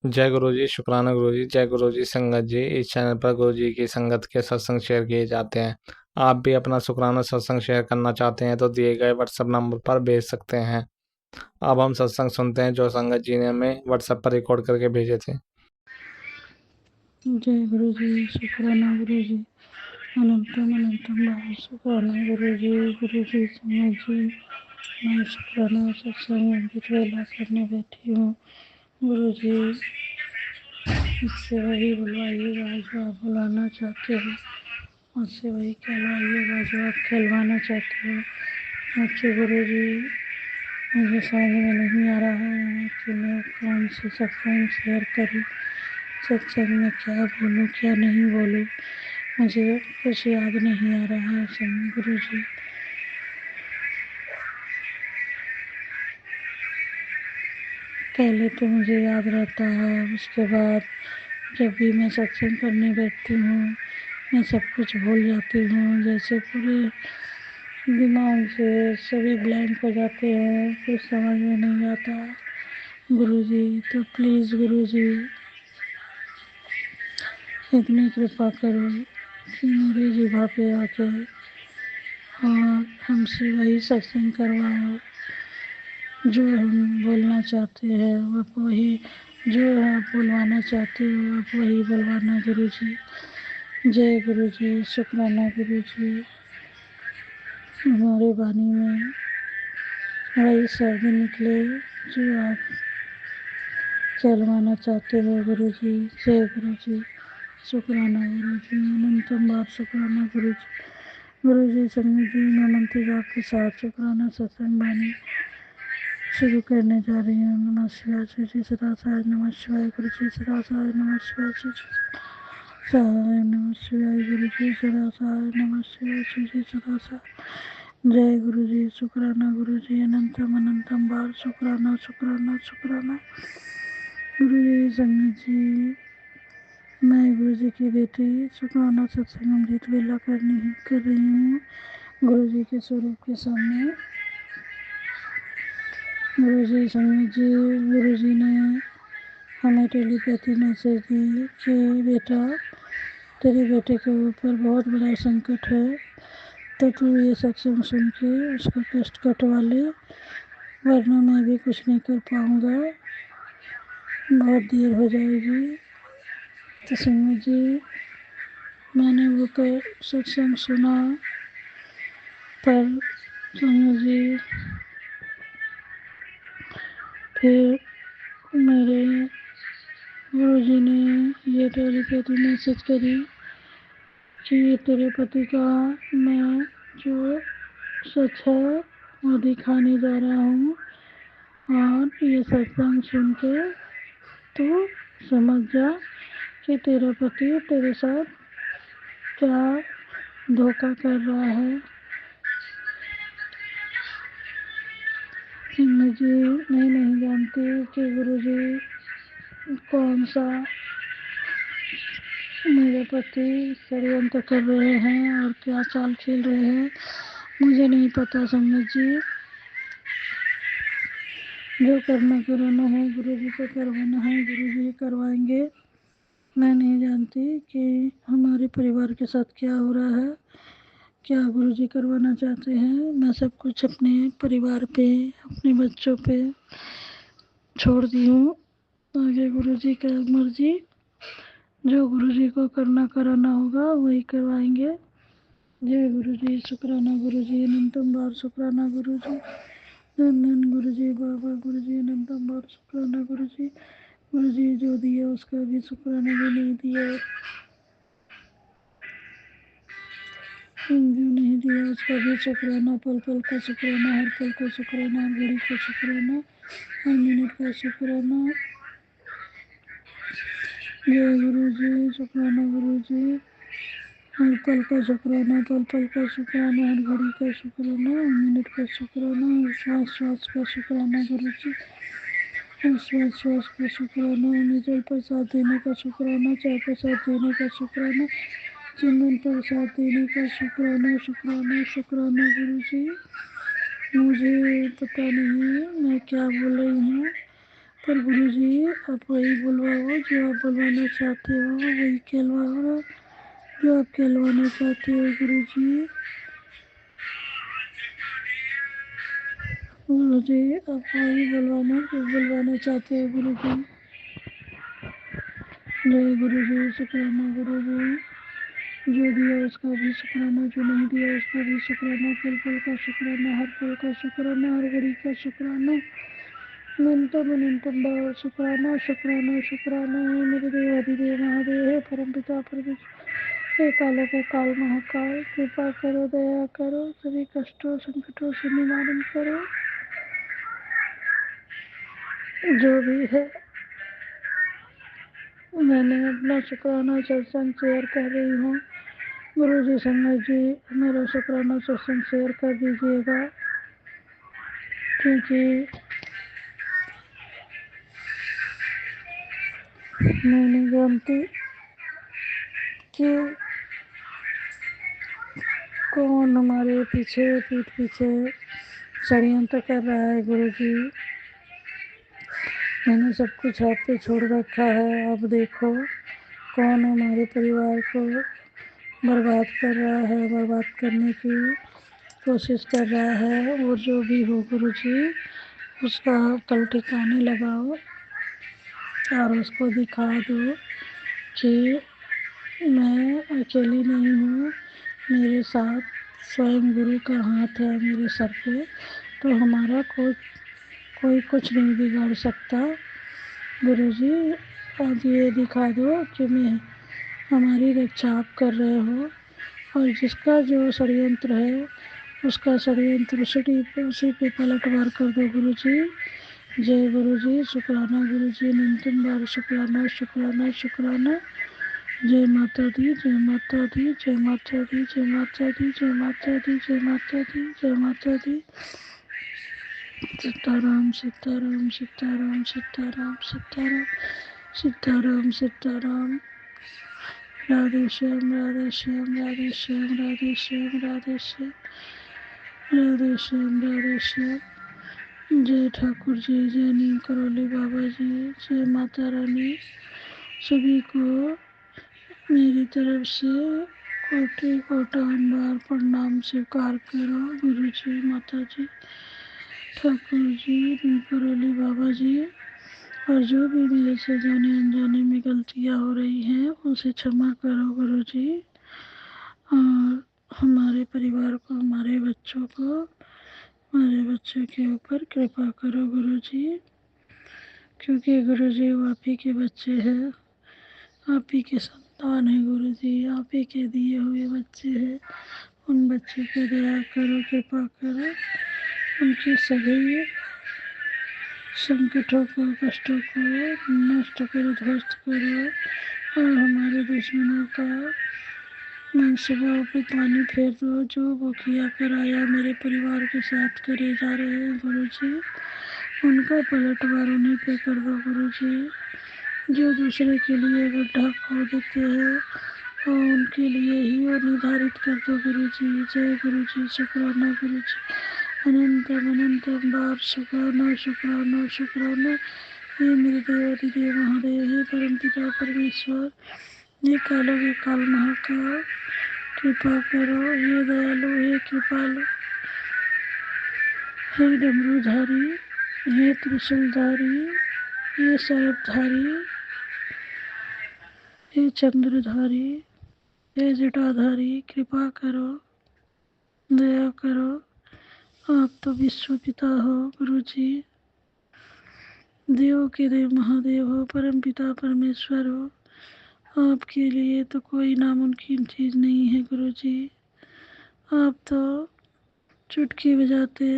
जय गुरु जी, शुक्राना गुरु जी। जय गुरु जी संगत जी। इस चैनल पर गुरु जी की संगत के सत्संग शेयर किए जाते हैं। आप भी अपना शुक्राना सत्संग शेयर करना चाहते हैं तो दिए गए व्हाट्सएप नंबर पर भेज सकते हैं। अब हम सत्संग सुनते हैं जो संगत जी ने हमें व्हाट्सएप पर रिकॉर्ड करके भेजे थे। जय गुरु जी, शुक्राना गुरु जी, अनंतम अनंतम भाव शुक्राना गुरु जी समझ जी। मैं शुक्राना सत्संग अमृत वेला करने बैठी हूँ। गुरु जी मुझसे वही बुलवाइएगा जो आप बुलाना चाहते हो, मुझसे वही कहलवाइएगा जो आप कहलवाना चाहते हो। मुझसे गुरु जी मुझे समझ में नहीं आ रहा है कि मैं कौन सी सत्संग शेयर करूँ, सत्संग में क्या बोलूँ क्या नहीं बोलूँ, मुझे कुछ याद नहीं आ रहा है। समय गुरु जी पहले तो मुझे याद रहता है, उसके बाद जब भी मैं सत्संग करने बैठती हूँ मैं सब कुछ भूल जाती हूँ, जैसे पूरे दिमाग से सभी ब्लैंक हो जाते हैं, कुछ समझ में नहीं आता। गुरु जी तो प्लीज़ गुरु जी इतनी कृपा करो कि मेरी जिभा पे आके और हमसे वही सत्संग करवाओ जो हम बोलना चाहते हैं, आप वही जो आप बुलवाना चाहते हो आप वही बुलवाना गुरु जी। जय गुरु जी, शुक्राना गुरु जी। हमारे वाणी में वही शब्द निकले जो आप कहलवाना चाहते हो गुरु जी। जय गुरु जी, शुक्राना गुरु जी, अनंतम बार शुक्राना गुरु जी। गुरु जी संगत जी मैं मंत्री बाप के साथ शुक्राना सत्संग वाणी शुरू करने जा रही हूँ। नमः शिवाय, श्री श्री सदा साई नमः शिवाय, गुरु जी सदा साई नमः शिवाय, श्री श्री साई नमः शिवाय, गुरु जी सदा साई नमः शिवाय, श्री श्री सदा साई। जय गुरु जी, शुक्राना गुरु जी, अनंतम अनंतम बार शुक्राना शुक्राना शुक्राना। गुरु जी संगत जी मैं गुरु जी की बेटी शुक्राना सत्संग अमृत वेला कर रही हूँ। गुरु जी के स्वरूप के सामने गुरु जी संगत जी, गुरु जी ने हमें टेलीपैथी मैसेज दी कि बेटा तेरे बेटे के ऊपर बहुत बड़ा संकट है, तो तू ये सत्संग सुन के उसका कष्ट कटवा ले, वरना मैं भी कुछ नहीं कर पाऊँगा, बहुत देर हो जाएगी। तो संगत जी मैंने वो सत्संग सुना, पर संगत जी फिर मेरे गुरु जी ने ये टेलीपैथी मैसेज करी कि तेरे पति का मैं जो सच है वो दिखाने जा रहा हूँ, और ये सत्संग सुन के तू समझ जा कि तेरा पति तेरे साथ क्या धोखा कर रहा है। सिंह जी मैं नहीं जानती कि गुरु जी कौन सा मेरे पति षड्यंत्र कर रहे हैं और क्या चाल खेल रहे हैं, मुझे नहीं पता। संगत जी जो करना कराना है गुरु जी को करवाना है, गुरु जी करवाएंगे। मैं नहीं जानती कि हमारे परिवार के साथ क्या हो रहा है, क्या गुरु जी करवाना चाहते हैं। मैं सब कुछ अपने परिवार पे अपने बच्चों पे छोड़ दी हूँ, आगे गुरु जी का मर्जी, जो गुरु जी को करना कराना होगा वही करवाएंगे। जय गुरु जी, शुक्राना गुरु जी, अनंतम बार शुक्राना गुरु जी, धन गुरु जी, बाबा गुरु जी, अनंतम बार शुक्राना गुरु जी। गुरु जी जो दिया उसका भी शुक्राना भी नहीं दिया, जो नहीं दिया उसका भी शुक्राना, पल पल का शुक्राना, हर पल का शुक्राना, हर घड़ी का शुक्राना, हर मिनट का शुक्राना। जय गुरु जी, शुक्राना गुरु जी, हर पल का शुक्राना, पल पल का शुक्राना, हर घड़ी का शुक्राना, हर मिनट का शुक्राना, हर श्वास श्वास का शुक्राना गुरु जी, हर श्वास श्वास का शुक्राना, हमें जल प्रसाद देने का शुक्राना, चाय प्रसाद देने का शुक्राना, चंदन प्रसाद देने का शुक्राना शुक्राना शुक्राना गुरु जी। मुझे पता नहीं मैं क्या बोल रही हूँ, पर गुरु जी आप वही बुलवाओ जो आप बुलवाना चाहते हो, वही कहलवाओ जो आप कहलवाना चाहते हो गुरु जी। गुरु जी आप वही बुलवाना जो बुलवाना चाहते हो गुरु जी। जय गुरु जी, शुक्राना गुरु जी। जो दिया उसका भी शुक्राना, जो नहीं दिया उसका भी शुक्राना, पल पल का शुक्राना, हर पल का शुक्राना, हर घड़ी का शुक्राना, न्यूनतम अनंतम भाव शुक्राना शुक्राना शुक्राना है मेरे देवाधिदेव महादेव, है परम पिता परमेश्वर, हे कालों के काल महाकाल, कृपा करो दया करो, सभी कष्टों संकटों से निवारण करो। जो भी है मैंने अपना शुक्राना सत्संग शेयर कर रही हूँ। गुरु जी संगत जी मेरा शुक्राना सत्संग शेयर कर दीजिएगा, क्योंकि मैं नहीं जानती कि कौन हमारे पीछे पीठ पीछे षड्यंत्र कर रहा है। गुरु जी मैंने सब कुछ हाथ पे छोड़ रखा है, अब देखो कौन हमारे परिवार को बर्बाद कर रहा है, बर्बाद करने की कोशिश कर रहा है। और जो भी हो गुरु जी उसका कल ठिकाने लगाओ और उसको दिखा दो कि मैं अकेली नहीं हूँ, मेरे साथ स्वयं गुरु का हाथ है मेरे सर पे, तो हमारा कोई कुछ नहीं बिगाड़ सकता। गुरु जी आज ये दिखा दो कि मैं हमारी रक्षा आप कर रहे हो, और जिसका जो षड्यंत्र है उसका षड्यंत्र उसी पे पलटवार कर दो गुरु जी। जय गुरु जी, शुक्राना गुरु जी, अनंतम बार शुक्राना शुक्राना शुक्राना। जय माता दी, जय माता दी, जय माता दी, जय माता दी, जय माता दी, जय माता दी, जय माता दी। सीताराम सीताराम सीताराम सीताराम सीताराम सीताराम सीताराम। राधे श्याम राधे श्याम राधे श्याम राधे श्याम राधे श्याम राधे श्याम राधे श्याम। जय ठाकुर जी, जय नीम करौली बाबा जी, जय माता रानी। सभी को मेरी तरफ से कोटि कोटान बार प्रणाम स्वीकार करो गुरु जी, माता जी, ठाकुर जी, नीम करौली बाबा जी। और जो भी मेरे से जाने अनजाने में गलतियाँ हो रही हैं उसे क्षमा करो गुरु जी। और हमारे परिवार को, हमारे बच्चों को, हमारे बच्चों के ऊपर कृपा करो गुरु जी, क्योंकि गुरु जी वो आप ही के बच्चे हैं, आप ही के संतान हैं गुरु जी, आप ही के दिए हुए बच्चे हैं। उन बच्चों को दया करो, कृपा करो, उनकी सभी संकटों को, कष्टों को नष्ट करो, ध्वस्त करो। और हमारे दुश्मनों का मनसुबों पे पानी फेर दो, जो वो किया कराया मेरे परिवार के साथ करे जा रहे हैं गुरु जी, उनका पलटवार उन्हीं पे कर दो गुरु जी। जो दूसरे के लिए गड्ढा खोद देते हैं और उनके लिए ही वो निर्धारित कर दो गुरु जी। जय गुरु जी, शुक्राना गुरु जी, अनंतम बार शुक्राना शुक्राना शुक्राना। हे मेरे देवाधिदेव महादेव, हे परम पिता परमेश्वर, हे कालों के काल महाकाल, कृपा करो, हे दयालु, हे कृपालु, हे डमरूधारी, हे त्रिशूलधारी, हे सर्पधारी, हे चंद्रधारी, हे जटाधारी, कृपा करो, दया करो। आप तो विश्व पिता हो गुरु जी, देव के देव महादेव हो, परम पिता परमेश्वर हो। आपके लिए तो कोई नामुमकिन चीज़ नहीं है गुरु जी। आप तो चुटकी बजाते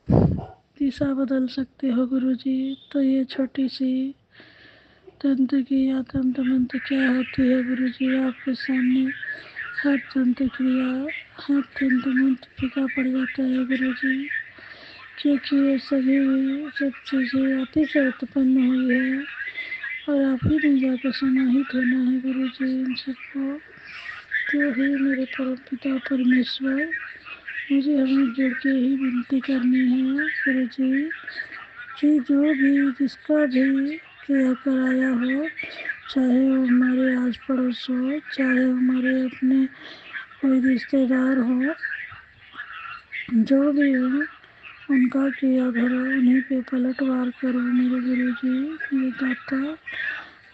दिशा बदल सकते हो गुरु जी। तो ये छोटी सी तंत्र की या तंत्र मंत्र क्या होती है गुरु जी, आपके सामने हर तंत्र क्रिया, हर तंत्र मंत्र फीका पड़ जाता है गुरु जी, क्योंकि ये सभी सब चीज़ें आप ही से उत्पन्न हुई है और आप ही ने जाकर समाहित होना है गुरु जी इन सबको। तो ही मेरे परम पिता परमेश्वर, मुझे हमें जुड़ के ही विनती करनी है गुरु जी, कि जो भी जिसका भी किया कराया हो, चाहे वो हमारे आस पड़ोस हो, चाहे हमारे अपने कोई रिश्तेदार हो, जो भी हो, उनका किया धरा उन्हीं पे पलटवार करो मेरे गुरु जी, मेरे दाता,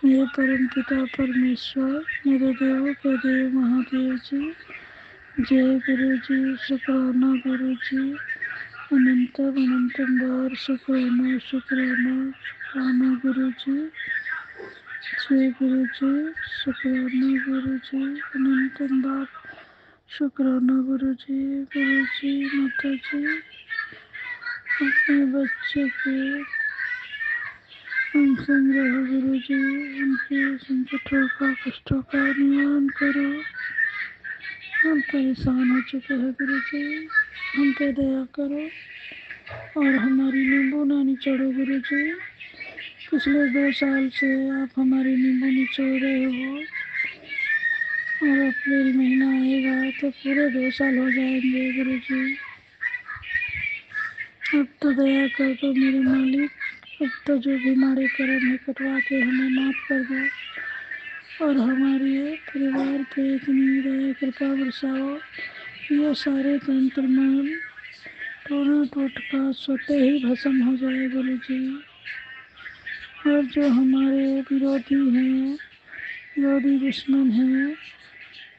मेरे परम पिता परमेश्वर, मेरे देवों के देव महादेव जी। जय गुरु जी, शुक्राना गुरु जी, अनंतम अनंतम बार शुक्राना शुक्राना शुक्राना गुरु जी। जय गुरु जी, शुक्राना गुरु जी, अनंतम बार शुक्राना गुरु जी। गुरु जी, माता जी, अपने बच्चे के संग रहो गुरु जी, उनके संकटों का कष्टों का निवारण करो। हम परेशान हो चुके हैं गुरु जी, हम पे दया करो और हमारी नींबू ना निचोड़ो गुरु जी। पिछले 2 साल से आप हमारी नींबू निचोड़ रहे हो और अप्रैल महीना आएगा तो पूरे 2 साल हो जाएंगे गुरु जी। अब तो दया कर दो मेरे मालिक, अब तो जो भी हमारे कर्म है कटवा के हमें माफ कर दो और हमारे परिवार पे इतनी दया कृपा बरसाओ, ये सारे तंत्र मान टोना टोटका स्वतः ही भस्म हो जाए गुरु जी। और जो हमारे विरोधी हैं, विरोधी दुश्मन हैं,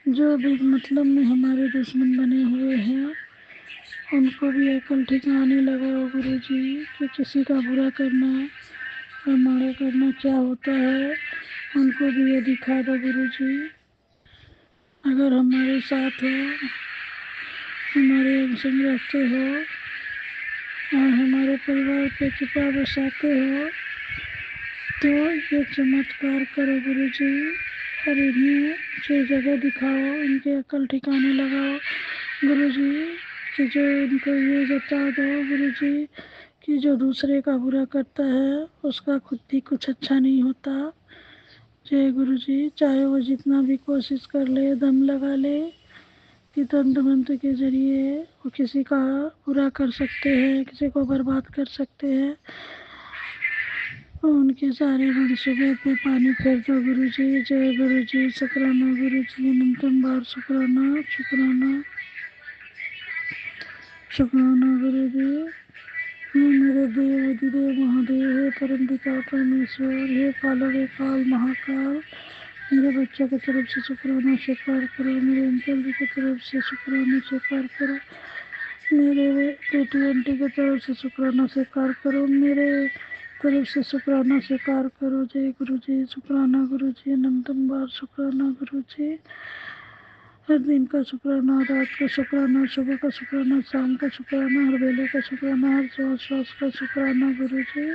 जो भी मतलब में हमारे दुश्मन बने हुए हैं, उनको भी अकल ठिकाने लगाओ गुरु जी कि किसी का बुरा करना और माड़ा करना क्या होता है, उनको भी ये दिखा दो गुरु जी। अगर हमारे साथ हो, हमारे संग रहते हो और हमारे परिवार पे कृपा बरसाते हो तो ये चमत्कार करो गुरु जी और इन्हें जो जगह दिखाओ, इनके अकल ठिकाने लगाओ गुरु जी कि जो इनको ये बता दो गुरु जी कि जो दूसरे का बुरा करता है उसका खुद भी कुछ अच्छा नहीं होता। जय गुरु जी, चाहे वो जितना भी कोशिश कर ले, दम लगा ले कि तंत्र मंत्र के जरिए वो किसी का बुरा कर सकते हैं, किसी को बर्बाद कर सकते हैं, उनके सारे मंसूबे पे पानी फेर दो गुरु जी। जय गुरु जी, शुक्राना गुरु जी, अनंतम बार शुक्राना शुक्राना शुक्राना गुरु जी। हे मेरे देव अधिदेव महादेव, हे परम पिता परमेश्वर, हे कालो वे काल महाकाल, मेरे बच्चों की तरफ से शुक्राना स्वीकार करो, मेरे अंकल जी की तरफ से शुक्राना स्वीकार करो, मेरे बेटी आंटी की तरफ से शुक्राना स्वीकार करो, मेरे तरफ से शुक्राना स्वीकार करो। जय गुरु जी, शुक्राना गुरु जी, अनंतम बार शुक्राना गुरु जी। हर दिन का शुक्राना, रात का शुक्राना, सुबह का शुक्राना, शाम का शुक्राना, हर वेले का शुक्राना, हर श्वास श्वास का शुक्राना गुरु जी,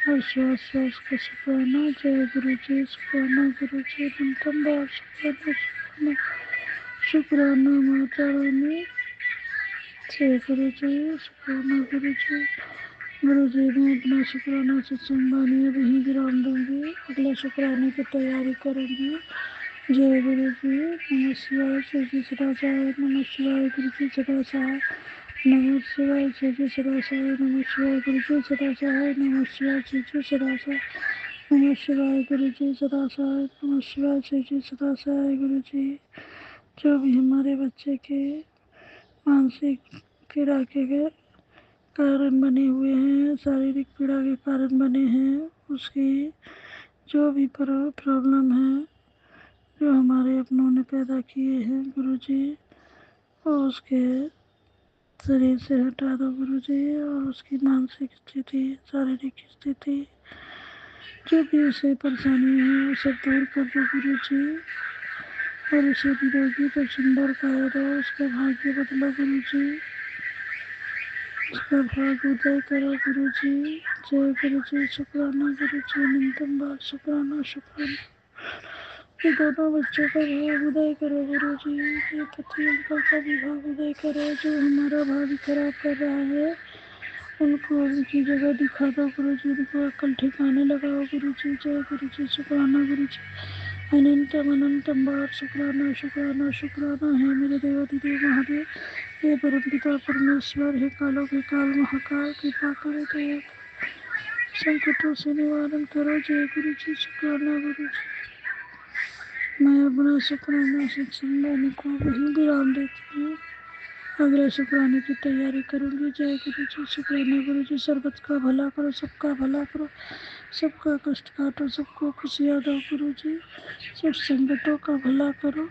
हर श्वास श्वास का शुक्राना। जय गुरु जी, शुक्राना गुरु जी, अनंतम बार शुक्राना शुक्राना शुक्राना माता रानी। जय गुरु जी, शुक्राना गुरु जी। गुरु जी, मैं अपना शुक्राना सत्संग वाणी अब यहीं विराम दूंगी, अगले शुक्राने की तैयारी करूंगी। जय गुरु जी, नमः शिवाय, जय जय सदाचार, नमः शिवाय गुरु जी सदाचार, नमः शिवाय जय जय सदाचार, नमः शिवाय गुरु जी सदाचार, नमः शिवाय जय जय सदाचार, नमः शिवाय गुरु जी सदाचार, नमः शिवाय जय जय सदाचार गुरु जी। जो भी हमारे बच्चे के मानसिक पीड़ा के कारण बने हुए हैं, शारीरिक पीड़ा के कारण बने हैं, उसकी जो भी प्रॉब्लम है जो हमारे अपनों ने पैदा किए हैं गुरु जी, और उसके शरीर से हटा दो गुरु जी, और उसकी मानसिक स्थिति, शारीरिक स्थिति, जो भी उसे परेशानी है उसे दूर कर दो गुरु जी, और उसे निरोगी तो सुंदर काया दो, उसका भाग्य बदलो गुरु जी, उसका भाग उदय करो गुरु जी। जय गुरु जी, शुक्राना गुरु जी, अनंतम बार शुक्राना शुक्राना। ये दोनों बच्चों का भाग उदय करो गुरु जी, ये पति अंकल का भी भाग उदय करो, जो हमारा भाग खराब कर रहा है उनको उनकी जगह दिखा दो गुरु जी, उनको अकल ठिकाने लगाओ गुरु जी। जय गुरु जी, शुक्राना गुरु जी, अनंतम अनंतम बार शुक्राना शुक्राना शुक्राना है मेरे देवाधिदेव महादेव, हे परम पिता परमेश्वर, हे कालो के काल महाकाल, कृपा करे देव, संकटों से निवारण करो। जय गुरु जी, शुक्राना गुरु जी। मैं अपना शुक्राना सत्संग वाणी को वहीं विराम देती हूँ। अगले शुक्राने की तैयारी करूँगी। जय गुरु जी, शुक्राना गुरु जी। सर्वत का भला करो, सबका भला करो, सबका कष्ट काटो, सबको खुशियाँ दो गुरु जी। सब संगतों का भला करो।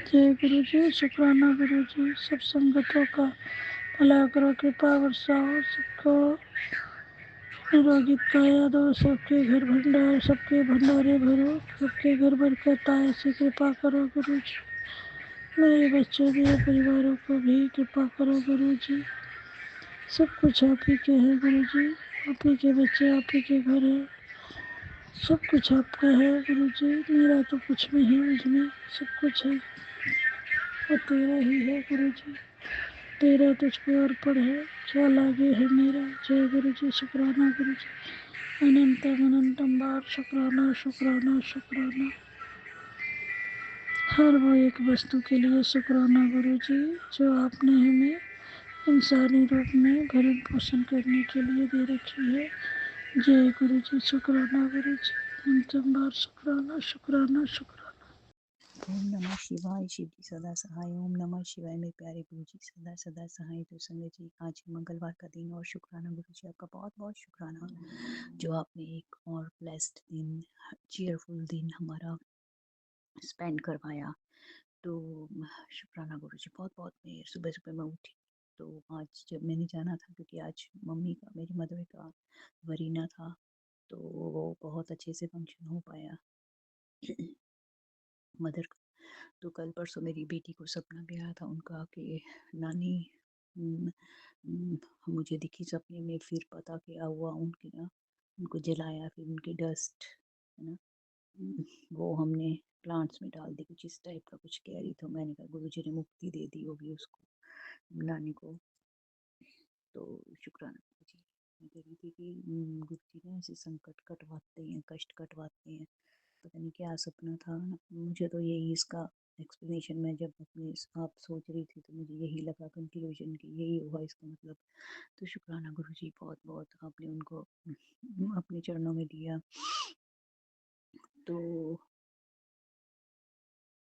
जय गुरु जी, शुक्राना गुरु जी। सब संगतों का भला करो, कृपा वर्षाओ, सबको निरोगित काया दो, सबके घर भंडार, सबके भंडारे भरो, सबके घर बरकत आए, ऐसी कृपा करो गुरु जी। मेरे बच्चों के परिवारों को भी कृपा करो गुरु जी। सब कुछ आप ही के है गुरु जी। आप ही के बच्चे, आप ही के घर है, सब कुछ आपका है गुरु जी। मेरा तो कुछ नहीं, उसमें सब कुछ है, वो तेरा ही है गुरु जी। तेरा तुझ पे अर्पण है, क्या लागे है मेरा। जय गुरु जी, शुक्राना गुरु जी। अनंतम अनंतम बार शुक्राना शुक्राना शुक्राना। हर वो एक वस्तु के लिए शुक्राना गुरु जी, जो आपने हमें इंसानी रूप में भरण पोषण करने के लिए दे रखी है। जय गुरु जी, शुक्राना गुरु जी। अनंतम बार शुक्राना शुक्राना शुक्राना। ओम नमः शिवाय। शिव जी सदा सहाय। ओम नमः शिवाय। मेरे प्यारे गुरु जी सदा सदा सहाय। तो संगत जी, आज मंगलवार का दिन और शुक्राना गुरु जी, आपका बहुत बहुत शुक्राना, जो आपने एक और ब्लेस्ड दिन, चीयरफुल दिन हमारा स्पेंड करवाया। तो शुक्राना गुरु जी, बहुत बहुत। मैं सुबह सुबह मैं उठी तो आज जब मैंने जाना था, क्योंकि आज मम्मी का, मेरी मदर का वरीना था, तो वो बहुत अच्छे से फंक्शन हो पाया मदर का। तो कल परसों मेरी बेटी को सपना भी आया था उनका कि नानी, हम्म, मुझे दिखी सपने में, फिर पता क्या हुआ, उनके ना, उनको जलाया, फिर उनकी डस्ट है ना, वो हमने प्लांट्स में डाल दी, कुछ इस टाइप का कुछ कह रही। तो मैंने कहा गुरुजी ने मुक्ति दे दी होगी उसको, नानी को। तो शुक्राना गुरुजी। मैं कह रही थी कि गुरुजी ने ऐसे संकट कटवाते हैं, कष्ट कटवाते हैं। पता नहीं क्या सपना था ना, मुझे तो यही इसका एक्सप्लेनेशन, मैं जब अपने आप सोच रही थी तो मुझे यही लगा कंक्लूजन कि यही हुआ इसका मतलब। तो शुक्राना गुरुजी, बहुत बहुत आपने उनको अपने चरणों में दिया। तो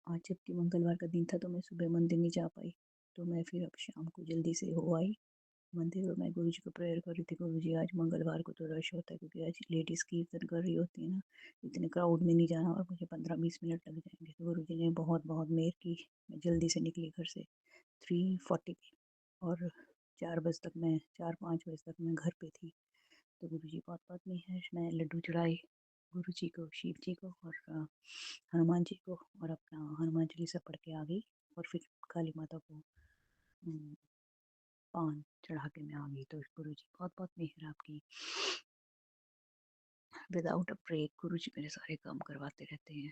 आज जबकि मंगलवार का दिन था तो मैं सुबह मंदिर नहीं जा पाई, तो मैं फिर अब शाम को जल्दी से हो आई मंदिर, और मैं गुरुजी को प्रेयर कर रही थी, गुरुजी आज मंगलवार को तो रश होता है, क्योंकि आज लेडीज़ कीर्तन कर रही होती है ना, इतने क्राउड में नहीं जाना और मुझे 15-20 मिनट लग जाएंगे। तो गुरुजी ने बहुत बहुत मेहर की, मैं जल्दी से निकली घर से 3:40 पे, और 4 बजे तक मैं, 4-5 बजे तक मैं घर पे थी। तो गुरुजी बहुत बहुत मेहर, मैं लड्डू चढ़ाए गुरु जी को, शिव जी को, और हनुमान जी को, और अपना हनुमान चालीसा पढ़ के आ गई, और फिर काली माता को पान चढ़ा के मैं आ गई। तो गुरु जी बहुत बहुत मेहर आपकी। विदाउट अ ब्रेक गुरु जी मेरे सारे काम करवाते रहते हैं।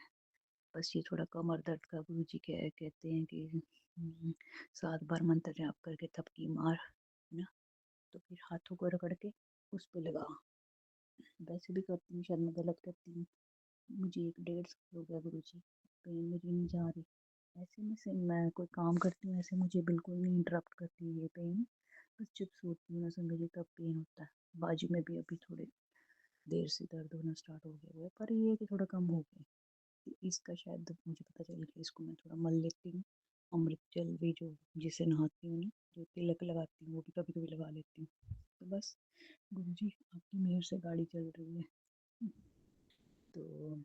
बस ये थोड़ा कमर दर्द का गुरु जी कहते हैं कि 7 बार मंत्र जाप करके थपकी मार, है ना, तो फिर हाथों को रगड़ के उस पर लगा। वैसे भी करती हूँ, शायद मैं गलत करती हूँ। मुझे 1-1.5 साल हो गया गुरु जी, पेन मेरी नहीं जा रही। ऐसे में से मैं कोई काम करती हूँ, ऐसे मुझे बिल्कुल नहीं इंटरप्ट करती है ये पेन। बस जब सोती हूँ ना संगत जी, तब पेन होता है। बाजू में भी अभी थोड़े देर से दर्द होना स्टार्ट हो गया हुआ है, पर ये है कि थोड़ा कम हो गया। इसका शायद मुझे पता चल गया, इसको मैं थोड़ा मल लेती हूँ। अमृत जल भी, जो जिसे नहाती हूँ ना, जो तिलक लगाती हूँ, वो भी कभी कभी लगा लेती हूँ। तो बस गुरु जी आपकी मेहर से गाड़ी चल रही है। तो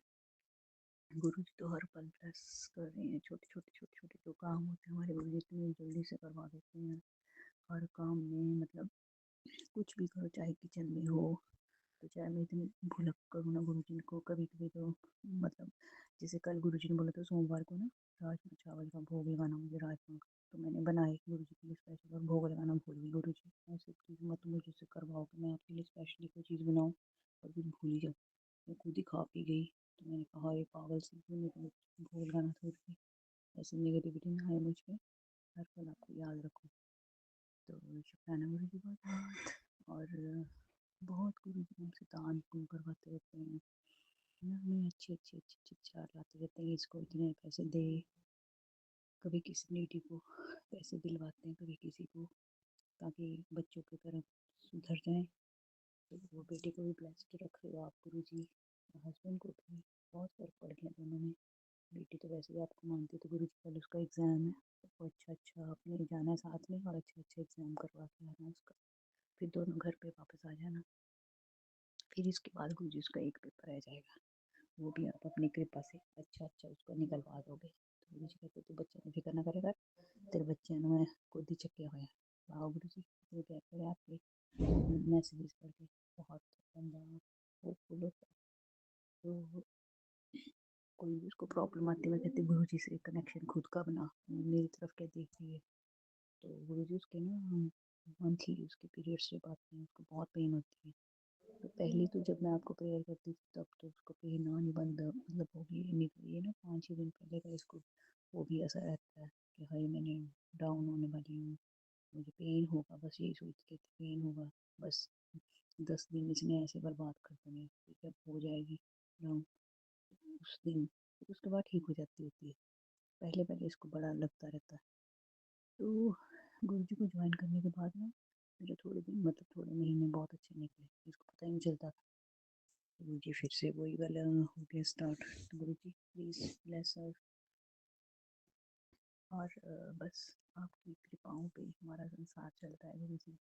गुरु जी तो हर पल प्लस कर रहे हैं, छोटे छोटे छोटे छोटे जो काम होते हैं हमारे गुरु जी इतनी जल्दी से करवा देते हैं हर काम में। मतलब कुछ भी करो, चाहे किचन में हो, तो चाहे मैं इतनी भुलक करूँ ना गुरु जी को कभी कभी, तो मतलब जैसे कल गुरु जी ने बोला था सोमवार को ना राजमा चावल का भोग लगाना मुझे, राजमा का, तो मैंने बनाए गुरु जी के लिए स्पेशल, और भोग लगाना भूल गई। गुरु जी ऐसी चीज़ मत मुझे से करवाओ कि मैं आपके लिए स्पेशली कोई चीज़ बनाऊँ और फिर भूल ही जाऊँ। मैं खुद ही खा पी गई। तो मैंने कहा ये पागल सी थी, मैं तो भूल गाना छोड़ दी। ऐसी नेगेटिविटी ना आए मुझ पे, हर पल आपको याद रखो। तो शुक्राना गुरु जी बहुत बहुत। और बहुत गुरु जी हमसे दान पुण्य करवाते रहते हैं ना, हमें अच्छे अच्छे अच्छे अच्छे विचार लाते रहते हैं, इसको इतने पैसे दे, कभी किसी नीडी को पैसे दिलवाते हैं, कभी किसी को, ताकि बच्चों की तरह सुधर जाएं। तो वो बेटे को भी ब्लेस्ड रख रहे हो आप गुरुजी, हस्बैंड को भी बहुत फर्क पड़ गया दोनों में। बेटी तो वैसे ही आपको मानती है, तो गुरुजी कल उसका एग्ज़ाम है, तो वो अच्छा आपने जाना है साथ में और अच्छे एग्ज़ाम करवा के आना उसका, फिर दोनों घर पे वापस आ जाना। फिर इसके बाद गुरुजी उसका एक पेपर रह जाएगा, वो भी आप अपनी कृपा से अच्छा उसको निकलवा दोगे। तो गुरुजी कहते तू बच्चे ने फिक्र ना करेगा, तेरे बच्चे ने गोदी चक्के हुए हैं। वाह गुरुजी, ये कहते हैं आपके मैसेजेस पढ़ के बहुत बंदा होपफुल होता है। तो कोई भी उसको प्रॉब्लम आती है, मैं कहती गुरुजी से कनेक्शन खुद का बना, मेरी तरफ क्या देख रही है। तो गुरुजी उसके ना मंथली उसके पीरियड्स जब आते हैं उसको बहुत पेन होती है। तो पहले तो जब मैं आपको प्रेयर करती थी तब तो उसको पेन आनी बंद मतलब होगी नहीं, तो ये ना 5-6 दिन पहले का इसको वो भी ऐसा रहता है कि भाई मैंने डाउन होने वाली हूँ, मुझे पेन होगा, बस यही सोच के पेन होगा, बस 10 दिन इसने ऐसे बर्बाद कर देने, फिर जब हो जाएगी डाउन उस दिन, फिर उसके बाद ठीक हो जाती होती है। पहले पहले इसको बड़ा लगता रहता है। तो गुरुजी को ज्वाइन करने के बाद ना मेरे थोड़े दिन मतलब थोड़े महीने बहुत अच्छे निकले, इसको पता ही नहीं चलता था। गुरुजी फिर से वही वाला हो गया स्टार्ट। तो गुरुजी प्लीज़ ब्लेस अस, और बस आपकी कृपाओं पे हमारा संसार चलता है गुरुजी।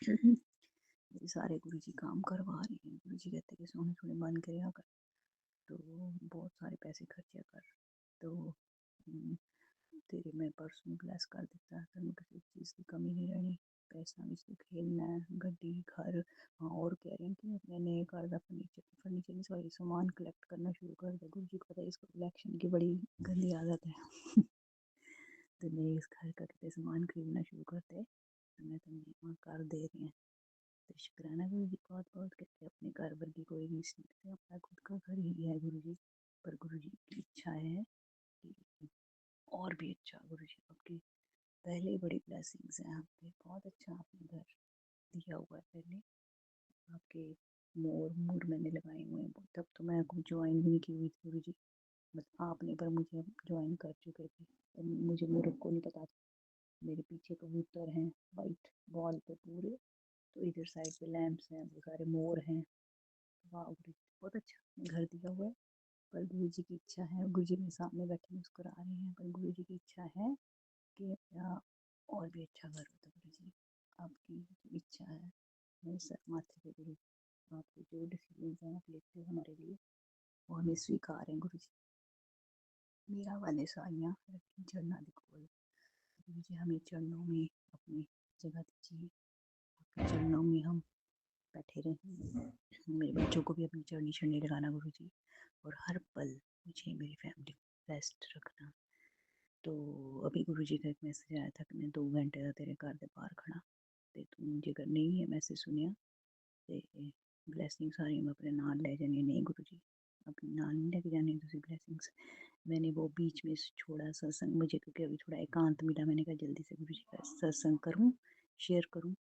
मेरे सारे गुरुजी काम करवा रहे हैं। गुरुजी कहते हैं कि सोने थोड़े मन करे अगर तो बहुत सारे पैसे खर्चा कर, तो तेरे मैं परसों ब्लेस कर देता, तेन किसी चीज़ की कमी नहीं रहनी, पैसा भी से खेलना है, गड्डी घर। हाँ और कह रहे हैं कि अपने नए घर का फर्नीचर की सारी सामान कलेक्ट करना शुरू कर दे। गुरु जी को पता है इसको कलेक्शन की बड़ी गंदी आदत है। तो नए इस घर का कितने सामान खरीदना शुरू कर दे, तो मैं तुम्हें कर दे रही हैं। तो शुक्राना गुरु जी बहुत बहुत, कहते अपने घर वर्गी कोई भी नहीं सकते, अपना खुद का घर ही है गुरु जी। पर गुरु जी की इच्छा है कि और भी अच्छा गुरु जी आपकी पहले बड़ी ब्लेसिंग्स हैं आप पे, बहुत अच्छा आपने घर दिया हुआ है। पहले आपके मोर मोर मैंने लगाए हुए हैं, तब तो मैं आपको ज्वाइन भी नहीं की हुई थी गुरु जी, मतलब आपने पर मुझे ज्वाइन कर चुके थे, तो मुझे मोर को नहीं पता था। मेरे पीछे कबूतर हैं वाइट वॉल पे पूरे, तो इधर साइड पे लैंप्स हैं, वो सारे मोर हैं। वाह गुरु जी बहुत अच्छा घर दिया हुआ है। पर गुरु जी की इच्छा है, गुरु जी मेरे सामने बैठे मुस्कुरा रहे हैं, पर गुरु जी की इच्छा है कि और भी अच्छा घर होता गुरु जी। आपकी जो इच्छा है मेरे सर माथे पे गुरु जी, आपके जो डिसीजन आप लेते हो हमारे लिए वो हमें स्वीकार है गुरु जी। मेरा वाले साइयाँ रखी झरना दिखोल, गुरु जी हमें चरणों में अपनी जगह दीजिए, आपके चरणों में हम बैठे रहें। मेरे बच्चों को भी अपनी चरनी चरनी लगाना गुरु जी, और हर पल मुझे मेरी फैमिली को बेस्ट रखना। तो अभी गुरु जी का एक मैसेज आया था कि मैं 2 घंटे का तेरे घर के बाहर खड़ा, तो तू जेकर नहीं है मैसेज सुनिया तो ब्लैसिंग सारी मैं अपने नाल ले जानी नहीं गुरु जी, अपने नाल नहीं लेके जानी तुम ब्लैसिंग्स। मैंने वो बीच में छोड़ा सत्संग मुझे, क्योंकि अभी थोड़ा एकांत मिला, मैंने कहा जल्दी से गुरु जी का सत्संग करूँ शेयर करूँ,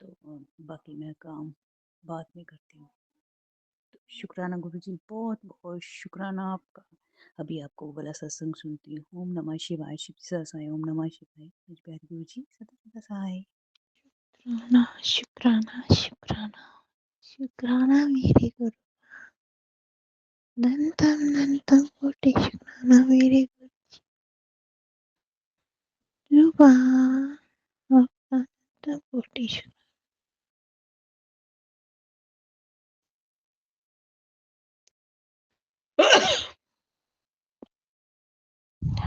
तो बाकी मैं काम बाद में करती हूँ। तो शुक्राना गुरु जी, बहुत बहुत शुक्राना आपका। अभी आपको वो वाला सत्संग सुनती हूँ। ओम नमः शिवाय, शिव सहाय, ओम नमः शिवाय, मुझ प्यारे गुरु जी सदा सदा सहाय। शुक्राना शुक्राना शुक्राना शुक्राना मेरे गुरु, अनंतम अनंतम कोटि शुक्राना मेरे गुरु आपका अनंतम कोटि शुक्राना।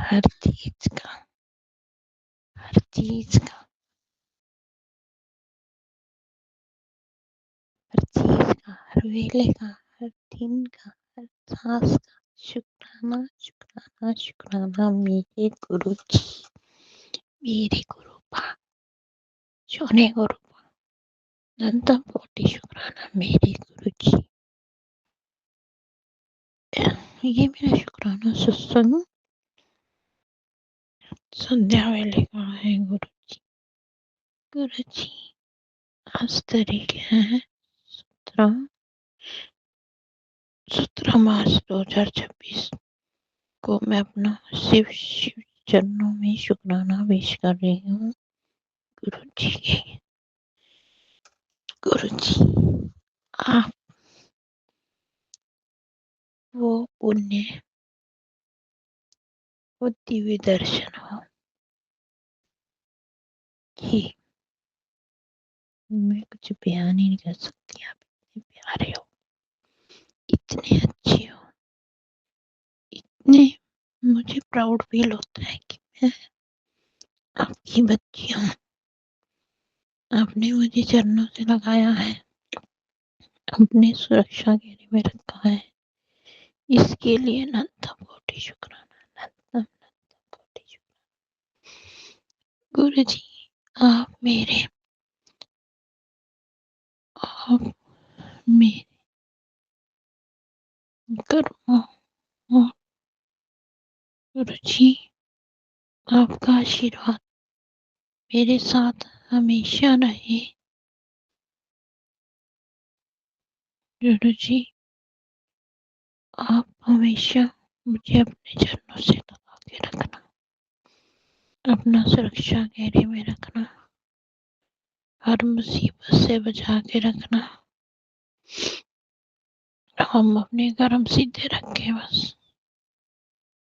हर चीज का, हर चीज का, हर चीज का, हर वेले का, हर दिन का, हर सांस का शुक्राना शुक्राना शुक्राना मेरे गुरु जी, मेरे गुरु बा, सोने गुरु बा, अनंतम कोटि शुक्राना मेरे गुरु जी। ये मेरा शुक्राना सत्संग संध्या वेले का है गुरु जी। गुरु जी आज तारीख है 17 मार्च 2026 को मैं अपना शिव शिव चरणों में शुक्राना पेश कर रही हूँ गुरु जी के। गुरुजी, आप वो पुण्य, वो दिव्य दर्शन हो कि मैं कुछ बयान ही नहीं कर सकती। आप इतने प्यारे हो, इतने अच्छे हो, इतने मुझे प्राउड फील होता है कि मैं आपकी बच्ची हूँ। आपने मुझे चरणों से लगाया है, अपनी सुरक्षा घेरे में रखा है। इसके लिए अनंतम कोटि शुक्राना, अनंतम अनंतम कोटि शुक्राना। गुरु जी, आप मेरे आप मेरे कर्मों और गुरु जी, आपका आशीर्वाद मेरे साथ हमेशा रहे। गुरु जी, आप हमेशा मुझे अपने चरणों से लगा के रखना, अपना सुरक्षा घेरे में रखना, हर मुसीबत से बचा के रखना। हम अपने कर्म सीधे रखें बस।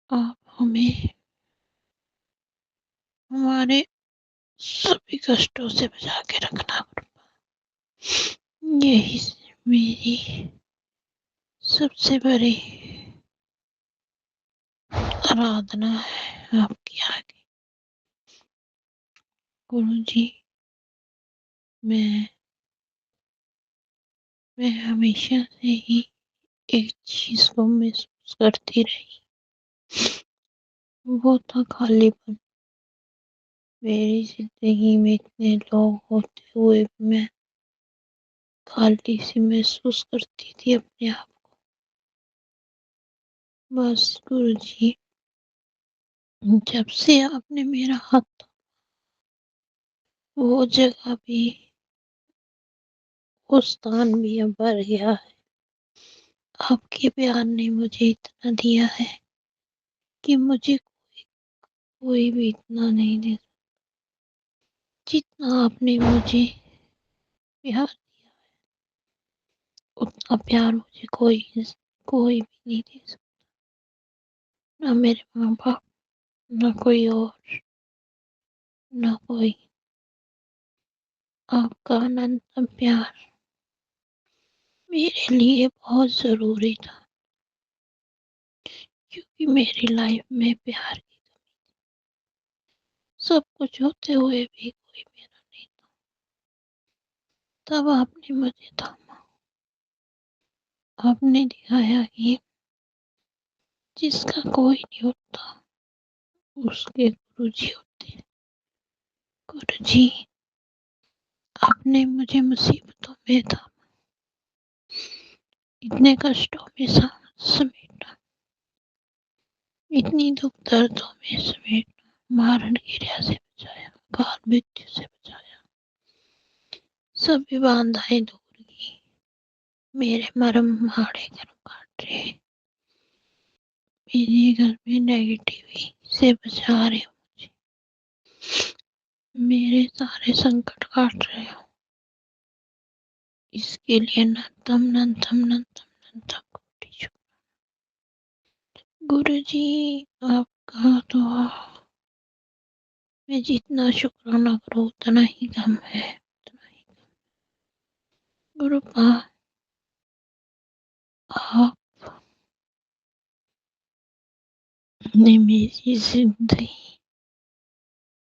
आप हमें हमारे सभी कष्टों से बचा के रखना। यही मेरी सबसे बड़ी आराधना है आपके आगे। गुरु जी, मैं मैं हमेशा से ही एक चीज को महसूस करती रही, वो था खालीपन। मेरी जिंदगी में इतने लोग होते हुए मैं खाली सी महसूस करती थी अपने आप को। बस गुरु जी, जब से आपने मेरा हाथ, वो जगह भी, वो स्थान भी अब भर गया है। आपके प्यार ने मुझे इतना दिया है कि मुझे कोई भी इतना नहीं दे, जितना आपने मुझे प्यार दिया। उतना प्यार मुझे कोई भी नहीं दे सकता, ना मेरे माँ बाप, ना कोई और, ना कोई। आपका अनंत प्यार मेरे लिए बहुत जरूरी था, क्योंकि मेरी लाइफ में प्यार की सब कुछ होते हुए भी कोई मेरा नहीं था। तब आपने मुझे थामा, आपने दिखाया कि जिसका कोई नहीं होता उसके गुरु जी होते हैं। गुरु जी, आपने मुझे मुसीबतों में थामा, इतने कष्टों में समेटा, इतनी दुख दर्दों में समेटा, मारण क्रिया से बचाया, काल मृत्यु से बचाया, सभी बाधाएं दूर की, मेरे मरम माड़े कर्म काट रहे, मेरे घर में नेगेटिव से बचा रहे हो मुझे, मेरे सारे संकट काट रहे हो। इसके लिए नतम नतम नतम नतम कोटि शुक्र। गुरु जी, आपका तो मैं जितना शुक्राना करूँ उतना ही कम है, उतना ही कम। गुरु पा, आपने मेरी जिंदगी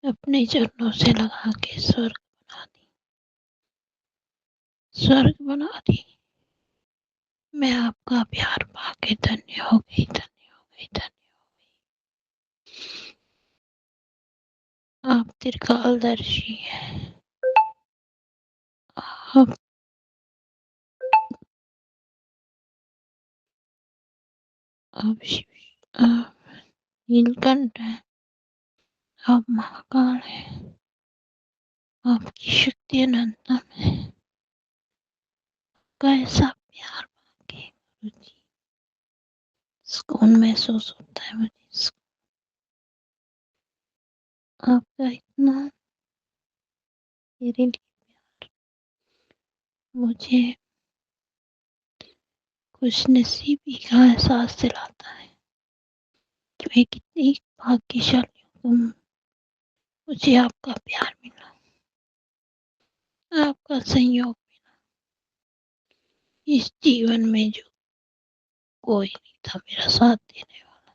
अपने चरणों से लगा के स्वर्ग बना दी, स्वर्ग बना दी। मैं आपका प्यार पाके धन्य हो गई, धन्य हो गई, धन्य हो गई। आप त्रिकालदर्शी हैं। आप आप शिव, आप नीलकंठ हैं, आप महाकाल हैं, आपकी शक्ति अनंतम है। कैसा प्यार पाके गुरु जी, सुकून महसूस होता है मुझे। आपका इतना मेरे लिए प्यार, मुझे खुशनसीबी का एहसास दिलाता है कि मैं कितनी भाग्यशाली हूँ। मुझे आपका प्यार मिला, आपका संयोग मिला। इस जीवन में जो कोई नहीं था मेरा साथ देने वाला,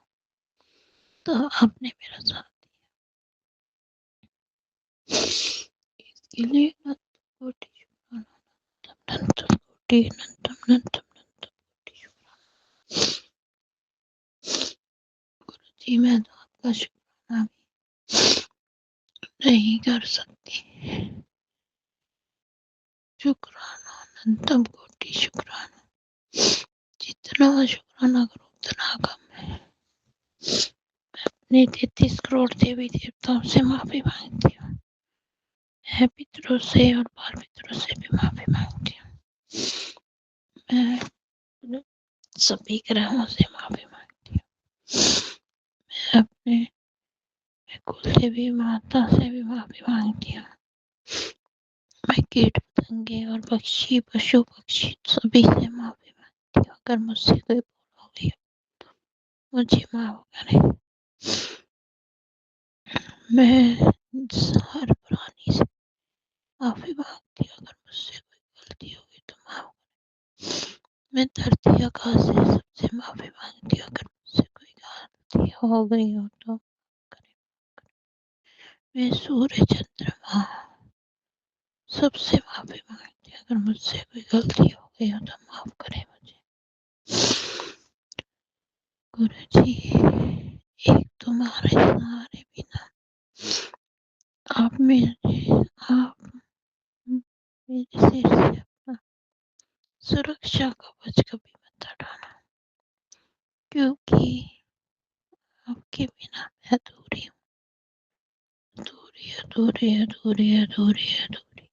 तो आपने मेरा साथ दिया। इसके लिए अनंत कोटि शुक्राना, अनंत कोटि अनंतम अनंतम अनंतम कोटि शुक्राना। गुरु जी, मैं तो आपका शुक्राना भी नहीं कर सकती। शुक्राना, अनंतम कोटि शुक्राना। जितना शुक्राना करो उतना कम है। अपने 33 करोड़ देवी देवताओं से माफी मांगती हूँ। मैं पितरों से और बाल पितरों से भी माफी मांगती हूँ। मैं सभी ग्रहों से माफी मांगती हूँ। मैं अपने कुल देवी माता से भी माफी मांगती हूँ। मैं कीट पतंगे और पक्षी पशु पक्षी सभी से माफी मांगती हूँ। अगर मुझसे कोई भूल हो गई मुझे माफ करें। मैं हर प्राणी से माफी मांगती हूँ। अगर मुझसे कोई गलती होगी तो माफ करें। मैं धरती आकाश से सबसे माफी मांगती हूँ। अगर मुझसे कोई गलती हो गई हो तो करें। मैं सूर्य चंद्रमा सबसे माफी मांगती हूँ। अगर मुझसे कोई गलती हो गई हो तो माफ करें मुझे। गुरु जी, एक तुम्हारे सहारे बिना आप मेरे सिर से अपना सुरक्षा कवच कभी मत हटाना, क्योंकि आपके बिना मैं अधूरी हूँ। अधूरी अधूरी अधूरी अधूरी अधूरी।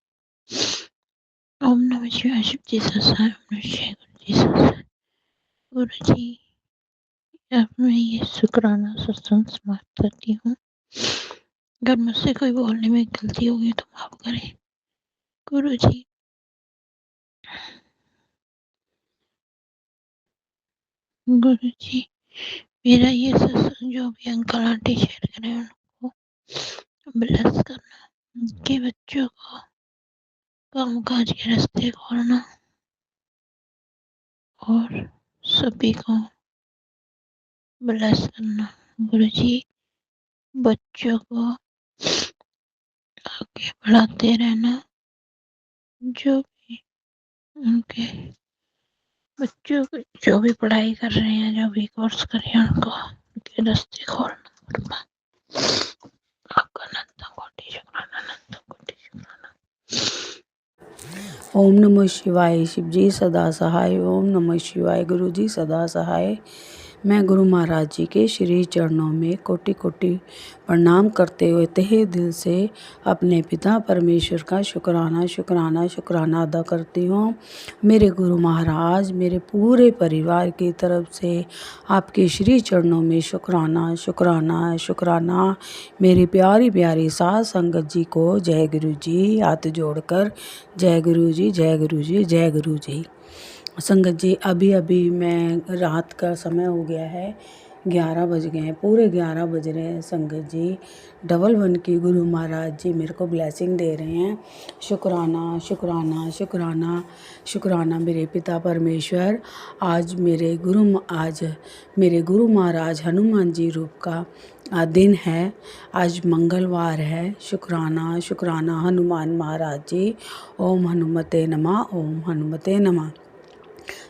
ओम नमः शिवाय। शिव जी ससाय। ओम नमः शिवाय। गुरु जी ससाय। गुरु जी, अब मैं ये शुक्राना सत्संग समाप्त करती हूँ। अगर मुझसे कोई बोलने में गलती होगी तो माफ करें। गुरु जी, गुरु जी, मेरा ये सत्संग जो भी अंकल आंटी शेयर करें उनको ब्लेस करना, उनके बच्चों को काम काज के रास्ते खोलना और सभी को ब्लेस करना। गुरु जी, बच्चों को आगे बढ़ाते रहना। जो भी उनके बच्चों को जो भी पढ़ाई कर रहे हैं, जो भी कोर्स कर रहे हैं, उनको उनके रास्ते खोलना। आपका अनंत कोटि शुक्राना, अनंत कोटि शुक्राना। ओम नमः शिवाय। शिव जी सदा सहाय। ओम नमः शिवाय। गुरु जी सदा सहाय। मैं गुरु महाराज जी के श्री चरणों में कोटि कोटि प्रणाम करते हुए तहे दिल से अपने पिता परमेश्वर का शुक्राना शुक्राना शुक्राना अदा करती हूँ। मेरे गुरु महाराज मेरे पूरे परिवार की तरफ से आपके श्री चरणों में शुक्राना शुक्राना शुक्राना। मेरी प्यारी प्यारी साध संगत जी को जय गुरु जी हाथ जोड़कर जय गुरु जी जय गुरु जी जय गुरु जी। संगत जी, अभी अभी मैं रात का समय हो गया है, 11 बज गए हैं, पूरे 11 बज रहे हैं। संगत जी, डबल 1 की गुरु महाराज जी मेरे को ब्लेसिंग दे रहे हैं। शुक्राना शुक्राना शुक्राना शुक्राना मेरे पिता परमेश्वर। आज मेरे गुरु महाराज हनुमान जी रूप का दिन है। आज मंगलवार है। शुक्राना शुक्राना हनुमान महाराज जी। ओम हनुमते नमः। ओम हनुमते नमः।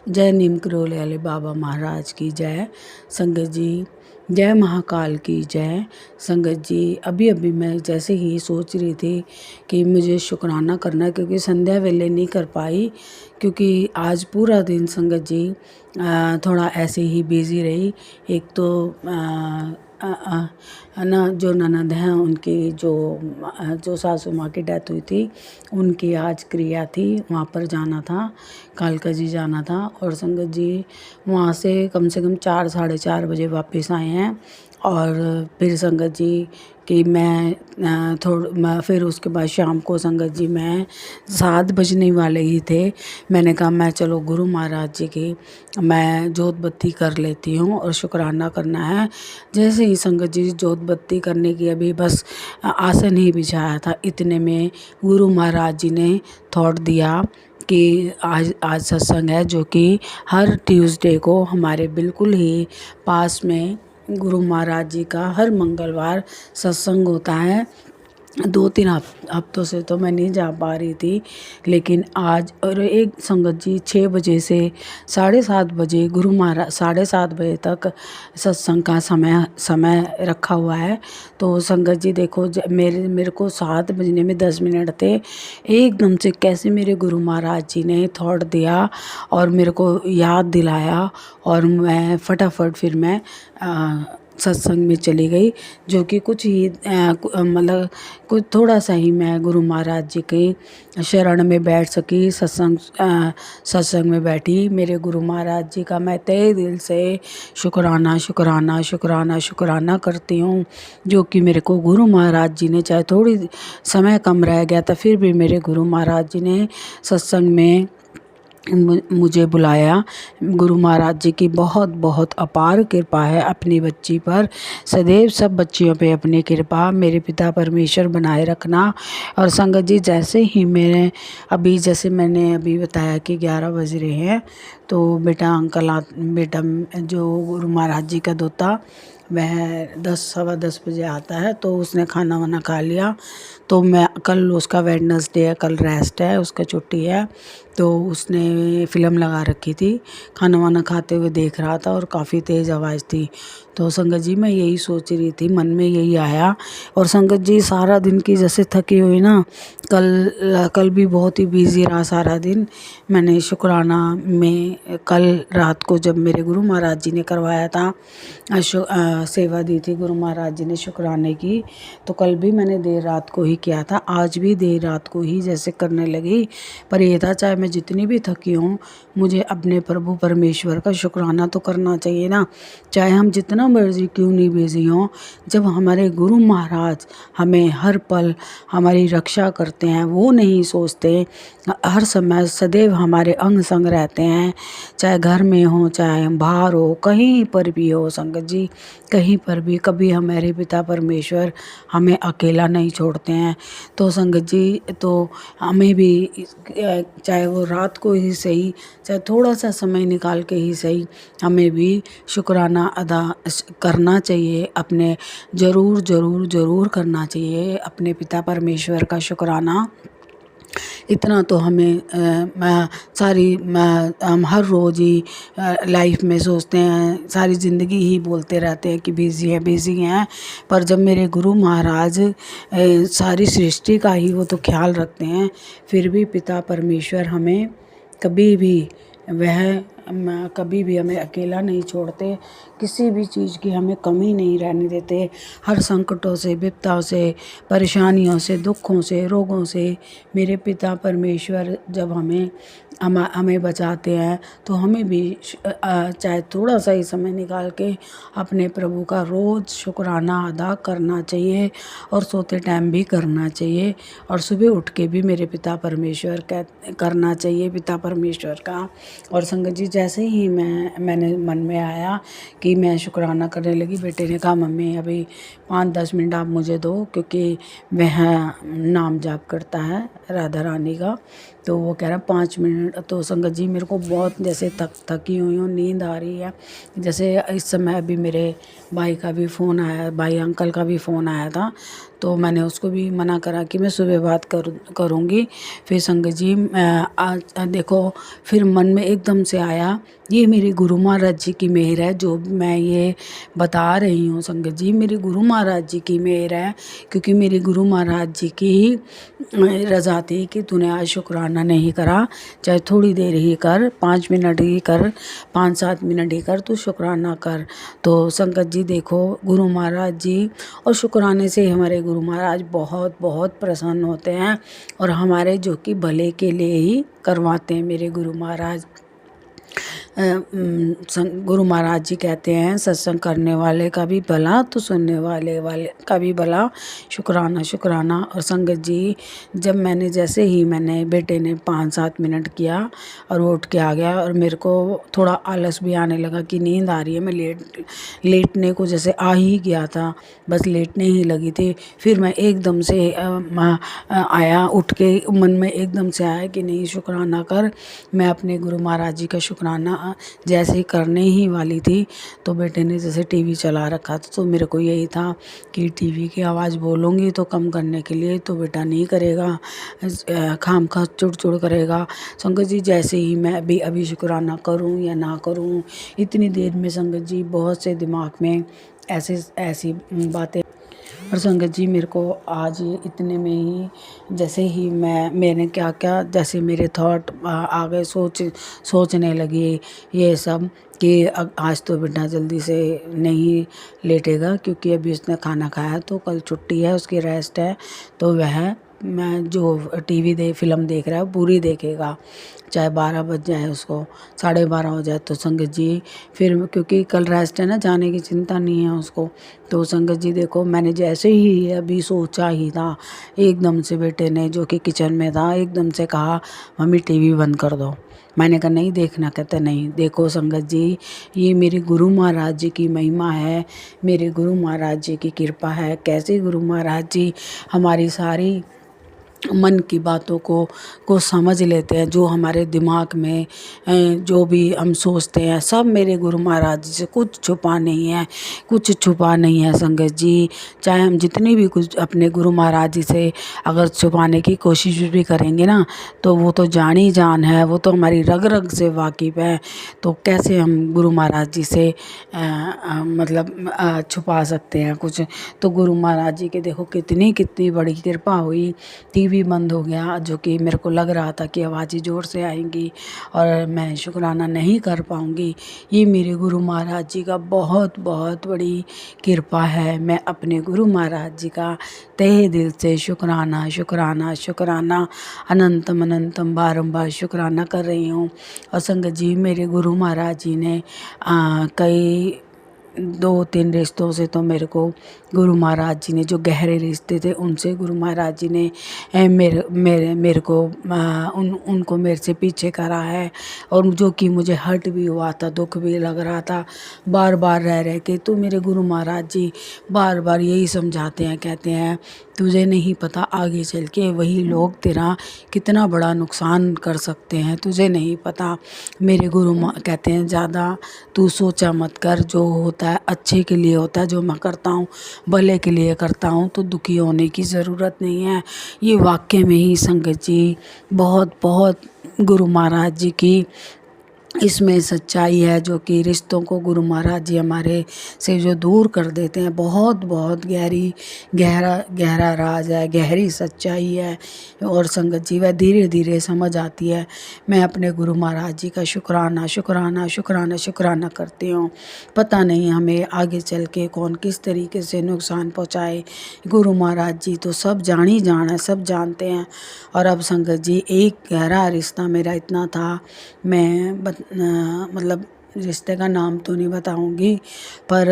जय नीम करोली वाले बाबा महाराज की जय। संगत जी, जय महाकाल की जय। संगत जी, अभी अभी मैं जैसे ही सोच रही थी कि मुझे शुक्राना करना, क्योंकि संध्या वेले नहीं कर पाई, क्योंकि आज पूरा दिन संगत जी थोड़ा ऐसे ही बिज़ी रही। एक तो ना जो ननद हैं उनकी जो सासू माँ की डेथ हुई थी, उनकी आज क्रिया थी, वहाँ पर जाना था, कालका जी जाना था। और संगत जी वहाँ से कम 4 साढ़े 4 बजे वापस आए हैं। और फिर संगत जी कि मैं फिर उसके बाद शाम को संगत जी मैं 7 बजने वाले ही थे। मैंने कहा मैं चलो गुरु महाराज जी की मैं जोत बत्ती कर लेती हूँ और शुक्राना करना है। जैसे ही संगत जी जोत बत्ती करने की अभी बस आसन ही बिछाया था, इतने में गुरु महाराज जी ने थॉट दिया कि आज सत्संग है, जो कि हर ट्यूसडे को हमारे बिल्कुल ही पास में गुरु महाराज जी का हर मंगलवार सत्संग होता है। 2-3 हफ्तों से तो मैं नहीं जा पा रही थी, लेकिन आज और एक संगत जी 6 बजे से 7:30 बजे गुरु महाराज 7:30 बजे तक सत्संग का समय रखा हुआ है। तो संगत जी देखो मेरे को 7 बजने में 10 मिनट थे, एकदम से कैसे मेरे गुरु महाराज जी ने थॉट दिया और मेरे को याद दिलाया और मैं फटाफट फिर मैं सत्संग में चली गई, जो कि कुछ ही मतलब कुछ थोड़ा सा ही मैं गुरु महाराज जी के शरण में बैठ सकी। सत्संग में बैठी। मेरे गुरु महाराज जी का मैं तहे दिल से शुक्राना शुक्राना शुक्राना शुक्राना करती हूँ, जो कि मेरे को गुरु महाराज जी ने, चाहे थोड़ी समय कम रह गया था फिर भी मेरे गुरु महाराज जी ने सत्संग में मुझे बुलाया। गुरु महाराज जी की बहुत बहुत अपार कृपा है अपनी बच्ची पर। सदैव सब बच्चियों पे अपनी कृपा मेरे पिता परमेश्वर बनाए रखना। और संगत जी जैसे ही जैसे मैंने अभी बताया कि 11 बज रहे हैं, तो बेटा जो गुरु महाराज जी का दोता वह 10 सवा 10 बजे आता है, तो उसने खाना वाना खा लिया। तो मैं कल उसका वेडनेसडे है, कल रेस्ट है, उसका छुट्टी है, तो उसने फिल्म लगा रखी थी, खाना वाना खाते हुए देख रहा था और काफ़ी तेज़ आवाज़ थी। तो संगत जी मैं यही सोच रही थी, मन में यही आया। और संगत जी सारा दिन की जैसे थकी हुई ना, कल भी बहुत ही बिजी रहा सारा दिन। मैंने शुक्राना में कल रात को जब मेरे गुरु महाराज जी ने करवाया था सेवा दी थी गुरु महाराज जी ने शुक्राने की, तो कल भी मैंने देर रात को ही किया था, आज भी देर रात को ही जैसे करने लगी। पर ये था चाहे मैं जितनी भी थकी हूँ, मुझे अपने प्रभु परमेश्वर का शुक्राना तो करना चाहिए ना। चाहे हम जितना मर्जी क्यों नहीं बिजी हों, जब हमारे गुरु महाराज हमें हर पल हमारी रक्षा करते हैं, वो नहीं सोचते, हर समय सदैव हमारे अंग संग रहते हैं, चाहे घर में हो चाहे हम बाहर हो, कहीं पर भी हो संगत जी, कहीं पर भी कभी हमारे पिता परमेश्वर हमें अकेला नहीं छोड़ते हैं। तो संगत जी तो हमें भी चाहे वो रात को ही सही, चाहे थोड़ा सा समय निकाल के ही सही, हमें भी शुक्राना अदा करना चाहिए। अपने ज़रूर ज़रूर ज़रूर करना चाहिए अपने पिता परमेश्वर का शुक्राना। इतना तो हमें हम हर रोज़ ही लाइफ में सोचते हैं, सारी ज़िंदगी ही बोलते रहते हैं कि बिज़ी हैं, पर जब मेरे गुरु महाराज सारी सृष्टि का ही वो तो ख्याल रखते हैं, फिर भी पिता परमेश्वर हमें कभी भी हमें अकेला नहीं छोड़ते, किसी भी चीज़ की हमें कमी नहीं रहने देते। हर संकटों से, विपदाओं से, परेशानियों से, दुखों से, रोगों से मेरे पिता परमेश्वर जब हमें बचाते हैं, तो हमें भी चाहे थोड़ा सा ही समय निकाल के अपने प्रभु का रोज़ शुक्राना अदा करना चाहिए और सोते टाइम भी करना चाहिए और सुबह उठ के भी मेरे पिता परमेश्वर करना चाहिए पिता परमेश्वर का। और संगत जी जैसे ही मैंने मन में आया कि मैं शुक्राना करने लगी, बेटे ने कहा मम्मी अभी 5-10 मिनट आप मुझे दो, क्योंकि वह नाम जाप करता है राधा रानी का, तो वो कह रहा 5 मिनट। तो संगत जी मेरे को बहुत जैसे थकी हुई हूँ, नींद आ रही है। जैसे इस समय अभी मेरे भाई का भी फ़ोन आया, भाई अंकल का भी फ़ोन आया था, तो मैंने उसको भी मना करा कि मैं सुबह बात करूँगी। फिर संगत जी आज देखो फिर मन में एकदम से आया, ये मेरे गुरु महाराज जी की मेहर है जो मैं ये बता रही हूँ। संगत जी मेरे गुरु महाराज जी की मेहर है, क्योंकि मेरे गुरु महाराज जी की ही रज़ा थी कि तूने आज शुक्राना नहीं करा, चाहे थोड़ी देर ही कर, 5 मिनट ही कर, 5-7 मिनट ही कर, तू शुक्राना कर। तो संगत जी देखो गुरु महाराज जी और शुक्राने से हमारे गुरु महाराज बहुत बहुत प्रसन्न होते हैं और हमारे जो कि भले के लिए ही करवाते हैं मेरे गुरु महाराज। गुरु महाराज जी कहते हैं सत्संग करने वाले का भी भला तो सुनने वाले का भी भला, शुक्राना शुक्राना। और संगत जी, जब मैंने बेटे ने 5-7 मिनट किया और वो उठ के आ गया और मेरे को थोड़ा आलस भी आने लगा कि नींद आ रही है, मैं लेटने को जैसे आ ही गया था, बस लेटने ही लगी थी। फिर मैं एकदम से आया, उठ के मन में एकदम से आया कि नहीं शुक्राना कर। मैं अपने गुरु महाराज जी का शुक्राना जैसे ही करने ही वाली थी तो बेटे ने जैसे टीवी चला रखा था, तो मेरे को यही था कि टीवी की आवाज़ बोलूँगी तो कम करने के लिए, तो बेटा नहीं करेगा, खाम खा चुड़ करेगा। संगत जी, जैसे ही मैं भी अभी शुक्राना करूं या ना करूं, इतनी देर में संगत जी बहुत से दिमाग में ऐसी बातें। और संगत जी, मेरे को आज इतने में ही जैसे ही मैंने क्या जैसे मेरे थॉट आ गए, सोचने लगी ये सब कि आज तो बेटा जल्दी से नहीं लेटेगा, क्योंकि अभी उसने खाना खाया तो कल छुट्टी है, उसकी रेस्ट है, तो वह मैं जो फिल्म देख रहा है पूरी देखेगा, चाहे 12 बज जाए, उसको 12:30 हो जाए। तो संगत जी फिर क्योंकि कल रेस्ट है ना, जाने की चिंता नहीं है उसको। तो संगत जी देखो, मैंने जैसे ही अभी सोचा ही था, एकदम से बेटे ने, जो कि किचन में था, एकदम से कहा मम्मी टीवी बंद कर दो। मैंने कहा नहीं देखना। कहते नहीं। देखो संगत जी, ये मेरे गुरु महाराज जी की महिमा है, मेरे गुरु महाराज जी की कृपा है। कैसे गुरु महाराज जी हमारी सारी मन की बातों को समझ लेते हैं, जो हमारे दिमाग में जो भी हम सोचते हैं, सब मेरे गुरु महाराज जी से कुछ छुपा नहीं है संगत जी। चाहे हम जितनी भी कुछ अपने गुरु महाराज जी से अगर छुपाने की कोशिश भी करेंगे ना, तो वो तो जान ही जान है, वो तो हमारी रग रग से वाकिफ़ है। तो कैसे हम गुरु महाराज जी से छुपा सकते हैं कुछ। तो गुरु महाराज जी के देखो कितनी बड़ी कृपा हुई। टीवी बंद हो गया, जो कि मेरे को लग रहा था कि आवाज़ें ज़ोर से आएंगी और मैं शुक्राना नहीं कर पाऊंगी। ये मेरे गुरु महाराज जी का बहुत बहुत बड़ी कृपा है। मैं अपने गुरु महाराज जी का तहे दिल से शुक्राना शुक्राना शुक्राना अनंतम अनंतम बारंबार शुक्राना कर रही हूँ। और संगत जी, मेरे गुरु महाराज जी ने कई 2-3 रिश्तों से तो मेरे को गुरु महाराज जी ने, जो गहरे रिश्ते थे उनसे गुरु महाराज जी ने मेरे को उनको मेरे से पीछे करा है। और जो कि मुझे हर्ट भी हुआ था, दुख भी लग रहा था, बार बार रह के। तो मेरे गुरु महाराज जी बार बार यही समझाते हैं, कहते हैं तुझे नहीं पता आगे चल के वही लोग तेरा कितना बड़ा नुकसान कर सकते हैं, तुझे नहीं पता। मेरे गुरु कहते हैं ज़्यादा तू सोचा मत कर, जो होता है अच्छे के लिए होता है, जो मैं करता हूँ भले के लिए करता हूँ, तो दुखी होने की ज़रूरत नहीं है। ये वाकई में ही संगत जी बहुत बहुत गुरु महाराज जी की इसमें सच्चाई है, जो कि रिश्तों को गुरु महाराज जी हमारे से जो दूर कर देते हैं, बहुत बहुत गहरा राज है, गहरी सच्चाई है। और संगत जी वह धीरे धीरे समझ आती है। मैं अपने गुरु महाराज जी का शुक्राना शुक्राना शुक्राना शुक्राना करती हूँ। पता नहीं हमें आगे चल के कौन किस तरीके से नुकसान पहुँचाए। गुरु महाराज जी तो सब जान ही जान है, सब जानते हैं। और अब संगत जी, एक गहरा रिश्ता मेरा इतना था, मैं रिश्ते का नाम तो नहीं बताऊंगी, पर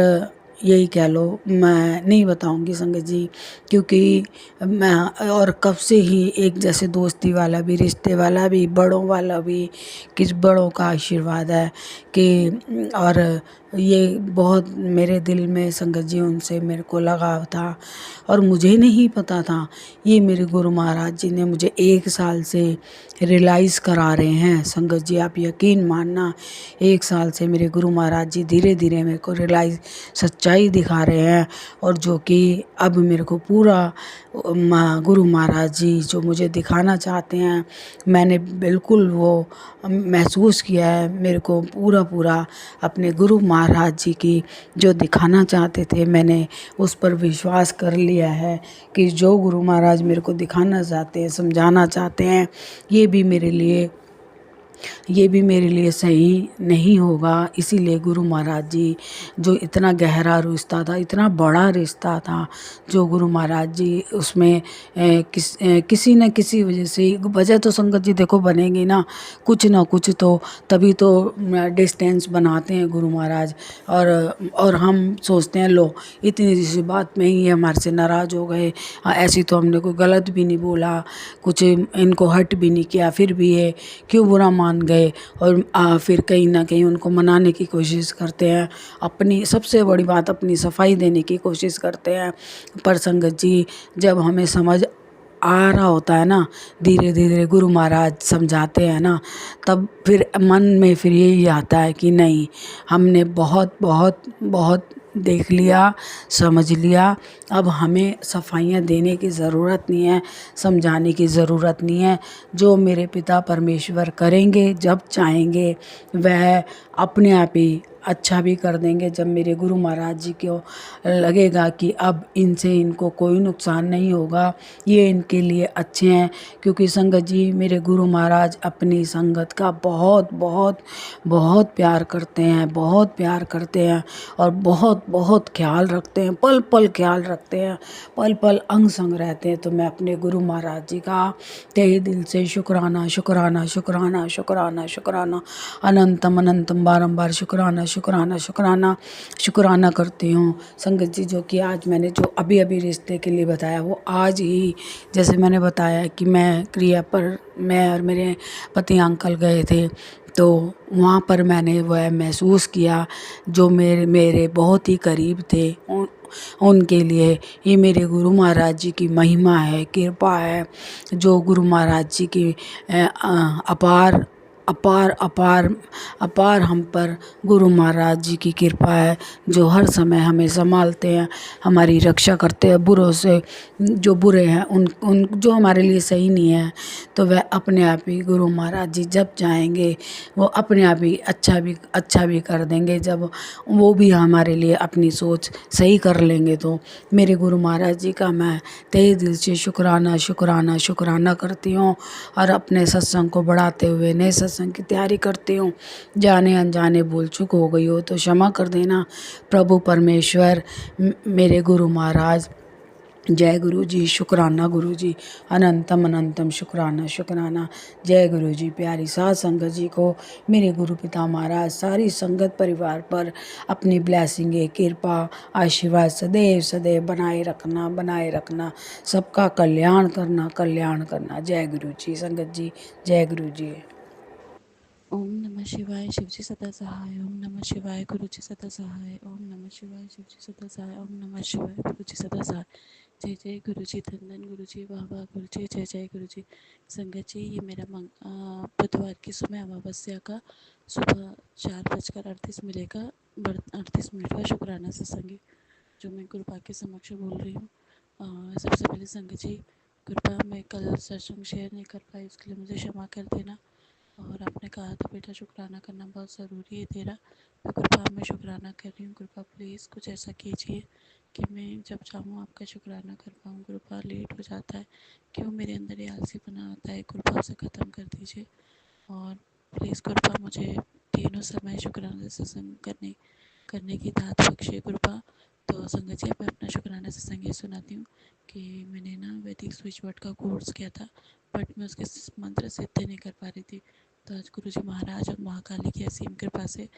यही कह लो, मैं नहीं बताऊंगी संगत जी, क्योंकि मैं और कब से ही एक जैसे दोस्ती वाला भी, रिश्ते वाला भी, बड़ों वाला भी, किस बड़ों का आशीर्वाद है कि। और ये बहुत मेरे दिल में संगत जी उनसे मेरे को लगाव था। और मुझे नहीं पता था, ये मेरे गुरु महाराज जी ने मुझे 1 साल से रियलाइज़ करा रहे हैं। संगत जी आप यकीन मानना, 1 साल से मेरे गुरु महाराज जी धीरे धीरे मेरे को सच्चाई दिखा रहे हैं। और जो कि अब मेरे को पूरा गुरु महाराज जी जो मुझे दिखाना चाहते हैं, मैंने बिल्कुल वो महसूस किया है। मेरे को पूरा अपने गुरु महाराज जी की जो दिखाना चाहते थे, मैंने उस पर विश्वास कर लिया है कि जो गुरु महाराज मेरे को दिखाना चाहते हैं, समझाना चाहते हैं, ये भी मेरे लिए ये भी मेरे लिए सही नहीं होगा। इसीलिए गुरु महाराज जी, जो इतना गहरा रिश्ता था, इतना बड़ा रिश्ता था, जो गुरु महाराज जी उसमें किसी न किसी वजह से, वजह तो संगत जी देखो बनेगी ना कुछ तो, तभी तो डिस्टेंस बनाते हैं गुरु महाराज। और हम सोचते हैं लो इतनी सी बात में ही ये हमारे से नाराज़ हो गए, ऐसी तो हमने कोई गलत भी नहीं बोला, कुछ इनको हर्ट भी नहीं किया, फिर भी ये क्यों बुरा मान गए। और फिर कहीं ना कहीं उनको मनाने की कोशिश करते हैं, अपनी सबसे बड़ी बात अपनी सफाई देने की कोशिश करते हैं। पर संगत जी, जब हमें समझ आ रहा होता है ना, धीरे धीरे गुरु महाराज समझाते हैं ना, तब फिर मन में फिर यही आता है कि नहीं, हमने बहुत बहुत बहुत देख लिया, समझ लिया, अब हमें सफाइयाँ देने की ज़रूरत नहीं है, समझाने की ज़रूरत नहीं है। जो मेरे पिता परमेश्वर करेंगे, जब चाहेंगे, वह अपने आप ही अच्छा भी कर देंगे। जब मेरे गुरु महाराज जी को लगेगा कि अब इनसे इनको कोई नुकसान नहीं होगा, ये इनके लिए अच्छे हैं, क्योंकि संगत जी मेरे गुरु महाराज अपनी संगत का बहुत बहुत बहुत प्यार करते हैं, बहुत प्यार करते हैं, और बहुत बहुत ख्याल रखते हैं, पल पल ख्याल रखते हैं, पल पल अंग संग रहते हैं। तो मैं अपने गुरु महाराज जी का तहे दिल से शुक्राना शुक्राना शुक्राना शुक्राना शुक्राना अनंतम अनंतम बारंबार शुक्राना शुक्राना शुक्राना शुक्राना करती हूँ। संगत जी, जो कि आज मैंने जो अभी अभी रिश्ते के लिए बताया, वो आज ही, जैसे मैंने बताया कि मैं क्रिया पर, मैं और मेरे पति अंकल गए थे, तो वहाँ पर मैंने वह महसूस किया, जो मेरे मेरे बहुत ही करीब थे, उनके लिए ये मेरे गुरु महाराज जी की महिमा है, कृपा है। जो गुरु महाराज जी की अपार अपार अपार अपार हम पर गुरु महाराज जी की कृपा है, जो हर समय हमें संभालते हैं, हमारी रक्षा करते हैं बुरों से। जो बुरे हैं उन जो हमारे लिए सही नहीं है, तो वह अपने आप ही गुरु महाराज जी जब चाहेंगे वो अपने आप ही अच्छा भी कर देंगे, जब वो भी हमारे लिए अपनी सोच सही कर लेंगे। तो मेरे गुरु महाराज जी का मैं तहे दिल से शुक्राना शुक्राना शुक्राना करती हूँ, और अपने सत्संग को बढ़ाते हुए नए सत्संग की तैयारी करती हूँ। जाने अनजाने भूल चूक हो गई हो तो क्षमा कर देना। प्रभु परमेश्वर, मेरे गुरु महाराज, जय गुरु जी, शुक्राना गुरु जी, अनंतम अनंतम शुक्राना शुक्राना। जय गुरु जी। प्यारी साध संगत जी को, मेरे गुरु पिता महाराज, सारी संगत परिवार पर अपनी ब्लेसिंग, कृपा, आशीर्वाद सदैव सदैव बनाए रखना, सबका कल्याण करना। जय गुरु जी। संगत जी, जय गुरु जी। ओम नमः शिवाय, शिवजी सदा सहाय। ओम नमः शिवाय, गुरुजी सदा सहाय। ओम नमः शिवाय, शिवजी सदा सहाय। ओम नमः शिवाय, गुरुजी सदा सहाय। जय जय गुरुजी, धन गुरुजी, वाह वाह गुरुजी, जय जय गुरुजी। संगत जी, ये मेरा बुधवार की सुबह अमावस्या का सुबह 4:38 का 38 का शुक्राना सत्संग है, जो मैं कृपा के समक्ष बोल रही हूँ। सबसे पहले संगत जी, कृपा मैं कल सत्संग शेयर नहीं कर पाई, उसके लिए मुझे क्षमा कर देना। और आपने कहा था बेटा शुक्राना करना बहुत ज़रूरी है तेरा, तो कृपा मैं शुक्राना कर रही हूँ। कृपा प्लीज़ कुछ ऐसा कीजिए कि मैं जब चाहूँ आपका शुक्राना कर पाऊँ। कृपा लेट हो जाता है, क्यों मेरे अंदर ये आलसीपना आता है, कृपा उसे ख़त्म कर दीजिए। और प्लीज़ कृपा मुझे तीनों समय शुक्राना सत्संग करने की दात बख्शे कृपा। तो संगत जी, मैं अपना शुक्राना सत्संग ये सुनाती हूँ कि मैंने ना वैदिक स्विच बोर्ड का कोर्स किया था, बट मैं उसके मंत्र सिद्ध नहीं कर पा रही थी। तो आज गुरुजी महाराज और महाकाली की असीम कृपा से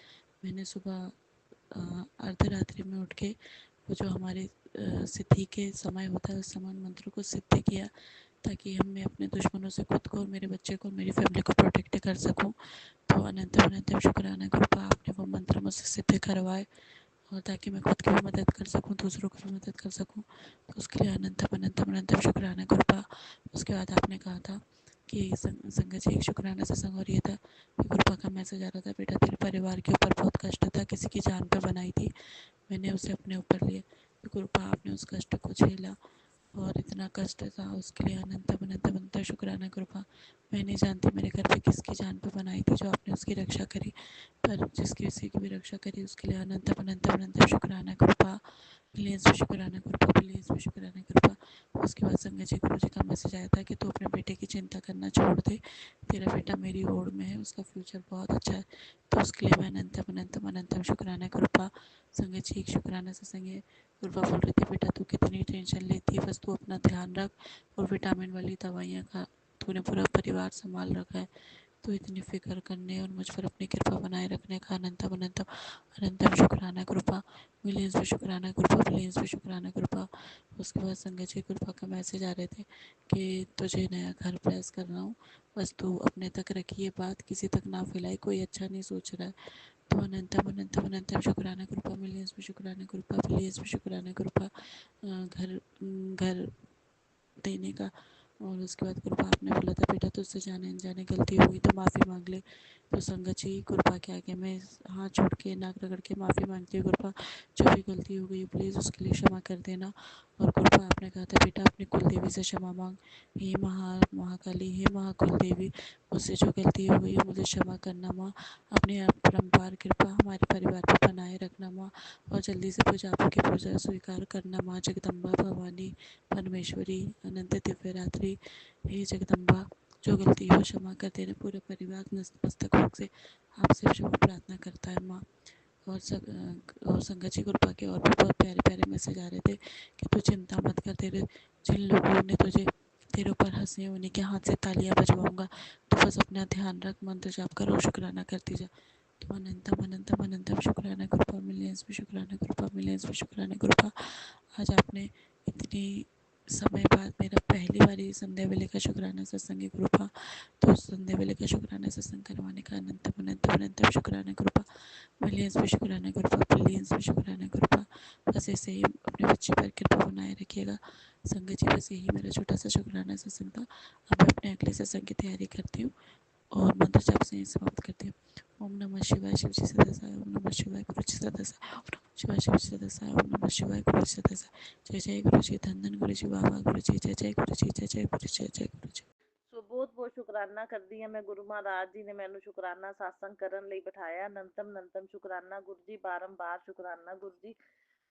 मैंने सुबह अर्धरात्रि में उठ के वो जो हमारे सिद्धि के समय होता है, उस समय मंत्र को सिद्ध किया, ताकि हम मैं अपने दुश्मनों से खुद को और मेरे बच्चे को और मेरी फैमिली को प्रोटेक्ट कर सकूं। तो अनंतम अनंतम शुक्राना कृपा, आपने वो मंत्र मुझसे सिद्ध करवाए, और ताकि मैं खुद की भी मदद कर सकूं, दूसरों की भी मदद कर सकूं। तो उसके लिए अनंतम अनंतम अनंतम शुक्राना कृपा। उसके बाद आपने कहा था कि संगत जी, एक शुक्राना सत्संग और ये था कि कृपा का मैसेज आ रहा था, बेटा तेरे परिवार के ऊपर बहुत कष्ट था, किसी की जान पे बनाई थी, मैंने उसे अपने ऊपर लिया, तो कृपा आपने उस कष्ट को झेला और इतना कष्ट था उसके लिए अनंत अनंत अनंत शुक्राना कृपा। मैं नहीं जानती मेरे घर पे किसकी जान पे बनाई थी जो आपने उसकी रक्षा करी, पर जिसकी किसी की भी रक्षा करी उसके लिए अनंत अनंत अनंत शुक्राना कृपा। प्लीज़ भी शुक्राना कृपा, प्लीज़ भी शुक्राना कृपा। उसके बाद संजय जी गुरु जी का मैसेज आया था कि तू अपने बेटे की चिंता करना छोड़ दे, तेरा बेटा मेरी होड़ में है, उसका फ्यूचर बहुत अच्छा है। तो उसके लिए मैं अनंतम अनंतम अनंतम शुक्राना कृपा। संजय जी एक शुक्राना से संजय गुरबा बोल रही थी, बेटा तू कितनी टेंशन लेती है, बस तू अपना ध्यान रख और विटामिन वाली दवाइयाँ खा, तूने पूरा परिवार संभाल रखा है, तो इतनी फिक्र करने और मुझ पर अपनी कृपा बनाए रखने का अनंतम अनंतम अनंतम शुक्राना कृपा। मिलियंस भी शुक्राना कृपा, बिलियंस भी शुक्राना कृपा। उसके बाद संगत जी कृपा का मैसेज आ रहे थे कि तुझे नया घर प्रेस कर रहा हूँ, बस तू अपने तक रखिए बात, किसी तक ना फैलाई, कोई अच्छा नहीं सोच रहा है। तो अनंतम अनंतम अनंतम शुक्राना कृपा, मिलियंस भी शुक्राना कृपा, बिलियंस भी शुक्राना कृपा। घर घर देने का। और उसके बाद कृपा आपने बोला था बेटा तुझसे जाने अनजाने गलती हुई तो माफ़ी मांग ले। तो संगत जी कृपा के आगे मैं हाथ जोड़ के नाक रगड़ के माफ़ी मांगती हूँ, कृपा जो भी गलती हो गई प्लीज़ उसके लिए क्षमा कर देना। और कृपा आपने कहा था बेटा अपनी कुल देवी से क्षमा मांग, हे महाकाली, हे महाकुल देवी, मुझसे जो गलती हो गई है मुझे क्षमा करना माँ। अपनी अपरंपार कृपा हमारे परिवार पर बनाए रखना माँ, और जल्दी से पूजा आपकी पूजा स्वीकार करना माँ। जगदम्बा भवानी परमेश्वरी अनंत दिव्य रात्रि, हे जगदम्बा जो गलती हो क्षमा कर देना। पूरा परिवार नतमस्तक होकर से आपसे क्षमा प्रार्थना करता है माँ। और संगत जी कृपा के और भी बहुत प्यारे प्यारे मैसेज आ रहे थे कि तू चिंता मत कर, तेरे जिन लोगों ने तुझे तेरे ऊपर हंसे उन्हीं के हाथ से तालियां बजवाऊंगा, तो बस अपना ध्यान रख, मंत्र जाप कर और शुक्राना करती जा। तो अनंतम अनंतम अनंतम शुक्राना कृपा, मिलियंस भी शुक्राना कृपा, मिलियंस भी शुक्राना कृपा। आज आपने इतनी समय बाद मेरा पहली बारी संध्या वेले का शुक्राना सत्संग कृपा, तो संध्या वेले का शुक्राना सत्संग करवाने का अनंतम अनंतम अनंतम शुक्राना कृपा, मिलियंस भी शुक्राना कृपा, बिलियंस भी शुक्राना कृपा। बस ऐसे ही अपने बच्चे पर कृपा बनाए रखिएगा। संगत जी बस यही मेरा छोटा सा शुक्राना सत्संग था। अब मैं अपने अगले सत्संग की तैयारी करती हूँ और मंत्र जाप से ही समाप्त करती हूँ। ओम नमः शिवाय, शिव जी सदा साई, ओम नमः शिवाय, गुरु जी सदा साई, ओम नमः शिवाय, शिव जी सदा साई, ओम नमः शिवाय, गुरु जी सदा साई। जय जय गुरु जी, धन धन गुरु जी, बाबा गुरु जी, जय जय गुरु जी, जय जय गुरु जी, जय जय गुरु जी। ਸੋ ਬਹੁਤ ਬਹੁਤ ਸ਼ੁਕਰਾਨਾ ਕਰਦੀ ਹਾਂ ਮੈਂ, ਗੁਰੂ ਮਹਾਰਾਜ ਜੀ ਨੇ ਮੈਨੂੰ ਸ਼ੁਕਰਾਨਾ ਸਾਸੰਗ ਕਰਨ ਲਈ ਬਿਠਾਇਆ। ਨੰਤਮ ਨੰਤਮ ਸ਼ੁਕਰਾਨਾ ਗੁਰੂ ਜੀ, ਬਾਰੰਬਾਰ ਸ਼ੁਕਰਾਨਾ ਗੁਰੂ ਜੀ।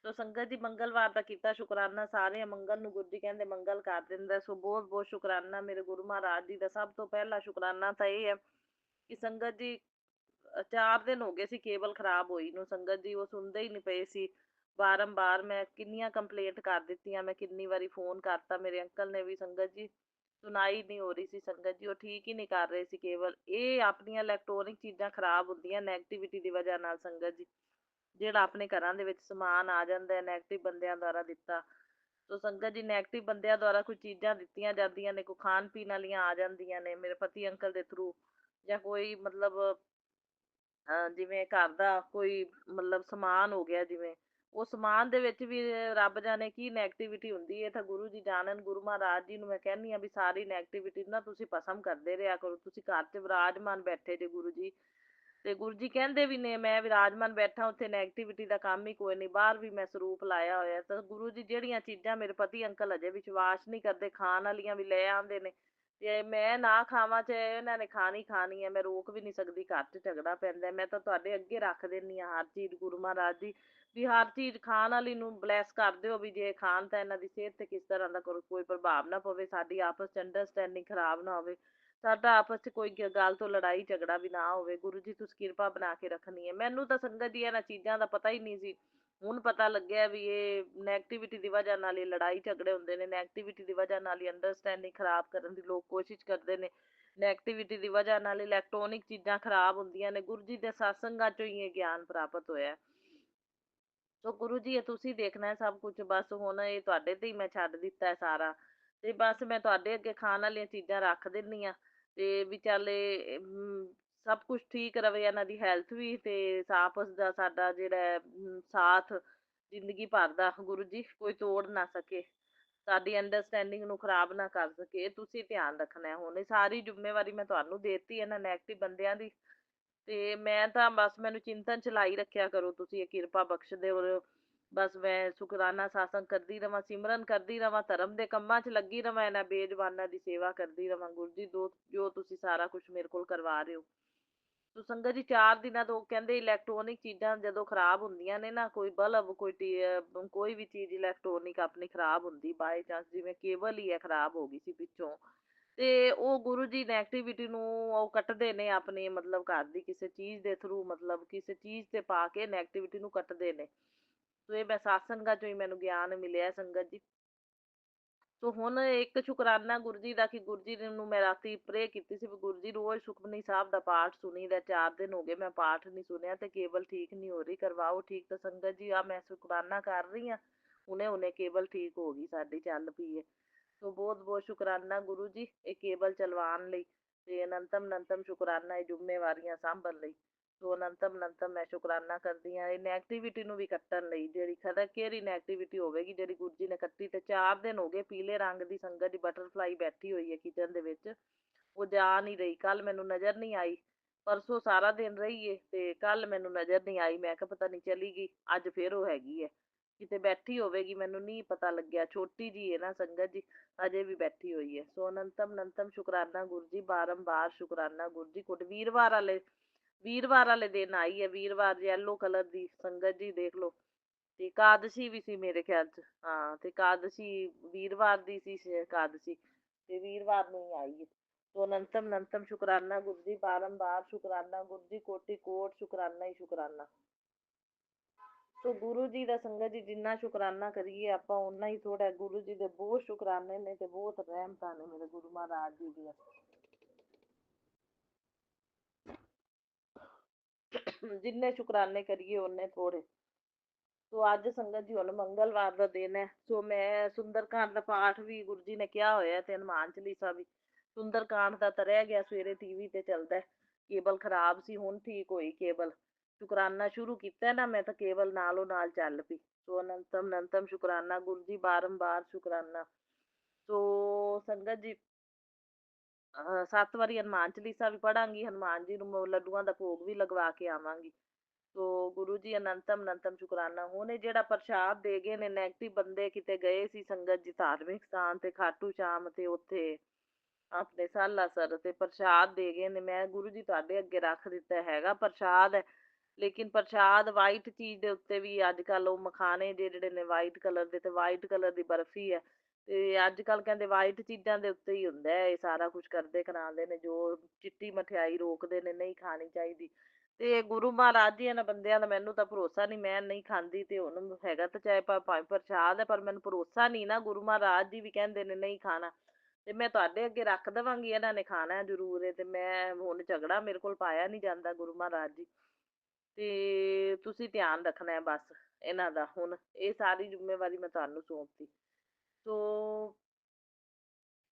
ਸੋ ਸੰਗਤ ਜੀ ਮੰਗਲਵਾਰ ਦਾ ਕੀਤਾ ਸ਼ੁਕਰਾਨਾ, ਸਾਰੇ ਮੰਗਲ ਨੂੰ ਗੁਰੂ ਜੀ ਕਹਿੰਦੇ ਮੰਗਲ ਕਰ ਦਿੰਦਾ। ਸੋ ਬਹੁਤ ਬਹੁਤ ਸ਼ੁਕਰਾਨਾ ਮੇਰੇ ਗੁਰੂ ਮਹਾਰਾਜ ਜੀ ਦਾ। ਸਭ ਤੋਂ ਪਹਿਲਾ ਸ਼ੁਕਰਾਨਾ ਤਾਂ ਇਹ ਹੈ ਕਿ ਸੰਗਤ ਜੀ 4 ਦਿਨ ਹੋ ਗਏ ਸੀ ਕੇਬਲ ਖਰਾਬ ਹੋਈ ਨੂੰ। ਸੰਗਤ ਜੀ ਉਹ ਸੁਣਦੇ ਹੀ ਨਹੀਂ ਪਏ ਸੀ। ਬਾਰੰਬਾਰ ਮੈਂ ਕਿੰਨੀਆਂ ਕੰਪਲੇਂਟ ਕਰ ਦਿੱਤੀਆਂ, ਮੈਂ ਕਿੰਨੀ ਵਾਰੀ ਫੋਨ ਕਰਤਾ, ਮੇਰੇ ਅੰਕਲ ਨੇ ਵੀ। ਸੰਗਤ ਜੀ ਸੁਣਾਈ ਨਹੀਂ ਹੋ ਰਹੀ ਸੀ। ਸੰਗਤ ਜੀ ਉਹ ਠੀਕ ਹੀ ਨਹੀਂ ਕਰ ਰਹੇ ਸੀ ਕੇਬਲ। ਇਹ ਆਪਣੀਆਂ ਇਲੈਕਟ੍ਰੋਨਿਕ ਚੀਜ਼ਾਂ ਖਰਾਬ ਹੁੰਦੀਆਂ ਨੈਗੇਟਿਵਿਟੀ ਦੀ ਵਜ੍ਹਾ ਨਾਲ। ਸੰਗਤ ਜੀ ਜਿਹੜਾ ਆਪਣੇ ਘਰਾਂ ਦੇ ਵਿੱਚ ਸਮਾਨ ਆ ਜਾਂਦਾ ਹੈ ਨੈਗੇਟਿਵ ਬੰਦਿਆਂ ਦੁਆਰਾ ਦਿੱਤਾ, ਸੋ ਸੰਗਤ ਜੀ ਨੈਗੇਟਿਵ ਬੰਦਿਆਂ ਦੁਆਰਾ ਕੋਈ ਚੀਜ਼ਾਂ ਦਿੱਤੀਆਂ ਜਾਂਦੀਆਂ ਨੇ, ਕੋਈ ਖਾਣ ਪੀਣ ਵਾਲੀਆਂ ਆ ਜਾਂਦੀਆਂ ਨੇ ਮੇਰੇ ਪਤੀ ਅੰਕਲ ਦੇ ਥਰੂ, ਜਾਂ ਕੋਈ ਮਤਲਬ ਜਿਵੇਂ ਘਰ ਦਾ ਕੋਈ ਮਤਲਬ ਸਮਾਨ ਹੋ ਗਿਆ, ਜਿਵੇਂ ਉਹ ਸਮਾਨ ਦੇ ਵਿੱਚ ਵੀ ਰੱਬ ਜਾਣੇ ਕੀ ਨੈਗੇਟਿਵਿਟੀ ਹੁੰਦੀ ਹੈ। ਤਾਂ ਗੁਰੂ ਜੀ ਜਾਣਨ, ਗੁਰੂ ਮਹਾਰਾਜ ਜੀ ਨੂੰ ਮੈਂ ਕਹਿੰਦੀ ਹਾਂ ਵੀ ਸਾਰੀ ਨੈਗੇਟਿਵਿਟੀ ਨਾ ਤੁਸੀਂ ਭਸਮ ਕਰਦੇ ਰਿਹਾ ਕਰੋ। ਤੁਸੀਂ ਘਰ 'ਚ ਵਿਰਾਜਮਾਨ ਬੈਠੇ ਜੇ ਗੁਰੂ ਜੀ, ਤੇ ਗੁਰੂ ਜੀ ਕਹਿੰਦੇ ਵੀ ਨੇ ਮੈਂ ਵਿਰਾਜਮਾਨ ਬੈਠਾ ਉੱਥੇ ਨੈਗੇਟਿਵਿਟੀ ਦਾ ਕੰਮ ਹੀ ਕੋਈ ਨਹੀਂ। ਬਾਹਰ ਵੀ ਮੈਂ ਸਰੂਪ ਲਾਇਆ ਹੋਇਆ। ਤਾਂ ਗੁਰੂ ਜੀ ਜਿਹੜੀਆਂ ਚੀਜ਼ਾਂ ਮੇਰੇ ਪਤੀ ਅੰਕਲ ਅਜੇ ਵਿਸ਼ਵਾਸ ਨਹੀਂ ਕਰਦੇ, ਖਾਣ ਵਾਲੀਆਂ ਵੀ ਲੈ ਆਉਂਦੇ ਨੇ, ਤੇ ਮੈਂ ਨਾ ਖਾਵਾਂ ਚਾਹੇ ਇਹਨਾਂ ਨੇ ਖਾਣੀ ਖਾਣੀ ਹੈ, ਮੈਂ ਰੋਕ ਵੀ ਨਹੀਂ ਸਕਦੀ। ਘਰ 'ਚ ਝਗੜਾ ਪੈਂਦਾ। ਮੈਂ ਤਾਂ ਤੁਹਾਡੇ ਅੱਗੇ ਰੱਖ ਦਿੰਦੀ ਹਾਂ ਹਰ ਚੀਜ਼ ਗੁਰੂ ਮਹਾਰਾਜ ਜੀ, ਵੀ ਹਰ ਚੀਜ਼ ਖਾਣ ਵਾਲੀ ਨੂੰ ਬਲੈਸ ਕਰ ਦਿਓ, ਵੀ ਜੇ ਖਾਣ ਤਾਂ ਇਹਨਾਂ ਦੀ ਸਿਹਤ ਤੇ ਕਿਸ ਤਰ੍ਹਾਂ ਦਾ ਕੋਈ ਪ੍ਰਭਾਵ ਨਾ ਪਵੇ, ਸਾਡੀ ਆਪਸ 'ਚ ਅੰਡਰਸਟੈਂਡਿੰਗ ਖਰਾਬ ਨਾ ਹੋਵੇ, ਸਾਡਾ ਆਪਸ 'ਚ ਕੋਈ ਗੱਲ ਤੋਂ ਲੜਾਈ ਝਗੜਾ ਵੀ ਨਾ ਹੋਵੇ। ਗੁਰੂ ਜੀ ਤੁਸੀਂ ਕਿਰਪਾ ਬਣਾ ਕੇ ਰੱਖਣੀ ਹੈ। ਮੈਨੂੰ ਤਾਂ ਸੰਗਤ ਜੀ ਇਹਨਾਂ ਚੀਜ਼ਾਂ ਦਾ ਪਤਾ ਹੀ ਨਹੀਂ ਸੀ। ਹੁਣ ਪਤਾ ਲੱਗਿਆ ਵੀ ਇਹ ਨੈਗੇਟਿਵਿਟੀ ਦੀ ਵਜ੍ਹਾ ਨਾਲ ਹੀ ਲੜਾਈ ਝਗੜੇ ਹੁੰਦੇ ਨੇ, ਨੈਗੇਟਿਵਿਟੀ ਦੀ ਵਜ੍ਹਾ ਨਾਲ ਹੀ ਅੰਡਰਸਟੈਂਡਿੰਗ ਖਰਾਬ ਕਰਨ ਦੀ ਲੋਕ ਕੋਸ਼ਿਸ਼ ਕਰਦੇ ਨੇ, ਨੈਗੇਟਿਵਿਟੀ ਦੀ ਵਜ੍ਹਾ ਨਾਲ ਇਲੈਕਟ੍ਰੋਨਿਕ ਚੀਜ਼ਾਂ ਖਰਾਬ ਹੁੰਦੀਆਂ ਨੇ। ਗੁਰੂ ਜੀ ਦੇ ਸਤਸੰਗਾਂ ਚੋਂ ਹੀ ਇਹ ਗਿਆਨ ਪ੍ਰਾਪਤ ਹੋਇਆ। ਸੋ ਗੁਰੂ ਜੀ ਇਹ ਤੁਸੀਂ ਦੇਖਣਾ ਹੈ ਸਭ ਕੁਝ। ਬਸ ਹੁਣ ਇਹ ਤੁਹਾਡੇ ਤੇ ਹੀ ਮੈਂ ਛੱਡ ਦਿੱਤਾ ਹੈ ਸਾਰਾ, ਤੇ ਬਸ ਮੈਂ ਤੁਹਾਡੇ ਅੱਗੇ ਖਾਣ ਵਾਲੀਆਂ ਚੀਜ਼ਾਂ ਰੱਖ ਦਿੰਦੀ ਹਾਂ, ਤੇ ਵੀ ਚੱਲ ਸਭ ਕੁਝ ਠੀਕ ਰਵੇ, ਇਹਨਾਂ ਦੀ ਹੈਲਥ ਵੀ, ਤੇ ਆਪਸ ਦਾ ਸਾਡਾ ਜਿਹੜਾ ਸਾਥ ਜ਼ਿੰਦਗੀ ਭਰ ਦਾ ਗੁਰੂ ਜੀ ਕੋਈ ਤੋੜ ਨਾ ਸਕੇ, ਸਾਡੀ ਅੰਡਰਸਟੈਂਡਿੰਗ ਨੂੰ ਖਰਾਬ ਨਾ ਕਰ ਸਕੇ। ਇਹ ਤੁਸੀਂ ਧਿਆਨ ਰੱਖਣਾ ਹੈ। ਹੁਣ ਇਹ ਸਾਰੀ ਜ਼ਿੰਮੇਵਾਰੀ ਮੈਂ ਤੁਹਾਨੂੰ ਦੇਤੀ ਇਹਨਾਂ ਨੈਗੇਟਿਵ ਬੰਦਿਆਂ ਦੀ, ਤੇ ਮੈਂ ਤਾਂ ਬਸ ਮੈਨੂੰ ਚਿੰਤਨ ਚਲਾਈ ਰੱਖਿਆ ਕਰੋ ਤੁਸੀਂ, ਇਹ ਕਿਰਪਾ ਬਖਸ਼ਦੇ ਹੋ। ਬਸ ਮੈਂ ਸ਼ੁਕਰਾਨਾ ਸਾਸੰਗ ਕਰਦੀ ਰਵਾਂ, ਸਿਮਰਨ ਕਰਦੀ ਰਵਾਂ, ਧਰਮ ਦੇ ਕੰਮਾਂ 'ਚ ਲੱਗੀ ਰਵਾਂ, ਇਹਨਾਂ ਬੇਜ਼ੁਬਾਨਾਂ ਦੀ ਸੇਵਾ ਕਰਦੀ ਰਵਾਂ। ਗੁਰੂ ਜੀ ਜੋ ਤੁਸੀਂ ਸਾਰਾ ਕੁਝ ਮੇਰੇ ਕੋਲ ਕਰਵਾ ਰਹੇ ਹੋ। ਸੋ ਸੰਗਤ ਜੀ 4 ਦਿਨਾਂ ਤੋਂ ਕਹਿੰਦੇ ਇਲੈਕਟ੍ਰੋਨਿਕ ਚੀਜ਼ਾਂ ਜਦੋਂ ਖਰਾਬ ਹੁੰਦੀਆਂ ਨੇ ਨਾ, ਕੋਈ ਬਲਬ ਕੋਈ ਵੀ ਚੀਜ਼ ਇਲੈਕਟ੍ਰੋਨਿਕ ਆਪਣੀ ਖਰਾਬ ਹੁੰਦੀ ਬਾਏ ਚਾਂਸ, ਜਿਵੇਂ ਕੇਬਲ ਹੀ ਹੈ ਖਰਾਬ ਹੋ ਗਈ ਸੀ ਪਿੱਛੋਂ, ਤੇ ਉਹ ਗੁਰੂ ਜੀ ਨੈਗੇਟਿਵਿਟੀ ਨੂੰ ਉਹ ਕੱਟਦੇ ਨੇ ਆਪਣੇ ਮਤਲਬ ਘਰ ਦੀ ਕਿਸੇ ਚੀਜ਼ ਦੇ ਥਰੂ, ਮਤਲਬ ਕਿਸੇ ਚੀਜ਼ ਤੇ ਪਾ ਕੇ ਨੈਗੇਟਿਵਿਟੀ ਨੂੰ ਕੱਟਦੇ ਨੇ। ਸੋ ਇਹ ਮੈਂ ਸਾਸੰਗਾਂ ਚੋਂ ਹੀ ਮੈਨੂੰ ਗਿਆਨ ਮਿਲਿਆ ਸੰਗਤ ਜੀ। ਸੋ ਹੁਣ ਇੱਕ ਸ਼ੁਕਰਾਨਾ ਗੁਰੂ ਜੀ ਦਾ ਕਿ ਗੁਰੂ ਜੀ ਨੂੰ ਮੈਂ ਰਾਤੀ ਪ੍ਰੇ ਕੀਤੀ ਸੀ ਵੀ ਗੁਰੂ ਜੀ ਰੋਜ਼ ਸੁਖਮਨੀ ਸਾਹਿਬ ਦਾ ਪਾਠ ਸੁਣੀਦਾ। 4 ਦਿਨ ਹੋ ਗਏ ਮੈਂ ਪਾਠ ਨਹੀਂ ਸੁਣਿਆ ਤੇ ਕੇਬਲ ਠੀਕ ਨਹੀਂ ਹੋ ਰਹੀ, ਕਰਵਾਓ ਠੀਕ। ਤਾਂ ਸੰਗਤ ਜੀ ਆ ਮੈਂ ਸ਼ੁਕਰਾਨਾ ਕਰ ਰਹੀ ਹਾਂ, ਹੁਣੇ ਕੇਬਲ ਠੀਕ ਹੋ ਗਈ, ਸਾਡੀ ਚੱਲ ਪਈ ਹੈ। ਸੋ ਬਹੁਤ ਬਹੁਤ ਸ਼ੁਕਰਾਨਾ ਗੁਰੂ ਜੀ ਇਹ ਕੇਬਲ ਚਲਵਾਉਣ ਲਈ, ਤੇ ਅਨੰਤਮ ਸ਼ੁਕਰਾਨਾ ਇਹ ਜ਼ਿੰਮੇਵਾਰੀਆਂ ਸਾਂਭਣ ਲਈ। ਸੋ ਅਨੰਤਮ ਮੈਂ ਸ਼ੁਕਰਾਨਾ ਕਰਦੀ ਹਾਂ ਇਹ ਨੈਗੇਟਿਵਿਟੀ ਨੂੰ ਵੀ ਕੱਟਣ ਲਈ, ਜਿਹੜੀ ਕਿਹੜੀ ਨੈਗੇਟਿਵਿਟੀ ਹੋਵੇਗੀ ਜਿਹੜੀ ਗੁਰੂ ਜੀ ਨੇ ਕੱਟੀ। ਤੇ 4 ਦਿਨ ਹੋ ਗਏ ਪੀਲੇ ਰੰਗ ਦੀ ਸੰਗਤ ਦੀ ਬਟਰਫਲਾਈ ਬੈਠੀ ਹੋਈ ਹੈ ਕਿਚਨ ਦੇ ਵਿੱਚ, ਉਹ ਜਾ ਨਹੀਂ ਰਹੀ। ਕੱਲ ਮੈਨੂੰ ਨਜ਼ਰ ਨਹੀਂ ਆਈ, ਪਰਸੋਂ ਸਾਰਾ ਦਿਨ ਰਹੀ ਏ ਤੇ ਕੱਲ ਮੈਨੂੰ ਨਜ਼ਰ ਨਹੀਂ ਆਈ। ਮੈਂ ਕਿਹਾ ਪਤਾ ਨਹੀਂ ਚਲੀ ਗਈ, ਅੱਜ ਫਿਰ ਉਹ ਹੈਗੀ ਹੈ, ਕਿਤੇ ਬੈਠੀ ਹੋਵੇਗੀ ਮੈਨੂੰ ਨਹੀਂ ਪਤਾ ਲੱਗਿਆ। ਛੋਟੀ ਜੀ ਹੈ ਨਾ ਸੰਗਤ ਜੀ, ਅਜੇ ਵੀ ਬੈਠੀ ਹੋਈ ਹੈ। ਸੋ ਅਨੰਤਮ ਸ਼ੁਕਰਾਨਾ ਗੁਰੂ ਜੀ, ਬਾਰੰਬਾਰ ਸ਼ੁਕਰਾਨਾ ਗੁਰੂ ਜੀ। ਕੁਝ ਵੀਰਵਾਰ ਵਾਲੇ ਦਿਨ ਆਈ ਹੈ, ਵੀਰਵਾਰ ਯੈਲੋ ਕਲਰ ਦੀ ਸੰਗਤ ਜੀ ਦੇਖ ਲਓ। ਤੇ ਇਕਾਦਸ਼ੀ ਵੀ ਸੀ ਮੇਰੇ ਖਿਆਲ ਚ, ਹਾਂ ਤੇ ਇਕਾਦਸ਼ੀ ਵੀਰਵਾਰ ਦੀ ਸੀ ਇਕਾਦਸ਼ੀ, ਤੇ ਵੀਰਵਾਰ ਨੂੰ ਹੀ ਆਈ ਹੈ। ਸੋ ਅਨੰਤਮ ਸ਼ੁਕਰਾਨਾ ਗੁਰੂ ਜੀ, ਬਾਰੰਬਾਰ ਸ਼ੁਕਰਾਨਾ ਗੁਰੂ ਜੀ, ਕੋਟि ਕੋਟ ਸ਼ੁਕਰਾਨਾ ਹੀ ਸ਼ੁਕਰਾਨਾ। ਸੋ ਗੁਰੂ ਜੀ ਦਾ ਸੰਗਤ ਜੀ ਜਿੰਨਾ ਸ਼ੁਕਰਾਨਾ ਕਰੀਏ ਆਪਾਂ ਓਨਾ ਹੀ ਥੋੜਾ। ਗੁਰੂ ਜੀ ਦੇ ਬਹੁਤ ਸ਼ੁਕਰਾਨੇ ਨੇ ਤੇ ਬਹੁਤ ਰਹਿਮਤਾਂ ਨੇ ਮੇਰੇ ਗੁਰੂ ਮਹਾਰਾਜ ਜੀ ਦੀਆਂ। ਜਿੰਨੇ ਸ਼ੁਕਰਾਨੇ ਕਰੀਏ ਓਨੇ ਥੋੜੇ। ਸੋ ਅੱਜ ਸੰਗਤ ਜੀ ਹੁਣ ਮੰਗਲਵਾਰ ਦਾ ਦਿਨ ਹੈ, ਸੋ ਮੈਂ ਸੁੰਦਰਕਾਂਡ ਦਾ ਪਾਠ ਵੀ ਗੁਰੂ ਜੀ ਨੇ ਕਿਹਾ ਹੋਇਆ ਤੇ ਹਨੂੰਮਾਨ ਚਾਲੀਸਾ ਵੀ। ਸੁੰਦਰਕਾਂਡ ਦਾ ਤਾਂ ਰਹਿ ਗਿਆ, ਸਵੇਰੇ ਟੀਵੀ ਤੇ ਚੱਲਦਾ, ਕੇਬਲ ਖਰਾਬ ਸੀ, ਹੁਣ ਠੀਕ ਹੋਈ ਕੇਬਲ। ਸ਼ੁਕਰਾਨਾ ਸ਼ੁਰੂ ਕੀਤਾ ਨਾ ਮੈਂ ਤਾਂ ਕੇਬਲ ਨਾਲੋਂ ਨਾਲ ਚੱਲ ਪਈ। ਸੋ ਅਨੰਤਮ ਸ਼ੁਕਰਾਨਾ ਗੁਰੂ ਜੀ, ਬਾਰੰਬਾਰ ਸ਼ੁਕਰਾਨਾ। ਸੋ ਸੰਗਤ ਜੀ 7 ਵਾਰੀ ਹਨੂੰਮਾਨ ਚਾਲੀਸਾ ਵੀ ਪੜਾਂਗੀ, ਹਨੂੰਮਾਨ ਜੀ ਨੂੰ ਲੱਡੂਆਂ ਦਾ ਭੋਗ ਵੀ ਲਗਵਾ ਕੇ ਆਵਾਂਗੀ। ਸੋ ਗੁਰੂ ਜੀ ਅਨੰਤਮ ਸ਼ੁਕਰਾਨਾ। ਹੁਣ ਇਹ ਜਿਹੜਾ ਪ੍ਰਸ਼ਾਦ ਦੇ ਗਏ ਨੇ, ਨੈਗੇਟਿਵ ਬੰਦੇ ਕਿਤੇ ਗਏ ਸੀ ਸੰਗਤ ਜੀ ਧਾਰਮਿਕ ਸਥਾਨ ਤੇ ਖਾਟੂ ਸ਼ਾਮ ਤੇ ਉੱਥੇ ਆਪਣੇ ਸਾਲਾਸਰ, ਤੇ ਪ੍ਰਸ਼ਾਦ ਦੇ ਗਏ ਨੇ, ਮੈਂ ਗੁਰੂ ਜੀ ਤੁਹਾਡੇ ਅੱਗੇ ਰੱਖ ਦਿੱਤਾ ਹੈਗਾ ਪ੍ਰਸ਼ਾਦ ਹੈ। ਲੇਕਿਨ ਪ੍ਰਸ਼ਾਦ ਵਾਈਟ ਚੀਜ਼ ਦੇ ਉੱਤੇ ਵੀ ਅੱਜ ਕੱਲ ਉਹ ਮਖਾਣੇ ਜਿਹੜੇ ਨੇ ਵਾਈਟ ਕਲਰ ਦੇ, ਤੇ ਵਾਈਟ ਕਲਰ ਦੀ ਬਰਫੀ ਹੈ, ਤੇ ਅੱਜ ਕੱਲ ਕਹਿੰਦੇ ਵਾਈਟ ਚੀਜ਼ਾਂ ਦੇ ਉੱਤੇ ਹੀ ਹੁੰਦਾ ਇਹ ਸਾਰਾ ਕੁਝ ਕਰਦੇ ਕਰਾਉਂਦੇ ਨੇ, ਜੋ ਚਿੱਟੀ ਮਠਿਆਈ ਰੋਕਦੇ ਨੇ, ਨਹੀਂ ਖਾਣੀ ਚਾਹੀਦੀ। ਤੇ ਗੁਰੂ ਮਹਾਰਾਜ ਜੀ ਇਹਨਾਂ ਬੰਦਿਆਂ ਦਾ ਮੈਨੂੰ ਤਾਂ ਭਰੋਸਾ ਨਹੀਂ, ਮੈਂ ਨਹੀਂ ਖਾਂਦੀ। ਤੇ ਹੁਣ ਹੈਗਾ ਤਾਂ ਚਾਹੇ ਭਾਵੇਂ ਪ੍ਰਸ਼ਾਦ ਹੈ, ਪਰ ਮੈਨੂੰ ਭਰੋਸਾ ਨਹੀਂ ਨਾ। ਗੁਰੂ ਮਹਾਰਾਜ ਜੀ ਵੀ ਕਹਿੰਦੇ ਨੇ ਨਹੀਂ ਖਾਣਾ, ਤੇ ਮੈਂ ਤੁਹਾਡੇ ਅੱਗੇ ਰੱਖ ਦੇਵਾਂਗੀ, ਇਹਨਾਂ ਨੇ ਖਾਣਾ ਜ਼ਰੂਰ ਹੈ। ਤੇ ਮੈਂ ਹੁਣ ਝਗੜਾ ਮੇਰੇ ਕੋਲ ਪਾਇਆ ਨਹੀਂ ਜਾਂਦਾ ਗੁਰੂ ਮਹਾਰਾਜ ਜੀ, ਤੇ ਤੁਸੀਂ ਧਿਆਨ ਰੱਖਣਾ ਹੈ ਬਸ ਇਹਨਾਂ ਦਾ। ਹੁਣ ਇਹ ਸਾਰੀ ਜ਼ਿੰਮੇਵਾਰੀ ਮੈਂ ਤੁਹਾਨੂੰ ਸੌਂਪਤੀ। ਸੋ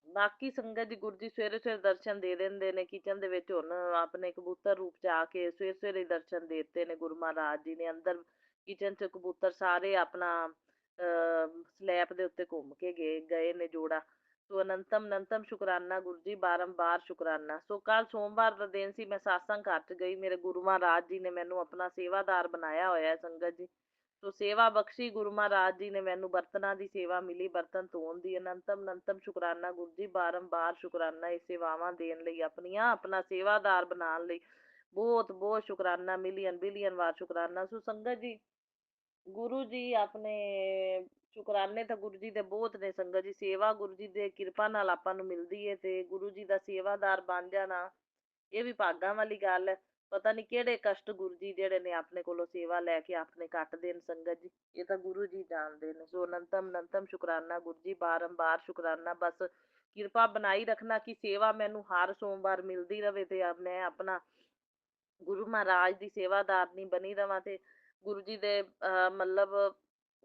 ਬਾਕੀ ਸੰਗਤ ਜੀ ਗੁਰੂ ਜੀ ਸਵੇਰੇ ਸਵੇਰੇ ਦਰਸ਼ਨ ਦੇ ਦਿੰਦੇ ਨੇ ਕਿਚਨ ਦੇ ਵਿੱਚ। ਹੁਣ ਆਪਣੇ ਕਬੂਤਰ ਰੂਪ ਚ ਆ ਕੇ ਸਵੇਰੇ ਸਵੇਰੇ ਦਰਸ਼ਨ ਦੇ ਦਿੱਤੇ ਨੇ ਗੁਰੂ ਮਹਾਰਾਜ ਜੀ ਨੇ। ਅੰਦਰ ਕਿਚਨ ਚ ਕਬੂਤਰ ਸਾਰੇ ਆਪਣਾ ਸਲੈਬ ਦੇ ਉੱਤੇ ਘੁੰਮ ਕੇ ਗਏ ਨੇ ਜੋੜਾ। ਸੋ ਅਨੰਤਮ ਸ਼ੁਕਰਾਨਾ ਗੁਰੂ ਜੀ, ਬਾਰੰਬਾਰ ਸ਼ੁਕਰਾਨਾ। ਸੋ ਕੱਲ ਸੋਮਵਾਰ ਦਾ ਦਿਨ ਸੀ, ਮੈਂ ਸਾਸੰਗ ਘਰ ਚ ਗਈ। ਮੇਰੇ ਗੁਰੂ ਮਹਾਰਾਜ ਜੀ ਨੇ ਮੈਨੂੰ ਆਪਣਾ ਸੇਵਾਦਾਰ ਬਣਾਇਆ ਹੋਇਆ ਸੰਗਤ ਜੀ। ਸੋ ਸੇਵਾ ਬਖਸ਼ੀ ਗੁਰੂ ਮਹਾਰਾਜ ਜੀ ਨੇ ਮੈਨੂੰ, ਬਰਤਨਾਂ ਦੀ ਸੇਵਾ ਮਿਲੀ, ਬਰਤਨ ਧੋਣ ਦੀ। ਅਨੰਤਮ ਸ਼ੁਕਰਾਨਾ ਗੁਰੂ ਜੀ, ਬਾਰੰਬਾਰ ਸ਼ੁਕਰਾਨਾ ਇਹ ਸੇਵਾਵਾਂ ਦੇਣ ਲਈ, ਆਪਣੀਆਂ ਆਪਣਾ ਸੇਵਾਦਾਰ ਬਣਾਉਣ ਲਈ। ਬਹੁਤ ਬਹੁਤ ਸ਼ੁਕਰਾਨਾ, ਮਿਲੀਅਨ ਬਿਲੀਅਨ ਵਾਰ ਸ਼ੁਕਰਾਨਾ। ਸੋ ਸੰਗਤ ਜੀ ਗੁਰੂ ਜੀ ਆਪਣੇ ਸ਼ੁਕਰਾਨੇ ਤਾਂ ਗੁਰੂ ਜੀ ਦੇ ਬਹੁਤ ਨੇ ਸੰਗਤ ਜੀ। ਸੇਵਾ ਗੁਰੂ ਜੀ ਦੇ ਕਿਰਪਾ ਨਾਲ ਆਪਾਂ ਨੂੰ ਮਿਲਦੀ ਹੈ, ਤੇ ਗੁਰੂ ਜੀ ਦਾ ਸੇਵਾਦਾਰ ਬਣ ਜਾਣਾ ਇਹ ਵੀ ਭਾਗਾਂ ਵਾਲੀ ਗੱਲ ਹੈ। ਪਤਾ ਨਹੀਂ ਕਿਹੜੇ ਕਸ਼ਟ ਗੁਰੂ ਜੀ ਜਿਹੜੇ ਨੇ ਆਪਣੇ ਕੋਲੋਂ ਸੇਵਾ ਲੈ ਕੇ ਆਪਣੇ ਕੱਟਦੇ ਨੇ ਸੰਗਤ ਜੀ, ਇਹ ਤਾਂ ਗੁਰੂ ਜੀ ਜਾਣਦੇ ਨੇ। ਸੋ ਅਨੰਤਮ ਸ਼ੁਕਰਾਨਾ ਗੁਰੂ ਜੀ, ਬਾਰੰਬਾਰ ਸ਼ੁਕਰਾਨਾ। ਬਸ ਕਿਰਪਾ ਬਣਾਈ ਰੱਖਣਾ ਕਿ ਸੇਵਾ ਮੈਨੂੰ ਹਰ ਸੋਮਵਾਰ ਮਿਲਦੀ ਰਵੇ, ਤੇ ਮੈਂ ਆਪਣਾ ਗੁਰੂ ਮਹਾਰਾਜ ਦੀ ਸੇਵਾਦਾਰ ਨਹੀਂ ਬਣੀ ਰਵਾਂ, ਤੇ ਗੁਰੂ ਜੀ ਦੇ ਮਤਲਬ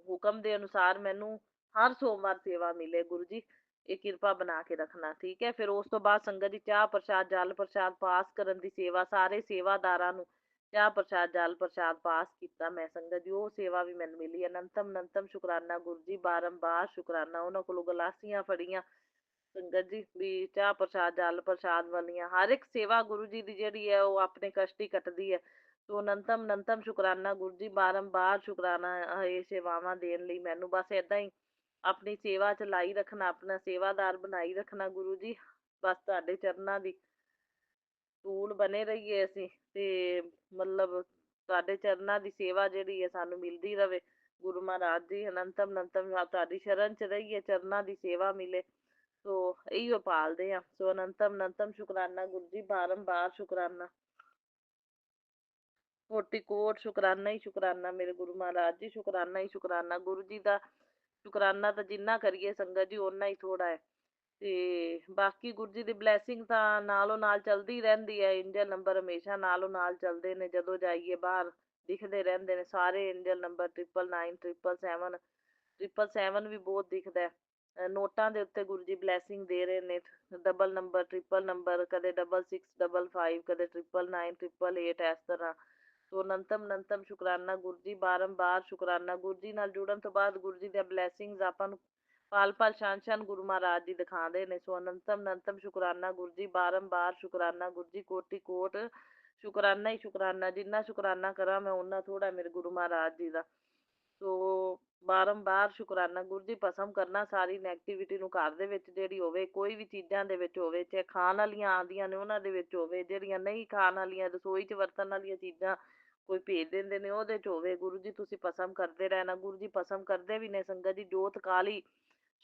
ਹੁਕਮ ਦੇ ਅਨੁਸਾਰ ਮੈਨੂੰ ਹਰ ਸੋਮਵਾਰ ਸੇਵਾ ਮਿਲੇ। ਗੁਰੂ ਜੀ ਇਹ ਕਿਰਪਾ ਬਣਾ ਕੇ ਰੱਖਣਾ, ਠੀਕ ਹੈ। ਫਿਰ ਉਸ ਤੋਂ ਬਾਅਦ ਸੰਗਤ ਦੀ ਚਾਹ ਪ੍ਰਸ਼ਾਦ, ਜਲ ਪ੍ਰਸ਼ਾਦ ਪਾਸ ਕਰਨ ਦੀ ਸੇਵਾ, ਸਾਰੇ ਸੇਵਾਦਾਰਾਂ ਨੂੰ ਚਾਹ ਪ੍ਰਸ਼ਾਦ, ਜਲ ਪ੍ਰਸ਼ਾਦ ਪਾਸ ਕੀਤਾ ਮੈਂ ਸੰਗਤ ਜੀ, ਉਹ ਸੇਵਾ ਵੀ ਮੈਨੂੰ ਮਿਲੀ। ਅਨੰਤਮ ਸ਼ੁਕਰਾਨਾ ਗੁਰੂ ਜੀ, ਬਾਰੰਬਾਰ ਸ਼ੁਕਰਾਨਾ। ਉਹਨਾਂ ਕੋਲੋਂ ਗਲਾਸੀਆਂ ਫੜੀਆਂ ਸੰਗਤ ਜੀ ਵੀ ਚਾਹ ਪ੍ਰਸ਼ਾਦ, ਜਲ ਪ੍ਰਸ਼ਾਦ ਵਾਲੀਆਂ। ਹਰ ਇੱਕ ਸੇਵਾ ਗੁਰੂ ਜੀ ਦੀ ਜਿਹੜੀ ਹੈ ਉਹ ਆਪਣੇ ਕਸ਼ਟ ਹੀ ਕੱਟਦੀ ਹੈ। ਸੋ ਅਨੰਤਮ ਅਨੰਤਮ ਸ਼ੁਕਰਾਨਾ ਗੁਰੂ ਜੀ, ਬਾਰੰਬਾਰ ਸ਼ੁਕਰਾਨਾ ਇਹ ਸੇਵਾਵਾਂ ਦੇਣ ਲਈ ਮੈਨੂੰ। ਬਸ ਏਦਾਂ ਹੀ ਆਪਣੀ ਸੇਵਾ ਚ ਲਾਈ ਰੱਖਣਾ, ਆਪਣਾ ਸੇਵਾਦਾਰ ਬਣਾਈ ਰੱਖਣਾ ਗੁਰੂ ਜੀ। ਬਸ ਤੁਹਾਡੇ ਚਰਨਾਂ ਦੀ ਧੂੜ ਬਣੇ ਰਹੀਏ ਅਸੀਂ, ਤੇ ਮਤਲਬ ਤੁਹਾਡੇ ਚਰਨਾਂ ਦੀ ਸੇਵਾ ਜਿਹੜੀ ਹੈ ਸਾਨੂੰ ਮਿਲਦੀ ਰਵੇ ਗੁਰੂ ਮਹਾਰਾਜ ਜੀ। ਅਨੰਤਮ ਅਨੰਤਮ ਤੁਹਾਡੀ ਸ਼ਰਨ ਚ ਰਹੀਏ, ਚਰਨਾਂ ਦੀ ਸੇਵਾ ਮਿਲੇ। ਸੋ ਇਹੀਓ ਪਾਲਦੇ ਆ। ਸੋ ਅਨੰਤਮ ਅਨੰਤਮ ਸ਼ੁਕਰਾਨਾ ਗੁਰੂ ਜੀ, ਬਾਰੰਬਾਰ ਸ਼ੁਕਰਾਨਾ, ਕੋਟि ਕੋਟ ਸ਼ੁਕਰਾਨਾ ਹੀ ਸ਼ੁਕਰਾਨਾ ਮੇਰੇ ਗੁਰੂ ਮਹਾਰਾਜ ਜੀ। ਸ਼ੁਕਰਾਨਾ ਹੀ ਸ਼ੁਕਰਾਨਾ ਗੁਰੂ ਜੀ ਦਾ। ਸ਼ੁਕਰਾਨਾ ਤਾਂ ਜਿੰਨਾ ਕਰੀਏ ਸੰਗਤ ਜੀ ਓਨਾ ਹੀ ਥੋੜਾ ਹੈ। ਤੇ ਬਾਕੀ ਗੁਰੂ ਜੀ ਦੀ ਬਲੈਸਿੰਗ ਤਾਂ ਨਾਲੋਂ ਨਾਲ ਚਲਦੀ ਰਹਿੰਦੀ ਹੈ। ਏਂਜਲ ਨੰਬਰ ਹਮੇਸ਼ਾ ਨਾਲੋਂ ਨਾਲ ਚੱਲਦੇ ਨੇ, ਜਦੋਂ ਜਾਈਏ ਬਾਹਰ ਦਿਖਦੇ ਰਹਿੰਦੇ ਨੇ ਸਾਰੇ ਏਂਜਲ ਨੰਬਰ। 999, 777, 777 ਵੀ ਬਹੁਤ ਦਿਖਦਾ ਹੈ। ਨੋਟਾਂ ਦੇ ਉੱਤੇ ਗੁਰੂ ਜੀ ਬਲੈਸਿੰਗ ਦੇ ਰਹੇ ਨੇ। ਡਬਲ ਨੰਬਰ, ਟ੍ਰਿਪਲ ਨੰਬਰ, ਕਦੇ 6655, ਕਦੇ 999, 888, ਇਸ ਤਰ੍ਹਾਂ। ਸੋ ਅਨੰਤਮ ਅਨੰਤਮ ਸ਼ੁਕਰਾਨਾ ਗੁਰੂ ਜੀ, ਬਾਰੰਬਾਰ ਸ਼ੁਕਰਾਨਾ। ਗੁਰੂ ਜੀ ਨਾਲ ਜੁੜਨ ਤੋਂ ਬਾਅਦ ਗੁਰੂ ਜੀ ਦੀਆਂ ਬਲੈਸਿੰਗਸ ਆਪਾਂ ਨੂੰ ਪਲ ਪਲ ਛਣ ਛਣ ਗੁਰੂ ਮਹਾਰਾਜ ਜੀ ਦਿਖਾਉਂਦੇ ਨੇ। ਸੋ ਅਨੰਤਮ ਅਨੰਤਮ ਸ਼ੁਕਰਾਨਾ ਗੁਰੂ ਜੀ, ਬਾਰੰਬਾਰ ਸ਼ੁਕਰਾਨਾ ਗੁਰੂ ਜੀ, ਕੋਟि ਕੋਟ ਸ਼ੁਕਰਾਨਾ ਹੀ ਸ਼ੁਕਰਾਨਾ। ਜਿੰਨਾ ਸ਼ੁਕਰਾਨਾ ਕਰਾਂ ਮੈਂ ਓਨਾ ਥੋੜਾ ਮੇਰੇ ਗੁਰੂ ਮਹਾਰਾਜ ਜੀ ਦਾ। ਸੋ ਬਾਰੰਬਾਰ ਸ਼ੁਕਰਾਨਾ ਗੁਰੂ ਜੀ। ਭਸਮ ਕਰਨਾ ਸਾਰੀ ਨੈਗੇਟਿਵਿਟੀ ਨੂੰ, ਘਰ ਦੇ ਵਿੱਚ ਜਿਹੜੀ ਹੋਵੇ, ਕੋਈ ਵੀ ਚੀਜ਼ਾਂ ਦੇ ਵਿੱਚ ਹੋਵੇ, ਚਾਹੇ ਖਾਣ ਵਾਲੀਆਂ ਆਉਂਦੀਆਂ ਨੇ ਉਹਨਾਂ ਦੇ ਵਿੱਚ ਹੋਵੇ, ਜਿਹੜੀਆਂ ਨਹੀਂ ਖਾਣ ਵਾਲੀਆਂ ਰਸੋਈ 'ਚ ਵਰਤਣ ਵਾਲੀਆਂ ਚੀਜ਼ਾਂ ਕੋਈ ਭੇਜ ਦਿੰਦੇ ਨੇ ਉਹਦੇ 'ਚ ਹੋਵੇ, ਗੁਰੂ ਜੀ ਤੁਸੀਂ ਭਸਮ ਕਰਦੇ ਰਹਿਣਾ। ਗੁਰੂ ਜੀ ਭਸਮ ਕਰਦੇ ਵੀ ਨੇ ਸੰਗਤ ਜੀ। ਜੋਤ ਕਾਲੀ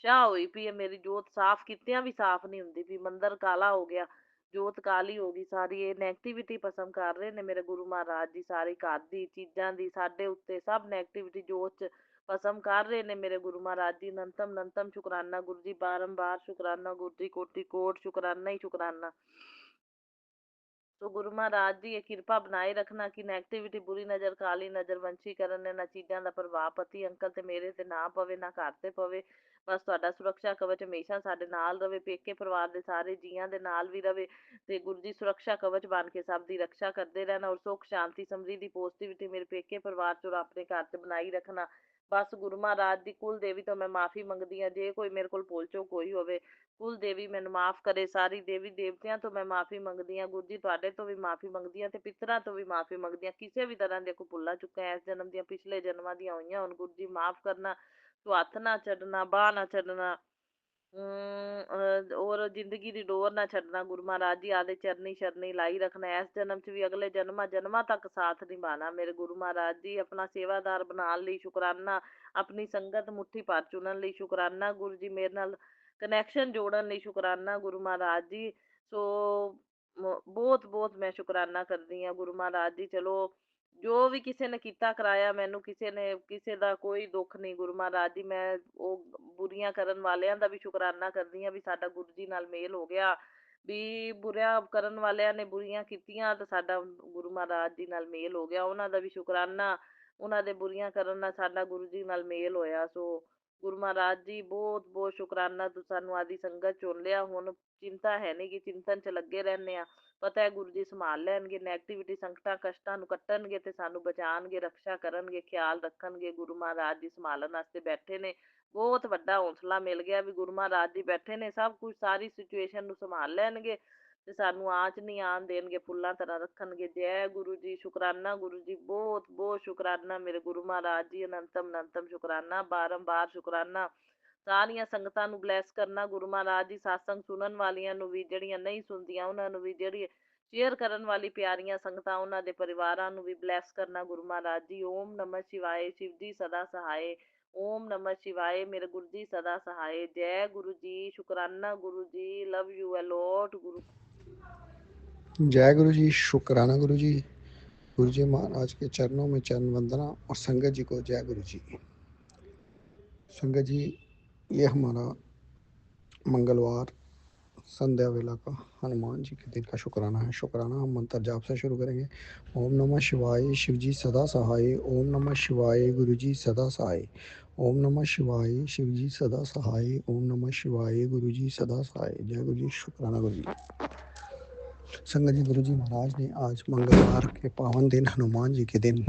ਸ਼ਾਹ ਹੋਈ ਪਈ ਹੈ ਮੇਰੀ, ਜੋਤ ਸਾਫ਼ ਕੀਤਿਆਂ ਵੀ ਸਾਫ਼ ਨਹੀਂ ਹੁੰਦੀ ਪਈ। ਮੰਦਰ ਕਾਲਾ ਹੋ ਗਿਆ, ਜੋਤ ਕਾਲੀ ਹੋ ਗਈ ਸਾਰੀ। ਇਹ ਨੈਗੇਟਿਵਿਟੀ ਭਸਮ ਕਰ ਰਹੇ ਨੇ ਮੇਰੇ ਗੁਰੂ ਮਹਾਰਾਜ ਜੀ। ਸਾਰੀ ਘਰ ਦੀ ਚੀਜ਼ਾਂ ਦੀ, ਸਾਡੇ ਉੱਤੇ ਸਭ ਨੈਗੇਟਿਵਿਟੀ ਜੋਤ 'ਚ ਭਸਮ ਕਰ ਰਹੇ ਨੇ ਮੇਰੇ ਗੁਰੂ ਮਹਾਰਾਜ ਜੀ। ਅਨੰਤਮ ਅਨੰਤਮ ਸ਼ੁਕਰਾਨਾ ਗੁਰੂ ਜੀ, ਬਾਰੰਬਾਰ ਸ਼ੁਕਰਾਨਾ ਗੁਰੂ ਜੀ, ਕੋਟि ਕੋਟ ਸ਼ੁਕਰਾਨਾ ਹੀ ਸ਼ੁਕਰਾਨਾ। ਸੋ ਗੁਰੂ ਮਹਾਰਾਜ ਜੀ ਇਹ ਕਿਰਪਾ ਬਣਾਏ ਰੱਖਣਾ ਕਿ ਨੈਗੇਟਿਵਿਟੀ, ਬੁਰੀ ਨਜ਼ਰ, ਕਾਲੀ ਨਜ਼ਰ, ਵੰਸ਼ੀਕਰਨ, ਇਹਨਾਂ ਚੀਜ਼ਾਂ ਦਾ ਪ੍ਰਭਾਵ ਪਤੀ ਅੰਕਲ ਤੇ ਮੇਰੇ ਤੇ ਨਾ ਪਵੇ, ਨਾ ਘਰ ਤੇ ਪਵੇ। ਬਸ ਤੁਹਾਡਾ ਸੁਰੱਖਿਆ ਕਵਚ ਹਮੇਸ਼ਾ ਸਾਡੇ ਨਾਲ ਰਵੇ, ਪੇਕੇ ਪਰਿਵਾਰ ਦੇ ਸਾਰੇ ਜੀਆਂ ਦੇ ਨਾਲ ਵੀ ਰਵੇ। ਤੇ ਗੁਰੂ ਜੀ ਸੁਰੱਖਿਆ ਕਵਚ ਬਣ ਕੇ ਸਭ ਦੀ ਰੱਖਿਆ ਕਰਦੇ ਰਹਿਣਾ। ਔਰ ਸੁੱਖ ਸ਼ਾਂਤੀ ਸਮਰਿੱਧੀ ਪੋਜ਼ਿਟਿਵਿਟੀ ਮੇਰੇ ਪੇਕੇ ਪਰਿਵਾਰ ਚ ਆਪਣੇ ਘਰ ਚ ਬਣਾਈ ਰੱਖਣਾ। ਬਸ ਗੁਰੂ ਮਹਾਰਾਜ ਦੀ ਕੁਲ ਦੇਵੀ ਤੋਂ ਮੈਂ ਮਾਫੀ ਮੰਗਦੀ ਹਾਂ ਜੇ ਕੋਈ ਮੇਰੇ ਕੋਲ ਭੁੱਲ ਚੁੱਕ ਹੋਈ ਹੋਵੇ। ਕੁਲ ਦੇਵੀ ਮੈਨੂੰ ਮਾਫ ਕਰੇ। ਸਾਰੀ ਦੇਵੀ ਦੇਵਤਿਆਂ ਤੋਂ ਮੈਂ ਮਾਫੀ ਮੰਗਦੀ ਹਾਂ। ਗੁਰੂ ਜੀ ਤੁਹਾਡੇ ਤੋਂ ਵੀ ਮਾਫੀ ਮੰਗਦੀ ਹਾਂ ਤੇ ਪਿਤਰਾਂ ਤੋਂ ਵੀ ਮਾਫੀ ਮੰਗਦੀ ਹਾਂ। ਕਿਸੇ ਵੀ ਤਰ੍ਹਾਂ ਦੇ ਕੋਈ ਭੁੱਲਾਂ ਚੁੱਕਾਂ ਇਸ ਜਨਮ ਦੀਆਂ, ਪਿਛਲੇ ਜਨਮਾਂ ਦੀਆਂ ਹੋਈਆਂ ਹੁਣ, ਗੁਰੂ ਜੀ ਮਾਫ ਕਰਨਾ। ਤੂੰ ਹੱਥ ਨਾ ਛੱਡਣਾ, ਬਾਂਹ ਨਾ ਛੱਡਣਾ, ਔਰ ਜ਼ਿੰਦਗੀ ਦੀ ਡੋਰ ਨਾ ਛੱਡਣਾ। ਗੁਰੂ ਮਹਾਰਾਜ ਜੀ ਆਦੇ ਚਰਨੀ ਸ਼ਰਨੀ ਲਾਈ ਰੱਖਣਾ। ਇਸ ਜਨਮ ਚ ਵੀ, ਅਗਲੇ ਜਨਮਾਂ ਤੱਕ ਸਾਥ ਨਿਭਾਣਾ ਮੇਰੇ ਗੁਰੂ ਮਹਾਰਾਜ ਜੀ। ਆਪਣਾ ਸੇਵਾਦਾਰ ਬਣਾਉਣ ਲਈ ਸ਼ੁਕਰਾਨਾ, ਆਪਣੀ ਸੰਗਤ ਮੁੱਠੀ ਭਰ ਚੁਣਨ ਲਈ ਸ਼ੁਕਰਾਨਾ ਗੁਰੂ ਜੀ, ਮੇਰੇ ਨਾਲ ਕਨੈਕਸ਼ਨ ਜੋੜਨ ਲਈ ਸ਼ੁਕਰਾਨਾ ਗੁਰੂ ਮਹਾਰਾਜ ਜੀ। ਸੋ ਬਹੁਤ ਬਹੁਤ ਮੈਂ ਸ਼ੁਕਰਾਨਾ ਕਰਦੀ ਹਾਂ ਗੁਰੂ ਮਹਾਰਾਜ ਜੀ। ਚਲੋ ਜੋ ਵੀ ਕਿਸੇ ਨੇ ਕੀਤਾ ਕਰਾਇਆ ਮੈਨੂੰ, ਕਿਸੇ ਦਾ ਕੋਈ ਦੁੱਖ ਨਹੀਂ ਗੁਰੂ ਮਹਾਰਾਜ ਜੀ। ਮੈਂ ਉਹ ਬੁਰੀਆਂ ਕਰਨ ਵਾਲਿਆਂ ਦਾ ਵੀ ਸ਼ੁਕਰਾਨਾ ਕਰਦੀ ਹਾਂ ਵੀ ਸਾਡਾ ਗੁਰੂ ਜੀ ਨਾਲ ਮੇਲ ਹੋ ਗਿਆ। ਵੀ ਬੁਰਿਆਂ ਕਰਨ ਵਾਲਿਆਂ ਨੇ ਬੁਰੀਆਂ ਕੀਤੀਆਂ ਤਾਂ ਸਾਡਾ ਗੁਰੂ ਮਹਾਰਾਜ ਜੀ ਨਾਲ ਮੇਲ ਹੋ ਗਿਆ, ਉਹਨਾਂ ਦਾ ਵੀ ਸ਼ੁਕਰਾਨਾ। ਉਹਨਾਂ ਦੇ ਬੁਰੀਆਂ ਕਰਨ ਨਾਲ ਸਾਡਾ ਗੁਰੂ ਜੀ ਨਾਲ ਮੇਲ ਹੋਇਆ। ਸੋ ਗੁਰੂ ਮਹਾਰਾਜ ਜੀ ਬਹੁਤ ਬਹੁਤ ਸ਼ੁਕਰਾਨਾ। ਤੁਸੀਂ ਸਾਨੂੰ ਆਦੀ ਸੰਗਤ ਚੁਣ ਲਿਆ, ਹੁਣ ਚਿੰਤਾ ਹੈ ਨਹੀਂ ਕਿ ਚਿੰਤਨ ਚ ਲੱਗੇ ਰਹਿੰਦੇ ਆ। ਪਤਾ ਹੈ ਗੁਰੂ ਜੀ ਸੰਭਾਲ ਲੈਣਗੇ, ਨੈਗੇਟਿਵਿਟੀ, ਸੰਕਟਾਂ ਕਸ਼ਟਾਂ ਨੂੰ ਕੱਟਣਗੇ ਤੇ ਸਾਨੂੰ ਬਚਾਉਣਗੇ, ਰੱਖਿਆ ਕਰਨਗੇ, ਖਿਆਲ ਰੱਖਣਗੇ। ਗੁਰੂ ਮਹਾਰਾਜ ਜੀ ਸੰਭਾਲਣ ਵਾਸਤੇ ਬੈਠੇ ਨੇ। ਬਹੁਤ ਵੱਡਾ ਹੌਸਲਾ ਮਿਲ ਗਿਆ ਵੀ ਗੁਰੂ ਮਹਾਰਾਜ ਜੀ ਬੈਠੇ ਨੇ, ਸਭ ਕੁਝ ਸਾਰੀ ਸਿਚੁਏਸ਼ਨ ਨੂੰ ਸੰਭਾਲ ਲੈਣਗੇ ਤੇ ਸਾਨੂੰ ਆਂਚ ਨਹੀਂ ਆਣ ਦੇਣਗੇ, ਫੁੱਲਾਂ ਤਰ੍ਹਾਂ ਰੱਖਣਗੇ। ਜੈ ਗੁਰੂ ਜੀ। ਸ਼ੁਕਰਾਨਾ ਗੁਰੂ ਜੀ, ਬਹੁਤ ਬਹੁਤ ਸ਼ੁਕਰਾਨਾ ਮੇਰੇ ਗੁਰੂ ਮਹਾਰਾਜ ਜੀ। ਅਨੰਤਮ ਅਨੰਤਮ ਸ਼ੁਕਰਾਨਾ, ਬਾਰੰਬਾਰ ਸ਼ੁਕਰਾਨਾ। ਸਾਰੀਆਂ ਸੰਗਤਾਂ ਨੂੰ ਬਲੈਸ ਕਰਨਾ ਗੁਰੂ ਮਹਾਰਾਜ ਜੀ। ਸਤਸੰਗ ਸੁਣਨ ਵਾਲੀਆਂ ਨੂੰ ਵੀ, ਜਿਹੜੀਆਂ ਨਹੀਂ ਸੁਣਦੀਆਂ ਉਹਨਾਂ ਨੂੰ ਵੀ, ਜਿਹੜੀ ਸ਼ੇਅਰ ਕਰਨ ਵਾਲੀ ਪਿਆਰੀਆਂ ਸੰਗਤਾਂ ਉਹਨਾਂ ਦੇ ਪਰਿਵਾਰਾਂ ਨੂੰ ਵੀ ਬਲੈਸ ਕਰਨਾ ਗੁਰੂ ਮਹਾਰਾਜ ਜੀ। ਓਮ ਨਮः ਸ਼ਿਵਾਏ। ਸ਼ਿਵ ਜੀ ਸਦਾ ਸਹਾਏ। ਓਮ ਨਮः ਸ਼ਿਵਾਏ। ਮੇਰੇ ਗੁਰੂ ਜੀ ਸਦਾ सहाय। जय गुरु जी। शुक्राना गुरु जी। लव यू अलॉट गुरु। जय गुरु जी। शुक्राना गुरु जी। गुरु जी महाराज के चरणों में चरण वंदना और संगत जी को जय गुरु जी। संगत जी, ये हमारा मंगलवार संध्या वेला का हनुमान जी के दिन का शुक्राना है। शुक्राना हम मंत्र जाप से शुरू करेंगे। ओम नमः शिवाय। शिव जी सदा सहाय। ओम नमः शिवाय। गुरु जी सदा सहाय। ओम नमः शिवाय। शिव जी सदा सहाय। ओम नमः शिवाय। गुरु जी सदा सहाय। जय गुरु जी। शुक्राना गुरु जी। संगत जी, गुरु जी महाराज ने आज मंगलवार के पावन दिन, हनुमान जी के दिन,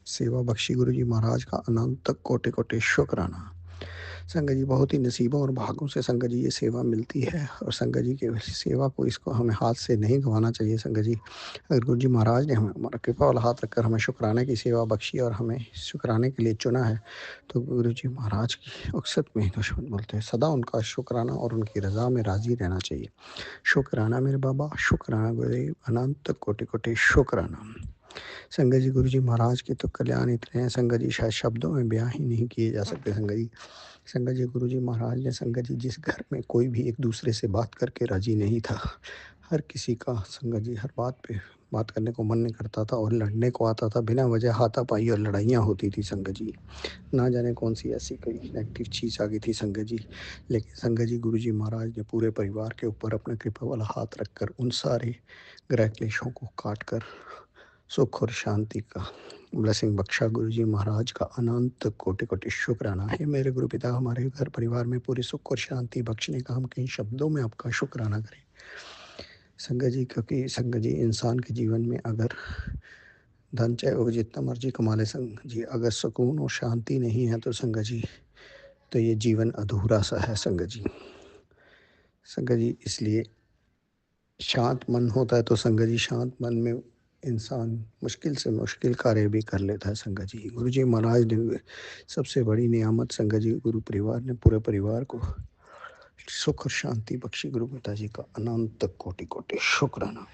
सेवा बख्शी। गुरु जी महाराज का अनंत कोटि कोटि शुक्राना। संगत जी बहुत ही नसीबों और भागों से संगत जी ये सेवा मिलती है और संगत जी की सेवा को इसको हमें हाथ से नहीं गंवाना चाहिए। संगत जी अगर गुरु जी महाराज ने हमें हमारा कृपा वाला हाथ रखकर हमें शुक्राने की सेवा बख्शी और हमें शुक्राने के लिए चुना है, तो गुरु जी महाराज की अक्सर में दुश्मन बोलते हैं, सदा उनका शुक्राना और उनकी रज़ा में राज़ी रहना चाहिए। शुक्राना मेरे बाबा, शुक्राना गुरुदेव, अनंत कोटि कोटि शुक्राना। संगत जी गुरु जी महाराज के तो कल्याण इतने हैं संगत जी, शायद शब्दों में बयां ही नहीं किए जा सकते। संगत जी गुरु जी महाराज ने संगत जी जिस घर में कोई भी एक दूसरे से बात करके राजी नहीं था, हर किसी का संगत जी हर बात पे बात करने को मन नहीं करता था और लड़ने को आता था, बिना वजह हाथापाई और लड़ाइयाँ होती थी संगत जी। ना जाने कौन सी ऐसी कोई नेगेटिव चीज़ आ गई थी संगत जी, लेकिन संगत जी गुरु जी महाराज ने पूरे परिवार के ऊपर अपना कृपा वाला हाथ रखकर उन सारे ग्रह क्लेशों को काट कर सुख और शांति का ब्लेसिंग बख्शा। गुरु जी महाराज का अनंत कोटि कोटि शुक्राना है। मेरे गुरु पिता हमारे घर परिवार में पूरी सुख और शांति बख्शने का हम कई शब्दों में आपका शुक्राना करें संगत जी, क्योंकि संगत जी इंसान के जीवन में अगर धन चाहे वो जितना मर्जी कमा ले संगत जी, अगर सुकून और शांति नहीं है तो संगत जी तो ये जीवन अधूरा सा है संगत जी। संगत जी इसलिए शांत मन होता है तो संगत जी शांत मन में इंसान मुश्किल से मुश्किल कार्य भी कर लेता है संगत जी। गुरु जी महाराज ने सबसे बड़ी नियामत संगत जी गुरु परिवार ने पूरे परिवार को सुख और शांति बख्शी। गुरु पिताजी का अनंत कोटि कोटि शुक्राना।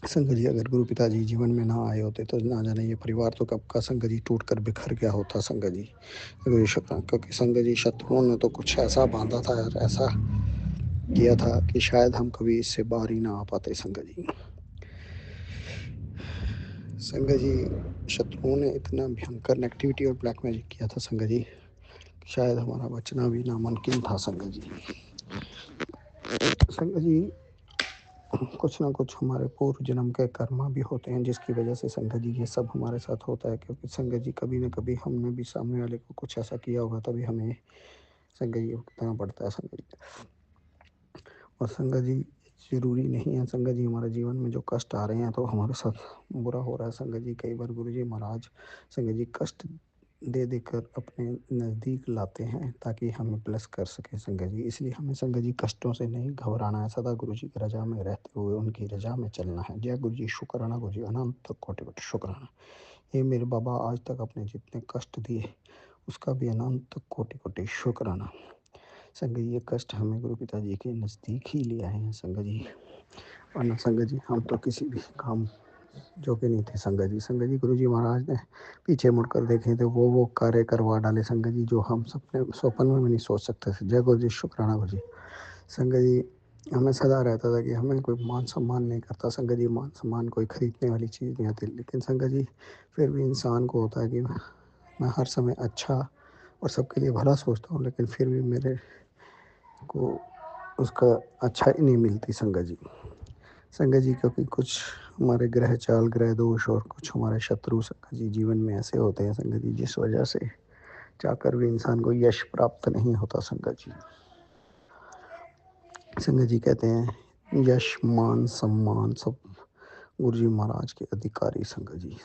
संगत जी अगर गुरु पिताजी जीवन में ना आए होते तो ना जाने ये परिवार तो कब का संगत जी टूट कर बिखर गया होता संगत जी। गुरु शुक्राना, क्योंकि संगत जी शत्रुओं ने तो कुछ ऐसा बांधा था और ऐसा किया था कि शायद हम कभी इससे बाहर ही ना आ पाते संगत जी। संगत जी शत्रुओं ने इतना भयंकर नेगेटिविटी और ब्लैक मैजिक किया था संगत जी, शायद हमारा बचना भी नामुमकिन था संगत जी। संगत जी कुछ ना कुछ हमारे पूर्व जन्म के कर्मा भी होते हैं जिसकी वजह से संगत जी ये सब हमारे साथ होता है, क्योंकि संगत जी कभी ना कभी हमने भी सामने वाले को कुछ ऐसा किया होगा तभी हमें संगत जी भुगतना पड़ता है संगत जी। और संगत जी ज़रूरी नहीं है संगत जी हमारे जीवन में जो कष्ट आ रहे हैं तो हमारे साथ बुरा हो रहा है संगत जी। कई बार गुरु जी महाराज संगत जी कष्ट दे देकर अपने नज़दीक लाते हैं ताकि हमें ब्लेस कर सके संगत जी। इसलिए हमें संगत जी कष्टों से नहीं घबराना है, सदा गुरु जी की रजा में रहते हुए उनकी रजा में चलना है। जय गुरु जी, शुक्राना गुरु जी, अनंत कोटि कोटि शुक्राना। ये मेरे बाबा आज तक अपने जितने कष्ट दिए उसका भी अनंत कोटि कोटि शुक्राना। संगत जी ये कष्ट हमें गुरु पिताजी के नज़दीक ही ले आए हैं संगत जी, वरना संगत जी हम तो किसी भी काम जो कि नहीं थे संगत जी। संगत जी गुरु जी महाराज ने पीछे मुड़कर देखे थे वो कार्य करवा डाले संगत जी जो हम सपने स्वप्न में भी नहीं सोच सकते थे। जय गुरु जी, शुक्राना गुरु जी। संगत जी हमें सदा रहता था कि हमें कोई मान सम्मान नहीं करता संगत जी, मान सम्मान कोई खरीदने वाली चीज़ नहीं आती, लेकिन संगत जी फिर भी इंसान को होता है कि मैं हर समय अच्छा और सबके लिए भला सोचता हूँ, लेकिन फिर भी मेरे को उसका अच्छा ही नहीं मिलती संगत जी। संगत जी क्योंकि कुछ हमारे ग्रह चाल ग्रह दोष और कुछ हमारे शत्रु संगत जी जीवन में ऐसे होते हैं संगत जी जिस वजह से चाहकर भी इंसान को यश प्राप्त नहीं होता संगत जी। संगत जी कहते हैं यश मान सम्मान सब गुरु जी महाराज के अधिकारी संगत जी।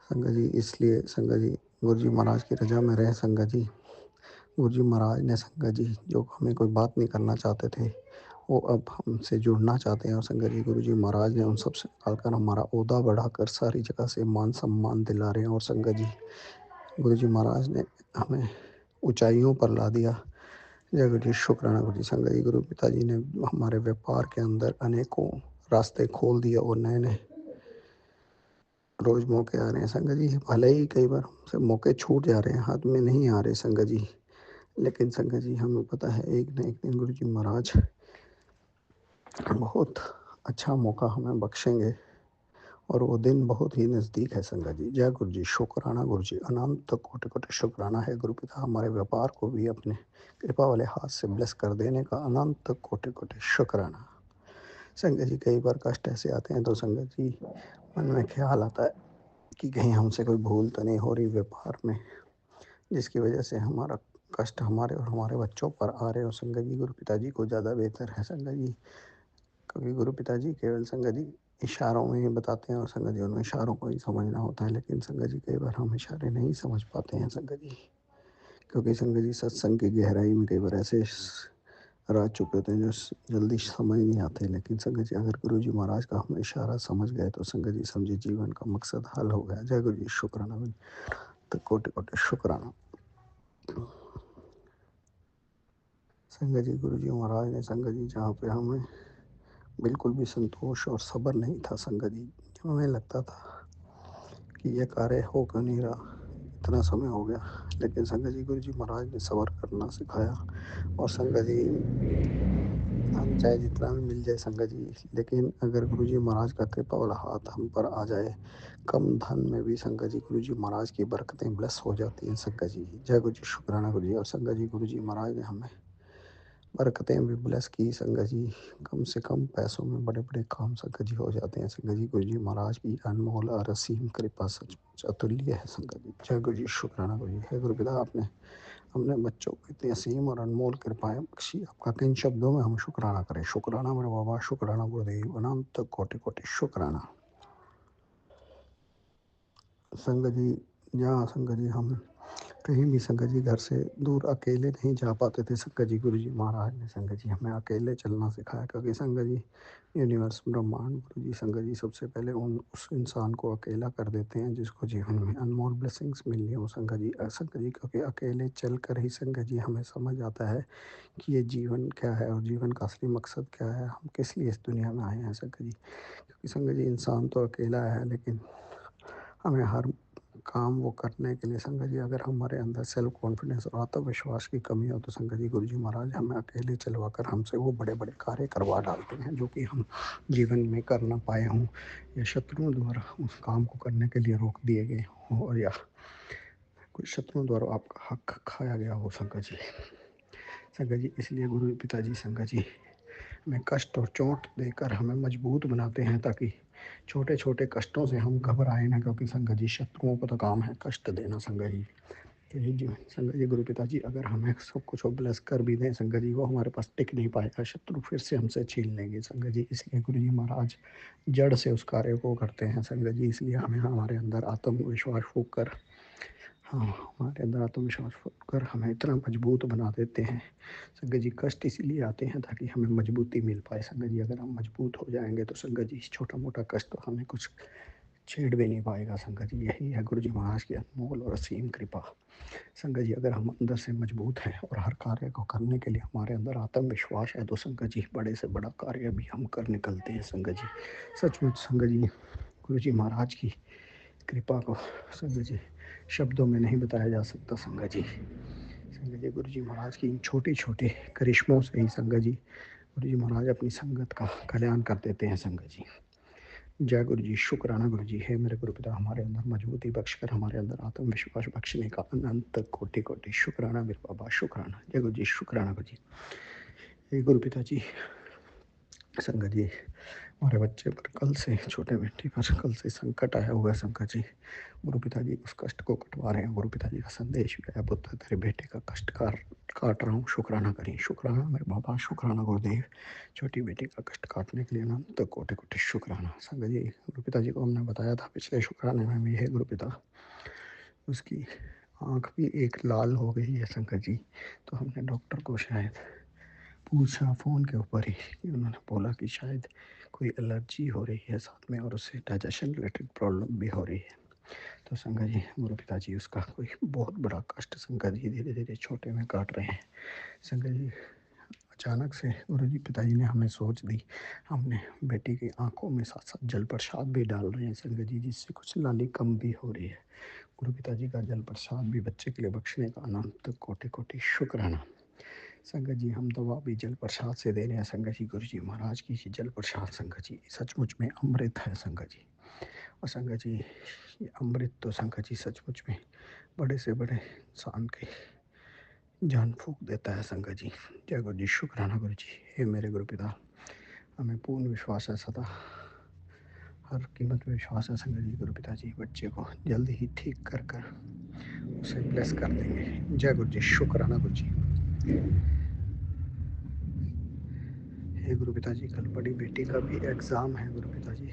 संगत जी इसलिए संगत जी गुरु जी महाराज की रजा में रहे संगत जी। गुरु जी महाराज ने संगत जी जो हमें कोई बात नहीं करना चाहते थे वो अब हमसे जुड़ना चाहते हैं, और संगत जी गुरु जी महाराज ने उन सब से निकालकर हमारा ओहदा बढ़ाकर सारी जगह से मान सम्मान दिला रहे हैं। और संगत जी गुरु जी महाराज ने हमें ऊंचाइयों पर ला दिया। जय गुरु जी, शुक्राना गुरु जी। संगत जी गुरु पिताजी ने हमारे व्यापार के अंदर अनेकों रास्ते खोल दिए और नए नए रोज मौके आ रहे हैं संगत जी। भले ही कई बार हमसे मौके छूट जा रहे हैं, हाथ में नहीं आ रहे संगत जी, लेकिन संगत जी हमें पता है एक न एक दिन गुरु जी महाराज बहुत अच्छा मौका हमें बख्शेंगे और वो दिन बहुत ही नज़दीक है संगत जी। जय गुरु जी, शुक्राना गुरु जी, अनंत कोटि कोटि शुक्राना है गुरु पिता हमारे व्यापार को भी अपने कृपा वाले हाथ से ब्लेस कर देने का अनंत कोटि कोटि शुक्राना। संगत जी कई बार कष्ट ऐसे आते हैं तो संगत जी मन में ख्याल आता है कि कहीं हमसे कोई भूल तो नहीं हो रही व्यापार में जिसकी वजह से हमारा कष्ट हमारे और हमारे बच्चों पर आ रहे हो। संगत जी गुरु पिताजी को ज़्यादा बेहतर है संगत जी, क्योंकि गुरु पिताजी केवल संगत जी इशारों में ही बताते हैं और संगत जी उन इशारों को ही समझना होता है, लेकिन संगत जी कई बार हम इशारे नहीं समझ पाते हैं संगत जी, क्योंकि संगत जी सत्संग की गहराई में कई बार ऐसे रह चुके होते हैं जो जल्दी समझ नहीं आते, लेकिन संगत जी अगर गुरु जी महाराज का हम इशारा समझ गए तो संगत जी समझे जीवन का मकसद हल हो गया। जय गुरु जी, शुक्राना। तो कोटि कोटि शुक्राना। संगत जी गुरु जी महाराज ने संगत जी जहाँ पे हमें बिल्कुल भी संतोष और सब्र नहीं था संगत जी, जो हमें लगता था कि ये कार्य हो क्यों नहीं रहा, इतना समय हो गया, लेकिन संगत जी गुरु जी महाराज ने सब्र करना सिखाया। और संगत जी हम चाहे जितना भी मिल जाए संगत जी, लेकिन अगर गुरु जी महाराज का कृपा वाला हाथ हम पर आ जाए, कम धन में भी संगत जी गुरु जी महाराज की बरकतें ब्लेस हो जाती हैं संगत जी। जय गुरु जी, शुक्राना गुरु जी। और संगत जी गुरु जी महाराज ने हमें बरकतें भी ब्लेस की संगत जी। कम से कम पैसों में बड़े बड़े काम संगत जी हो जाते हैं संगत जी। गुरु जी महाराज की अनमोल और असीम कृपा सचमुच अतुल्य है संगत जी। जय गुरु जी, शुक्राना गुरु जी। हे गुरु पिता, आपने हमने बच्चों को इतनी असीम और अनमोल कृपाएं बख्शी, आपका किन शब्दों में हम शुक्राना करें। शुक्राना मेरे बाबा, शुक्राना गुरुदेव, अनंत कोटि कोटि शुक्राना। संगत जी जहाँ संगत जी हम कहीं भी संगत जी घर से दूर अकेले नहीं जा पाते थे संगत जी, गुरु जी महाराज ने संगत जी हमें अकेले चलना सिखाया। क्योंकि संगत जी यूनिवर्स ब्रह्मांड गुरु जी संगत जी सबसे पहले उस इंसान को अकेला कर देते हैं जिसको जीवन में अनमोल ब्लेसिंग्स मिलनी हो संगत जी। संगत जी क्योंकि अकेले चल कर ही संगत जी हमें समझ आता है कि ये जीवन क्या है और जीवन का असली मकसद क्या है, हम किस लिए इस दुनिया में आए हैं संगत जी। क्योंकि संगत जी इंसान तो अकेला है, लेकिन हमें हर काम वो करने के लिए संगत जी अगर हमारे अंदर सेल्फ कॉन्फिडेंस और आत्मविश्वास की कमी हो तो संगत जी गुरु जी महाराज हमें अकेले चलवा कर हमसे वो बड़े बड़े कार्य करवा डालते हैं जो कि हम जीवन में कर ना पाए हों, या शत्रुओं द्वारा उस काम को करने के लिए रोक दिए गए हों, और या कोई शत्रुओं द्वारा आपका हक खाया गया हो संगत जी। संगत जी इसलिए गुरु पिताजी संगत जी हमें कष्ट और चोट देकर हमें मजबूत बनाते हैं, ताकि छोटे छोटे कष्टों से हम घबराए ना। क्योंकि संगत जी शत्रुओं का तो काम है कष्ट देना संगत जी। यही जीवन संगत जी गुरु पिताजी अगर हमें सब कुछ ब्लेस कर भी दें संगत जी, वो हमारे पास टिक नहीं पाएगा, शत्रु फिर से हमसे छीन लेंगे संगत जी। इसलिए गुरु जी महाराज जड़ से उस कार्य को करते हैं संगत जी। इसलिए हमें हमारे अंदर आत्मविश्वास फूक कर, हाँ हमारे अंदर आत्मविश्वास फूक कर हमें इतना मजबूत बना देते हैं संगत जी। कष्ट इसीलिए आते हैं ताकि हमें मजबूती मिल पाए संगत जी। अगर हम मजबूत हो जाएंगे तो संगत जी छोटा मोटा कष्ट तो हमें कुछ छेड़ भी नहीं पाएगा संगत जी। यही है गुरु जी महाराज की अनमोल और असीम कृपा संगत जी। अगर हम अंदर से मजबूत हैं और हर कार्य को करने के लिए हमारे अंदर आत्मविश्वास है तो संगत जी बड़े से बड़ा कार्य भी हम कर निकलते हैं संगत जी। सचमुच संगत जी गुरु जी महाराज की कृपा को संगत जी शब्दों में नहीं बताया जा सकता संगत जी। संगत जी गुरु जी महाराज की इन छोटे छोटे करिश्मों से ही संगत जी गुरु जी महाराज अपनी संगत का कल्याण कर देते हैं संगत जी। जय गुरु जी, शुक्राना गुरु जी। है मेरे गुरु पिता, हमारे अंदर मजबूती बख्शकर हमारे अंदर आत्मविश्वास बख्शने का अनंत कोटि कोटि शुक्राना मेरे बाबा, शुक्राना। जय गुरु जी, शुक्राना गुरु जी। हे गुरु पिता जी संगत जी हमारे बच्चे पर कल से, छोटे बेटे पर कल से संकट आया हुआ है संकट जी। गुरु पिताजी उस कष्ट को कटवा रहे हैं। गुरु पिताजी का संदेश भी आया, पुत्र तेरे बेटे का कष्ट काट रहा हूँ, शुक्राना करें। शुक्राना मेरे बाबा, शुक्राना गुरुदेव। छोटी बेटी का कष्ट काटने के लिए अनंत कोटि कोटि शुक्राना संगत जी। गुरु पिताजी को हमने बताया था पिछले शुक्राने में भी, है गुरु पिता उसकी आँख भी एक लाल हो गई है संगत जी। तो हमने डॉक्टर को शायद पूछा फ़ोन के ऊपर ही, उन्होंने बोला कि शायद कोई एलर्जी हो रही है साथ में, और उससे डाइजेशन रिलेटेड प्रॉब्लम भी हो रही है। तो संगत जी गुरु पिताजी उसका कोई बहुत बड़ा कष्ट संगत जी धीरे धीरे छोटे में काट रहे हैं संगत जी। अचानक से गुरु जी पिताजी ने हमें सोच दी, हमने बेटी की आंखों में साथ साथ जल प्रसाद भी डाल रहे हैं संगत जी, जिससे कुछ लाली कम भी हो रही है। गुरु पिताजी का जल प्रसाद भी बच्चे के लिए बख्शने का अनंत कोटि कोटि शुक्राना संगत जी। हम दवा भी जल प्रसाद से दे रहे हैं संगत जी। गुरु जी महाराज की जल प्रसाद संगत जी सचमुच में अमृत है संगत जी। और संगत जी ये अमृत तो संगत जी सचमुच में बड़े से बड़े इंसान के जान फूंक देता है संगत जी। जय गुरु जी, शुक्राना गुरु जी। हे मेरे गुरु पिता, हमें पूर्ण विश्वास है, सदा हर कीमत में विश्वास है संगत जी। गुरु पिताजी बच्चे को जल्दी ही ठीक कर कर उसे ब्लेस कर देंगे। जय गुरु जी, शुक्राना गुरु जी। हे गुरु पिताजी, कल बड़ी बेटी का भी एग्ज़ाम है गुरु पिताजी,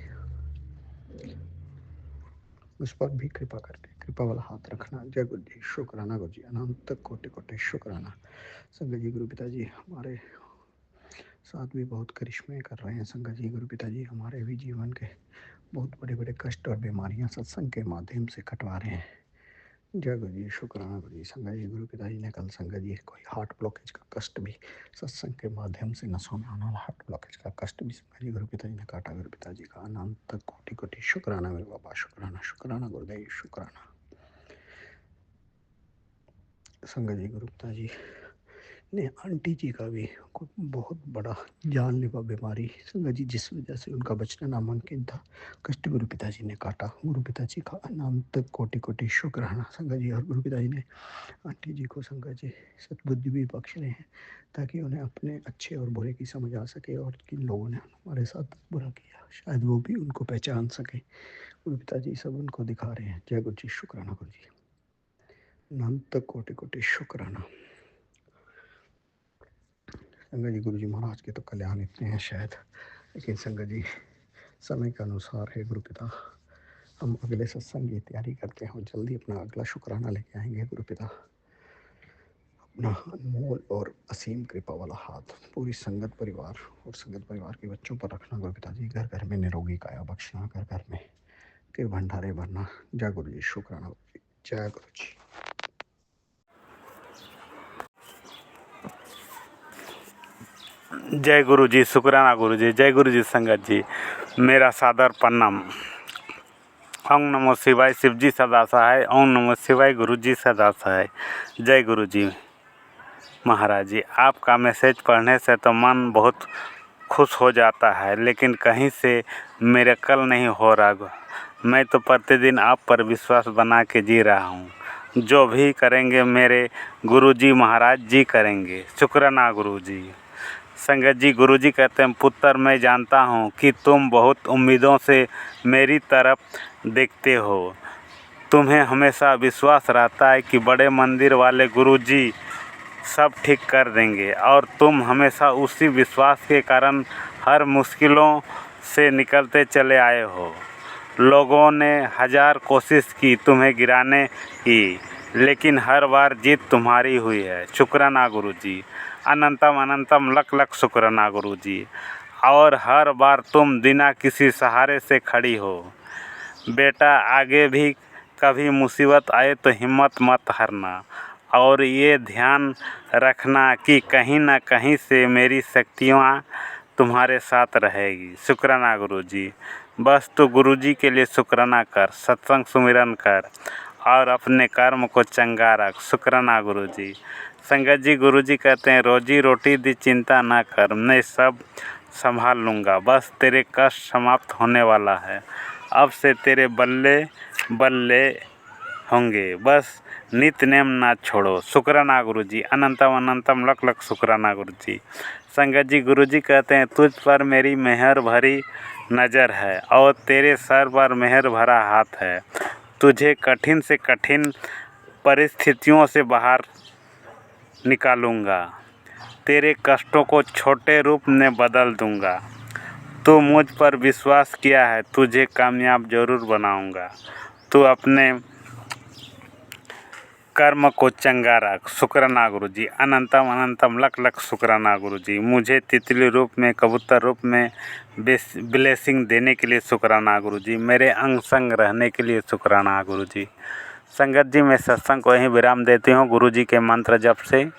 उस पर भी कृपा करके कृपा वाला हाथ रखना। जय गुरु जी, शुक्राना गुरु जी, अनंत कोटि कोटि शुक्राना। संगत जी, गुरु पिताजी हमारे साथ भी बहुत करिश्मे कर रहे हैं। संगत जी, गुरु पिताजी हमारे भी जीवन के बहुत बड़े बड़े कष्ट और बीमारियां सत्संग के माध्यम से कटवा रहे हैं। जय गुरु जी, शुक्राना गुरु जी। संगत जी, गुरु पिताजी ने कल संगत जी कोई हार्ट ब्लॉकेज का कष्ट भी सत्संग के माध्यम से, नसों में आने वाला हार्ट ब्लॉकेज का कष्ट भी संगत जी गुरु पिताजी ने काटा। गुरु पिताजी का अनंत कोटि कोटि शुक्राना मेरे बाबा, शुक्राना शुक्राना गुरुदेव, शुक्राना। संगत जी, गुरु पिताजी ने आंटी जी का भी कोई बहुत बड़ा जानलेवा बीमारी संगत जी, जिस वजह से उनका बचना नामुमकिन था, कष्ट गुरु पिताजी ने काटा। गुरु पिताजी का अनंत कोटि कोटि शुक्राना। संगत जी, और गुरु पिताजी ने आंटी जी को संगत जी सद्बुद्धि भी बख्श रहे हैं, ताकि उन्हें अपने अच्छे और बुरे की समझ आ सके, और किन लोगों ने हमारे साथ बुरा किया शायद वो भी उनको पहचान सके। गुरु पिताजी सब उनको दिखा रहे हैं। जय गुरु जी, शुक्राना गुरु जी, अनंत कोटि कोटि शुक्राना। संगत जी, गुरु जी महाराज के तो कल्याण इतने हैं शायद, लेकिन संगत जी समय के अनुसार है गुरु पिता, हम अगले सत्संग की तैयारी करते हैं और जल्दी अपना अगला शुक्राना लेके आएंगे। गुरु पिता अपना अनमोल और असीम कृपा वाला हाथ पूरी संगत परिवार और संगत परिवार के बच्चों पर रखना। गुरु पिता जी, घर घर में निरोगी काया बख्शना, घर घर में के भंडारे भरना। जय गुरु जी, शुक्राना गुरु जी, जय गुरु जी। जय गुरु जी, शुक्राना गुरु जी, जय गुरु जी। संगत जी, मेरा सादर प्रणाम। ओम नमो शिवाय, शिव जी सदा सहाय। ओम नमो शिवाय, गुरु जी सदा सहाय। जय गुरु जी महाराज जी, आपका मैसेज पढ़ने से तो मन बहुत खुश हो जाता है, लेकिन कहीं से मिरेकल नहीं हो रहा। मैं तो प्रतिदिन आप पर विश्वास बना के जी रहा हूँ। जो भी करेंगे मेरे गुरु जी महाराज जी करेंगे। शुक्राना गुरु जी। संगत जी, गुरु जी कहते हैं, पुत्र मैं जानता हूँ कि तुम बहुत उम्मीदों से मेरी तरफ देखते हो। तुम्हें हमेशा विश्वास रहता है कि बड़े मंदिर वाले गुरु जी सब ठीक कर देंगे, और तुम हमेशा उसी विश्वास के कारण हर मुश्किलों से निकलते चले आए हो। लोगों ने हजार कोशिश की तुम्हें गिराने की, लेकिन हर बार जीत तुम्हारी हुई है। शुक्राना गुरु जी, अनंतम अनंतम लख लख शुक्राना गुरु जी। और हर बार तुम बिना किसी सहारे से खड़ी हो। बेटा, आगे भी कभी मुसीबत आए तो हिम्मत मत हारना, और ये ध्यान रखना कि कहीं ना कहीं से मेरी शक्तियाँ तुम्हारे साथ रहेगी। शुक्राना गुरु जी। बस तू गुरु जी के लिए शुक्राना कर, सत्संग सुमिरन कर, और अपने कर्म को चंगा रख। शुक्राना गुरु जी। संगत जी, गुरु जी कहते हैं, रोजी रोटी दी चिंता ना कर, मैं सब संभाल लूँगा। बस तेरे कष्ट समाप्त होने वाला है, अब से तेरे बल्ले बल्ले होंगे। बस नित्य नेम ना छोड़ो। शुक्राना गुरु जी, अनंतम अनंतम लख लख शुक्राना गुरु जी। संगत जी, गुरु जी कहते हैं, तुझ पर मेरी मेहर भरी नज़र है, और तेरे सर पर मेहर भरा हाथ है। तुझे कठिन से कठिन परिस्थितियों से बाहर निकालूंगा। तेरे कष्टों को छोटे रूप में बदल दूंगा। तू मुझ पर विश्वास किया है, तुझे कामयाब जरूर बनाऊंगा। तू अपने कर्म को चंगा रख। शुक्राना गुरु जी, अनंतम अनंतम लख लख शुक्राना गुरु जी। मुझे तितली रूप में, कबूतर रूप में ब्लेसिंग देने के लिए शुक्राना गुरु जी। मेरे अंग संग रहने के लिए शुक्राना गुरु जी। संगत जी, मैं सत्संग को यहीं विराम देती हूँ। गुरु जी के मंत्र जप से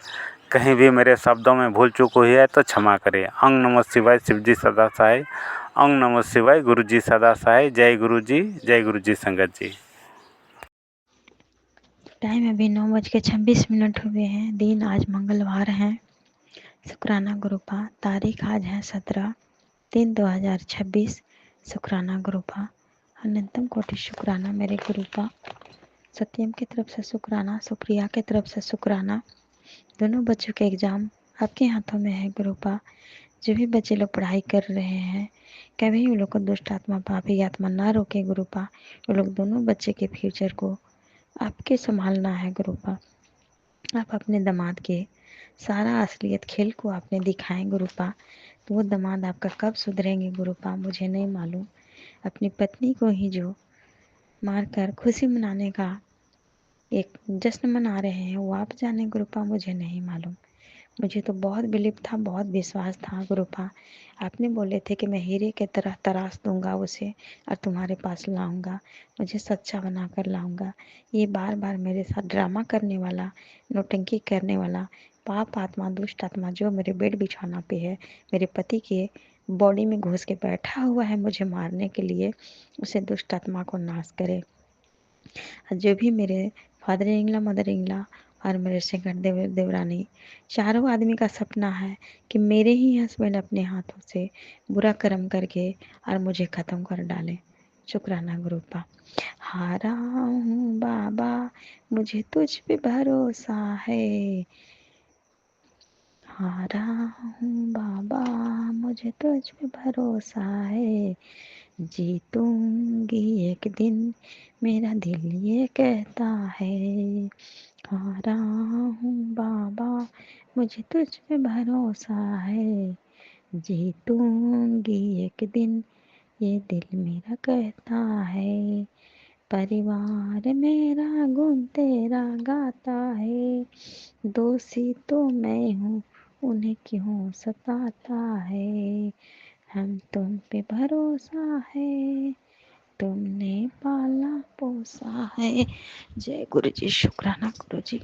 कहीं भी मेरे शब्दों में भूल चूक हुई है तो क्षमा करें। ओम नमः शिवाय, शिव जी सदा सहाय। ओम नमः शिवाय, गुरु जी सदा सहाय। जय गुरु जी, जय गुरु जी। संगत जी, टाइम अभी 9:26 हुए हैं। दिन आज मंगलवार है। शुक्राना गुरुपा। तारीख आज है 17/3/2026। शुक्राना गुरुपा। अनंतम कोटि शुक्राना मेरे गुरुपा। सत्यम की तरफ से शुक्राना, सुप्रिया की तरफ से शुक्राना। दोनों बच्चों के एग्ज़ाम आपके हाथों में है गुरुपा। जो भी बच्चे लोग पढ़ाई कर रहे हैं, कभी उन लोग को दुष्ट आत्मा पापी आत्मा ना रोके गुरुपा। वो लोग दोनों बच्चे के फ्यूचर को आपके संभालना है गुरुपा। आप अपने दामाद के सारा असलियत खेल को आपने दिखाएं गुरुपा। तो वो दामाद आपका कब सुधरेंगे गुरुपा, मुझे नहीं मालूम। अपनी पत्नी को ही जो मारकर खुशी मनाने का जश्न मना रहे हैं वो आप जाने गुरुपा, मुझे नहीं मालूम। मुझे तो बहुत बिलीव था, बहुत विश्वास था गुरुपा। आपने बोले थे कि मैं हीरे के तरह तराश दूंगा उसे और तुम्हारे पास लाऊंगा, मुझे सच्चा बना कर लाऊंगा। ये बार बार मेरे साथ ड्रामा करने वाला, नौटंकी करने वाला पाप आत्मा, दुष्ट आत्मा जो मेरे बेड बिछाना पे है, मेरे पति के बॉडी में घुस के बैठा हुआ है मुझे मारने के लिए, उसे दुष्ट आत्मा को नाश करे। जो भी मेरे फादर इंगला, मदर इंगला और मेरे सेकंड देवरानी, चारों आदमी का सपना है कि मेरे ही हस्बैंड अपने हाथों से बुरा कर्म करके और मुझे ख़त्म कर डालें। शुक्राना गुरुपा। हारा हूँ बाबा, मुझे तुझ पे भरोसा है। हारा हूँ बाबा, मुझे तुझ पे भरोसा है। जीतूंगी एक दिन, मेरा दिल ये कहता है। हारा हूँ बाबा, मुझे तुझ पे भरोसा है। जीतूंगी एक दिन, ये दिल मेरा कहता है। परिवार मेरा गुण तेरा गाता है, दोषी तो मैं हूँ, उन्हें क्यों सताता है। हम तुम पे भरोसा है, तुमने पाला पोसा है। जय गुरु जी। शुक्राना गुरु जी,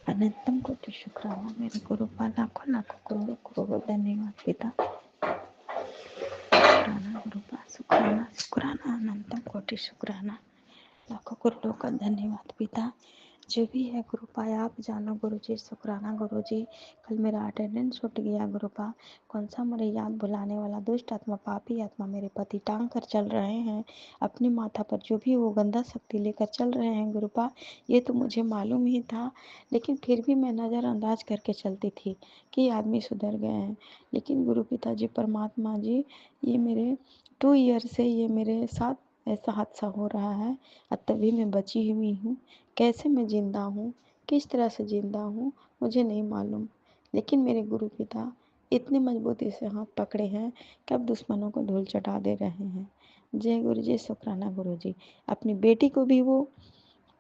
अनंतम कोटि शुक्राना मेरे गुरु का, लाखों लाखों करोड़ों करोड़ों धन्यवाद पिता। शुक्राना गुरु का, शुक्राना शुक्राना अनंतम कोटि शुक्राना, लाखों करोड़ों का धन्यवाद पिता। जो भी है गुरुपा आप जानो गुरु जी। शुक्राना गुरु जी, कल मेरा अटेंडेंस छूट गया गुरुपा। कौन सा मेरे याद भुलाने वाला दुष्ट आत्मा, पापी आत्मा मेरे पति टांग कर चल रहे हैं अपनी माथा पर, जो भी वो गंदा शक्ति लेकर चल रहे हैं गुरुपा, ये तो मुझे मालूम ही था, लेकिन फिर भी मैं नज़रअंदाज करके चलती थी कि आदमी सुधर गए हैं। लेकिन गुरु पिताजी परमात्मा जी, ये मेरे 2 ईयर से ये मेरे साथ ऐसा हादसा हो रहा है और तभी मैं बची हुई हूँ। कैसे मैं जिंदा हूँ, किस तरह से जिंदा हूँ, मुझे नहीं मालूम, लेकिन मेरे गुरु पिता इतनी मजबूती से हाथ पकड़े हैं कि अब दुश्मनों को धूल चटा दे रहे हैं। जय गुरु जी। शुक्राना गुरु जी। अपनी बेटी को भी वो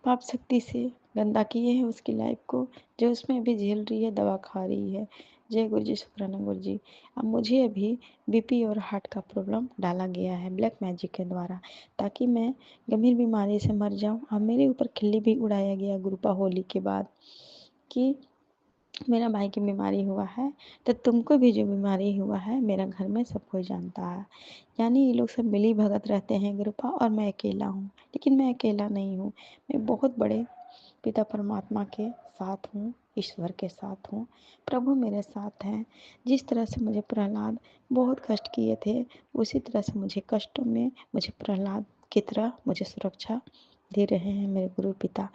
पाप शक्ति से गंदा किए हैं, उसकी लाइफ को, जो उसमें अभी झेल रही है, दवा खा रही है। जय गुरु जी। शुक्राना गुरु जी। अब मुझे अभी बीपी और हार्ट का प्रॉब्लम डाला गया है ब्लैक मैजिक के द्वारा, ताकि मैं गंभीर बीमारी से मर जाऊं। अब मेरे ऊपर खिल्ली भी उड़ाया गया गुरुपा होली के बाद कि मेरा भाई की बीमारी हुआ है तो तुमको भी जो बीमारी हुआ है मेरा घर में सब कोई जानता है। यानी ये लोग सब मिली भगत रहते हैं गुरुपा, और मैं अकेला हूँ, लेकिन मैं अकेला नहीं हूँ, मैं बहुत बड़े पिता परमात्मा के साथ हूँ, ईश्वर के साथ हूँ, प्रभु मेरे साथ हैं। जिस तरह से मुझे प्रहलाद बहुत कष्ट किए थे, उसी तरह से मुझे कष्टों में मुझे प्रहलाद की तरह मुझे सुरक्षा दे रहे हैं मेरे गुरु पिता।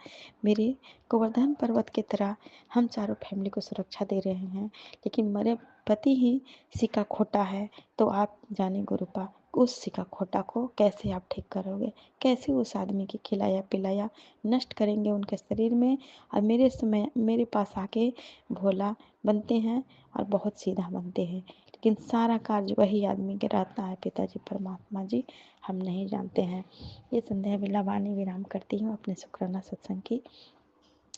मेरे गोवर्धन पर्वत की तरह हम चारों फैमिली को सुरक्षा दे रहे हैं। लेकिन मेरे पति ही सिक्का खोटा है, तो आप जाने गुरुपा उस सिक्का खोटा को कैसे आप ठीक करोगे, कैसे उस आदमी की खिलाया पिलाया नष्ट करेंगे उनके शरीर में, और मेरे समय मेरे पास आके भोला बनते हैं और बहुत सीधा बनते हैं, लेकिन सारा कार्य वही आदमी के रहता है। पिताजी परमात्मा जी, हम नहीं जानते हैं। ये संध्या बेला वाणी विराम करती हूँ अपने शुक्राना सत्संग की,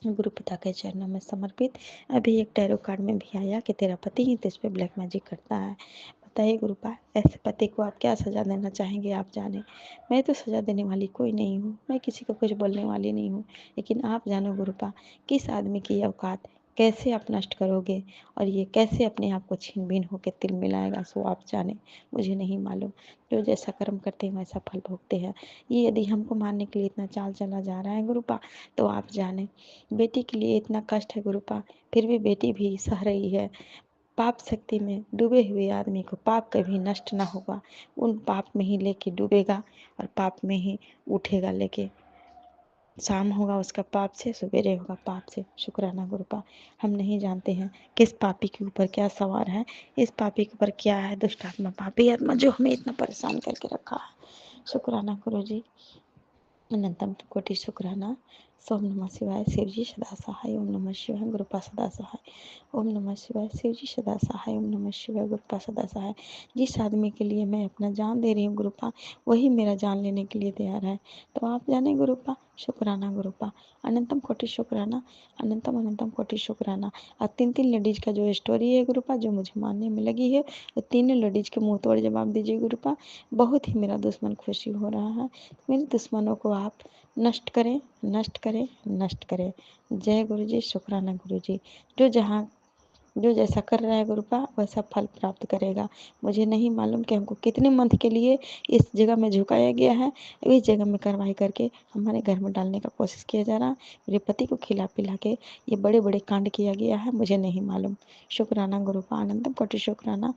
गुरु पिता के चरणों में समर्पित। अभी एक टैरो कार्ड में भी आया कि तेरा पति ही तुझ पे ब्लैक मैजिक करता है। बताइए गुरुपा, ऐसे पति को आप क्या सज़ा देना चाहेंगे, आप जाने। मैं तो सज़ा देने वाली कोई नहीं हूँ, मैं किसी को कुछ बोलने वाली नहीं हूँ, लेकिन आप जानो गुरुपा, किस आदमी की औकात, कैसे आप नष्ट करोगे और ये कैसे अपने आप को छीन बीन होकर तिल मिलाएगा, सो आप जाने, मुझे नहीं मालूम। जो जैसा कर्म करते हैं वैसा फल भोगते हैं। ये यदि हमको मारने के लिए इतना चाल चला जा रहा है गुरुपा, तो आप जाने। बेटी के लिए इतना कष्ट है गुरुपा, फिर भी बेटी भी सह रही है। पाप शक्ति में डूबे हुए आदमी को पाप कभी नष्ट ना होगा, उन पाप में ही लेके डूबेगा और पाप में ही उठेगा लेके। शाम होगा उसका पाप से, सवेरे होगा पाप से। शुक्राना गुरुपा। हम नहीं जानते हैं किस पापी के ऊपर क्या सवार है, इस पापी के ऊपर क्या है दुष्ट आत्मा, पापी आत्मा जो हमें इतना परेशान करके रखा है। शुक्राना गुरु जी, अनंतम कोटि शुक्राना। ओम नमः शिवाय, शिव जी सदा सहाय। ओम नमः शिवाय, गुरुपा सदा सहाय। ओम नमः शिवाय, शिव जी सदा सहाय। ओम नमः शिवाय, गुरुपा सदा सहाय। जिस आदमी के लिए मैं अपना जान दे रही हूँ गुरुपा, वही मेरा जान लेने के लिए तैयार है, तो आप जाने गुरुपा शुक्राना गुरुपा, अनंतम कोटि शुक्राना, अनंतम अनंतम कोटि शुक्राना। और 3 लेडीज का जो स्टोरी है गुरुपा, जो मुझे मानने में लगी है, वो तीनों लेडीज के मुंह तोड़ जवाब दीजिए गुरुपा। बहुत ही मेरा दुश्मन खुशी हो रहा है। मेरे दुश्मनों को आप नष्ट करें, नष्ट करें, नष्ट करें। जय गुरु जी, शुक्राना गुरु जी। जो जैसा कर रहा है गुरुपा वैसा फल प्राप्त करेगा। मुझे नहीं मालूम कि हमको कितने मंथ के लिए इस जगह में झुकाया गया है। इस जगह में कार्रवाई करके हमारे घर में डालने का कोशिश किया जा रहा है। मेरे पति को खिला पिला के ये बड़े बड़े कांड किया गया है, मुझे नहीं मालूम। शुक्राना गुरुपा, आनंदम कोटि शुक्राना।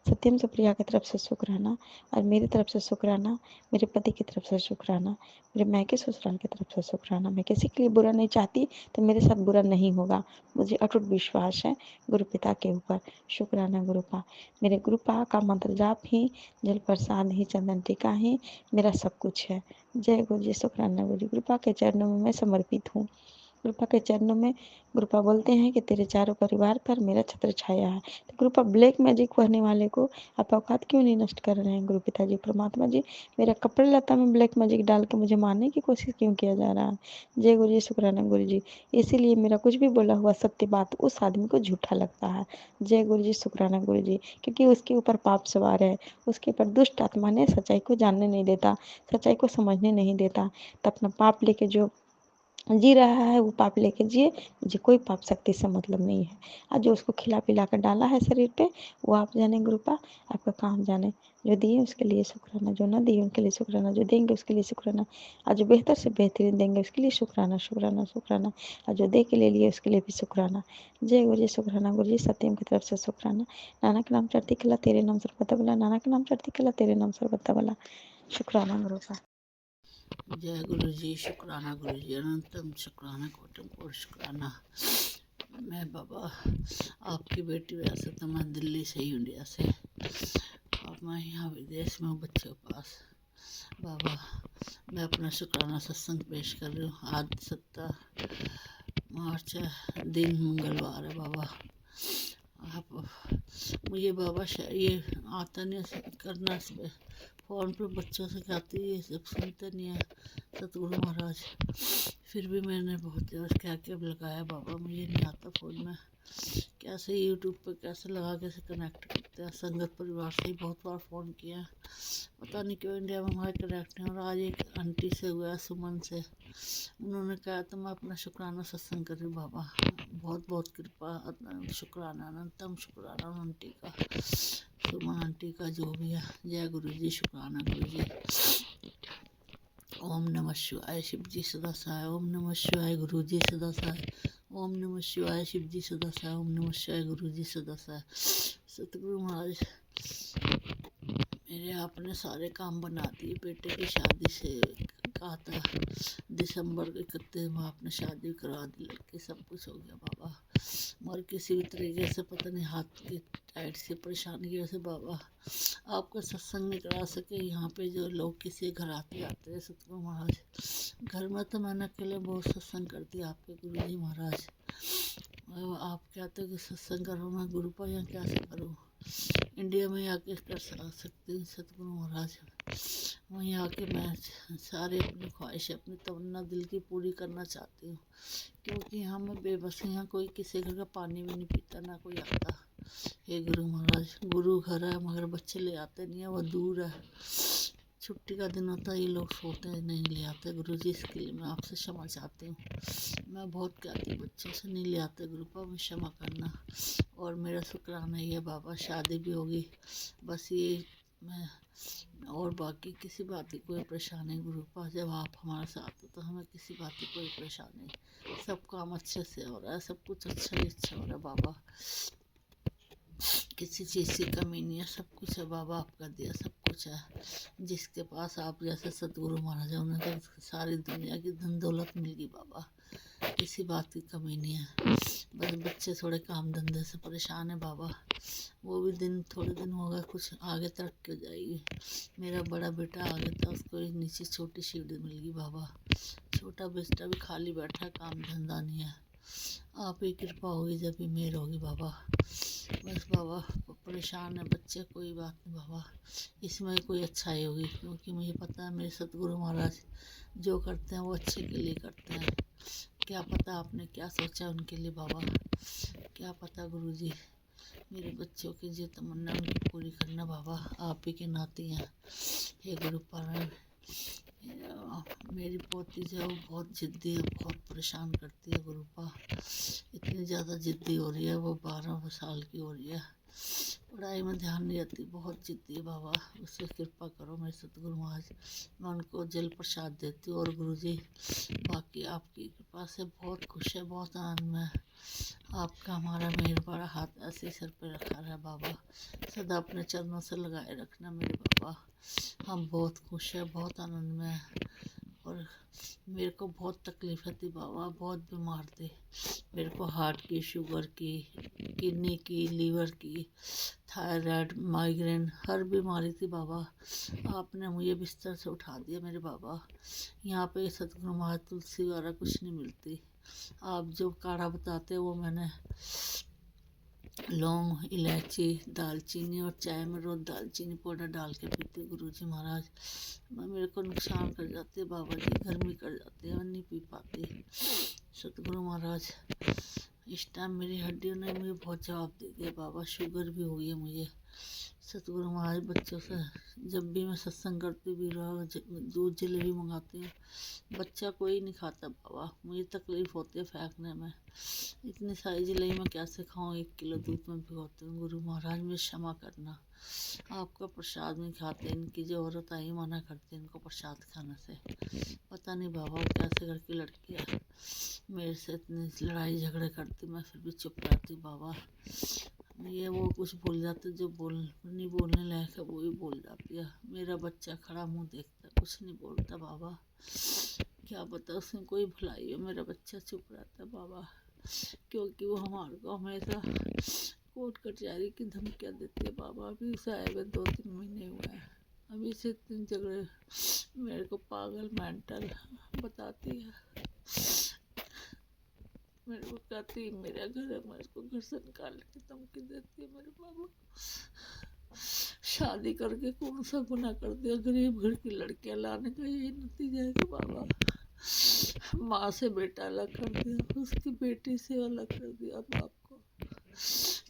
सत्यम सुप्रिया की तरफ से शुक्राना, और मेरी तरफ से शुक्राना, मेरे पति की तरफ से शुक्राना, मेरे मायके ससुराल की तरफ से शुक्राना। मैं किसी के लिए बुरा नहीं चाहती, तो मेरे साथ बुरा नहीं होगा, मुझे अटूट विश्वास है गुरु पिता के ऊपर। शुक्राना गुरुपा। मेरे गुरुपा का मंत्र जाप ही, जल प्रसाद ही, चंदन टीका ही मेरा सब कुछ है। जय गुरु जी, शुक्राना गुरु जी। गुरुपा के चरणों में मैं समर्पित हूँ। गुरुपा के चरणों में गुरुपा बोलते हैं कि तेरे चारों परिवार पर मेरा छत्र छाया है। तो गुरुपा ब्लैक मैजिक करने वाले को आप औकात क्यों नहीं नष्ट कर रहे हैं गुरु पिताजी परमात्मा जी? मेरा कपड़े लता में ब्लैक मैजिक डाल के मुझे मारने की कोशिश क्यों किया जा रहा है? जय गुरु जी, शुक्राना गुरु जी। इसीलिए मेरा कुछ भी बोला हुआ सत्य बात उस आदमी को झूठा लगता है। जय गुरु जी, शुक्राना गुरु जी। क्योंकि उसके ऊपर पाप सवार है, उसके ऊपर दुष्ट आत्मा ने सच्चाई को जानने नहीं देता, सच्चाई को समझने नहीं देता। तो अपना पाप लेके जो जी रहा है वो पाप लेके जिए, मुझे कोई पाप शक्ति से मतलब नहीं है। आज जो उसको खिला पिला कर डाला है शरीर पे, वो आप जाने गुरुपा, आपका काम जाने। जो दिए उसके लिए शुक्राना, जो ना दिए उनके लिए शुक्राना, जो देंगे उसके लिए शुक्राना, और जो बेहतर से बेहतरीन देंगे उसके लिए शुक्राना, शुक्राना, शुक्राना, और जो दे के ले लिए उसके लिए भी शुक्राना। जय गुरु जी, शुक्राना गुरु जी। सत्यम की तरफ से शुक्राना। नाना के नाम चढ़ती कला तेरे नाम सर्वदा भला, नाना के नाम चढ़ती कला तेरे नाम सर्वदा भला। शुक्राना गुरुपा। जय गुरु जी, शुक्राना गुरु जी, अनंतम शुक्राना, कोटम कोट शुक्राना। मैं बाबा आपकी बेटी, वैसे तो मैं दिल्ली से ही, इंडिया से, और मैं यहाँ विदेश में हूँ बच्चों के पास। बाबा मैं अपना शुक्राना सत्संग पेश कर रही हूँ। आज 7 मार्च है, दिन मंगलवार है। बाबा आप मुझे बाबा ये आता नहीं करना, इस पे फ़ोन पे बच्चों से कहती है, ये सब सुनते नहीं है सतगुरु महाराज। फिर भी मैंने बहुत देर क्या क्या लगाया बाबा, मुझे नहीं आता फ़ोन में कैसे यूट्यूब पे कैसे लगा, कैसे कनेक्ट करते हैं। संगत परिवार से ही बहुत बार फ़ोन किया, पता नहीं क्यों इंडिया में हमारे कनेक्ट हैं। और आज एक आंटी से हुआ, सुमन से, उन्होंने कहा तो मैं अपना शुक्राना सत्संग कर रही बाबा। बहुत बहुत कृपा, शुक्राना, अनंतम शुक्राना आंटी का, सुमन आंटी का, जो भी है। जय गुरु जी, शुक्राना गुरु जी। ओम नमः शिवाय, शिव जी सदा सहाय। ओम नमः शिवाय, गुरु जी सदा सहाय। ओम नमः शिवाय, शिव जी सदा सहाय। ओम नमः शिवाय, गुरु जी सदा सहाय। सतगुरु महाराज मेरे आपने सारे काम बना दिए। बेटे की शादी से कहा था दिसंबर 31 में, आपने शादी करवा दी, लड़की सब कुछ हो गया बाबा। मगर किसी भी तरीके से पता नहीं हाथ की टाइट से परेशानी की वजह से बाबा आपका सत्संग नहीं करा सके। यहाँ पे जो लोग किसी घर आते जाते हैं सतगुरु महाराज, घर में तो मैंने अकेले बहुत सत्संग कर दिया आपके गुरु जी महाराज। आप कहते हो कि सत्संग करो, मैं गुरु पर यहाँ कैसे करूँ? इंडिया में आके कर सकती हूँ सतगुरु महाराज। वहीं आके मैं सारे अपनी ख्वाहिशें, अपनी तमन्ना दिल की पूरी करना चाहती हूँ। क्योंकि यहाँ मैं बेबस, यहाँ कोई किसी घर का पानी भी नहीं पीता, ना कोई आता। हे गुरु महाराज, गुरु घर है मगर बच्चे ले आते नहीं है, वो दूर है। छुट्टी का दिन होता है, ये लोग सोते हैं, नहीं ले आते गुरु जी। इसके लिए मैं आपसे क्षमा चाहती हूँ। मैं बहुत कहती हूँ बच्चों से नहीं ले आते गुरु पर, मैं क्षमा करना। और मेरा शुक्राना ही है बाबा, शादी भी होगी बस ये मैं, और बाकी किसी बात की कोई परेशानी गुरु पास, जब आप हमारे साथ हो तो हमें किसी बात की कोई परेशानी नहीं। सब काम अच्छे से हो रहा है, सब कुछ अच्छा ही अच्छा हो रहा है बाबा। किसी चीज़ की कमी नहीं है, सब कुछ है बाबा, आपका दिया सब कुछ है। जिसके पास आप जैसे सतगुरु महाराज है, उन्हें तो सारी दुनिया की धन दौलत मिल गई बाबा, किसी बात की कमी नहीं है। बस बच्चे थोड़े काम धंधे से परेशान है बाबा, वो भी दिन थोड़े दिन होगा, कुछ आगे तरक्की हो जाएगी। मेरा बड़ा बेटा आगे था, उसको एक नीचे छोटी सीढ़ी मिल गई बाबा। छोटा बेटा भी खाली बैठा, काम धंधा नहीं है। आप ही कृपा होगी, जब भी मेहर होगी बाबा। बस बाबा परेशान है बच्चे, कोई बात नहीं बाबा, इसमें कोई अच्छाई होगी, क्योंकि मुझे पता है मेरे सतगुरु महाराज जो करते हैं वो अच्छे के लिए करते हैं। क्या पता आपने क्या सोचा उनके लिए बाबा, क्या पता गुरुजी। मेरे बच्चों की जो तमन्ना उनकी पूरी करना बाबा, आप ही के नाती हैं। हे गुरु पारण, मेरी पोती जो है वो बहुत जिद्दी है, बहुत परेशान करती है गुरुपा, इतनी ज़्यादा जिद्दी हो रही है, वो 12 साल की हो रही है, पढ़ाई में ध्यान नहीं देती, बहुत जिद्दी है बाबा, उससे कृपा करो मेरे सतगुरु महाराज। मैं उनको जल प्रसाद देती हूँ, और गुरुजी बाकी आपकी कृपा से बहुत खुश है, बहुत आनंद में आपका हमारा मेहर बड़ा हाथ ऐसे सर पे रखा रहा बाबा, सदा अपने चरणों से लगाए रखना मेरे बाबा। हम बहुत खुश है, बहुत आनंद में है, और मेरे को बहुत तकलीफ़ थी बाबा, बहुत बीमार थी, मेरे को हार्ट की, शुगर की, किडनी की, लीवर की, थायराइड, माइग्रेन, हर बीमारी थी बाबा। आपने मुझे बिस्तर से उठा दिया मेरे बाबा। यहाँ पे सतगुरु महाराज तुलसी वगैरह कुछ नहीं मिलती, आप जो काढ़ा बताते वो मैंने लौंग, इलायची, दालचीनी और चाय में रोज़ दालचीनी पाउडर डाल के पीती गुरुजी महाराज। मेरे को नुकसान कर जाती है बाबा जी, गर्मी कर जाती है, मैं नहीं पी पाती। सतगुरु महाराज इस टाइम मेरी हड्डियों ने मुझे बहुत जवाब दे दिया बाबा, शुगर भी हुई है मुझे। सतगुरु महाराज बच्चों से जब भी मैं सत्संग करती भी रहा, दूध जलेबी मंगाती हूँ, बच्चा कोई नहीं खाता बाबा, मुझे तकलीफ़ होती है फेंकने में, इतनी सारी जलेबी मैं कैसे खाऊं, 1 किलो दूध में भिगोती हूँ। गुरु महाराज मुझे क्षमा करना, आपका प्रसाद नहीं खाते, इनकी जो औरत आई मना करती है इनको प्रसाद खाने से, पता नहीं बाबा वो कैसे घर की लड़की है, मेरे से इतनी लड़ाई झगड़े करती, मैं फिर भी चुप रहती बाबा। ये वो कुछ बोल जाते जो नहीं बोलने लायक है वो भी बोल जाती है, मेरा बच्चा खड़ा मुंह देखता कुछ नहीं बोलता बाबा, क्या पता उसमें कोई भलाई हो, मेरा बच्चा चुप रहता है बाबा, क्योंकि वो हमारे को हमेशा कोर्ट कचहरी की धमकियाँ देती है बाबा। अभी उसे आए हुए 2-3 महीने हुए हैं, अभी से इतनी झगड़े, मेरे को पागल मेंटल बताती है, मेरे को कहती है मेरा घर है, मेरे को घर से निकालने की धमकी देती है मेरे बाबा। शादी करके कौन सा गुनाह कर दिया, गरीब घर की लड़कियां लाने का यही नतीजा है कि बाबा, माँ से बेटा अलग कर दिया, उसकी बेटी से अलग कर दिया बाप को,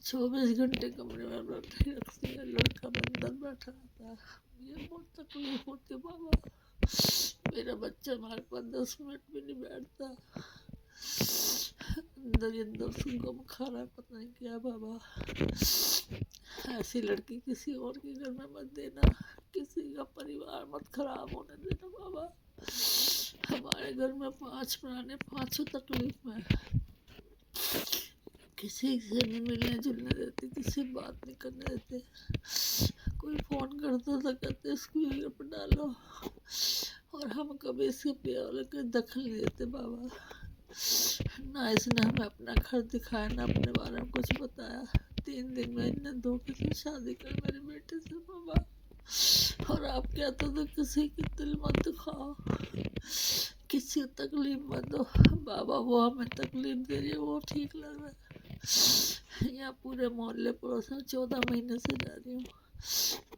24 घंटे कमरे में बैठे रखती है, लड़का अंदर बैठा रहता है, ये बहुत तकलीफ होती है बाबा। मेरा बच्चा हमारे पास 10 मिनट भी नहीं बैठता, अंदर ही अंदर सुनकर खा रहा है, पता नहीं क्या बाबा। ऐसी लड़की किसी और के घर में मत देना, किसी का परिवार मत खराब होने देना बाबा। हमारे घर में 5 प्राणी, 5 तकलीफ में, किसी से नहीं मिलने जुलने देते, किसी बात नहीं करने देते, कोई फोन करता था कहते स्पीकर पर डालो, और हम कभी इसके प्यार के दखल नहीं देते बाबा। ना इसने हमें अपना घर दिखाया, ना अपने बारे में कुछ बताया, 3 दिन में इन्हें धोखे से शादी कर मेरे बेटे से बाबा। और आप कहते तो किसी की दिल मत दुखाओ, किसी तकलीफ मत दो बाबा, वो हमें तकलीफ दे रही है वो ठीक लग रहा है। यहाँ पूरे मोहल्ले पड़ोस में 14 महीने से जा रही हूँ,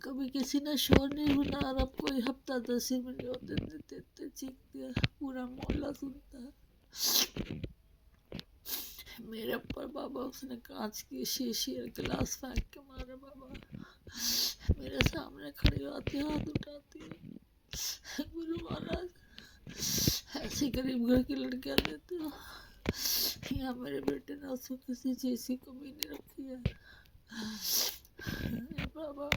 कभी किसी ने शोर नहीं सुना, और अब कोई हफ्ता 10 ही मिनट होते देते चीख दिया, पूरा मोहल्ला सुनता है मेरे ऊपर बाबा। उसने कांच की शीशी और गिलास फेंक के मारे बाबा, मेरे सामने खड़ी होती हाथ उठाती है। गुरु महाराज ऐसी गरीब घर की लड़कियां देते हो, यहाँ मेरे बेटे ने उसको किसी चीज की कमी नहीं रखी है बाबा,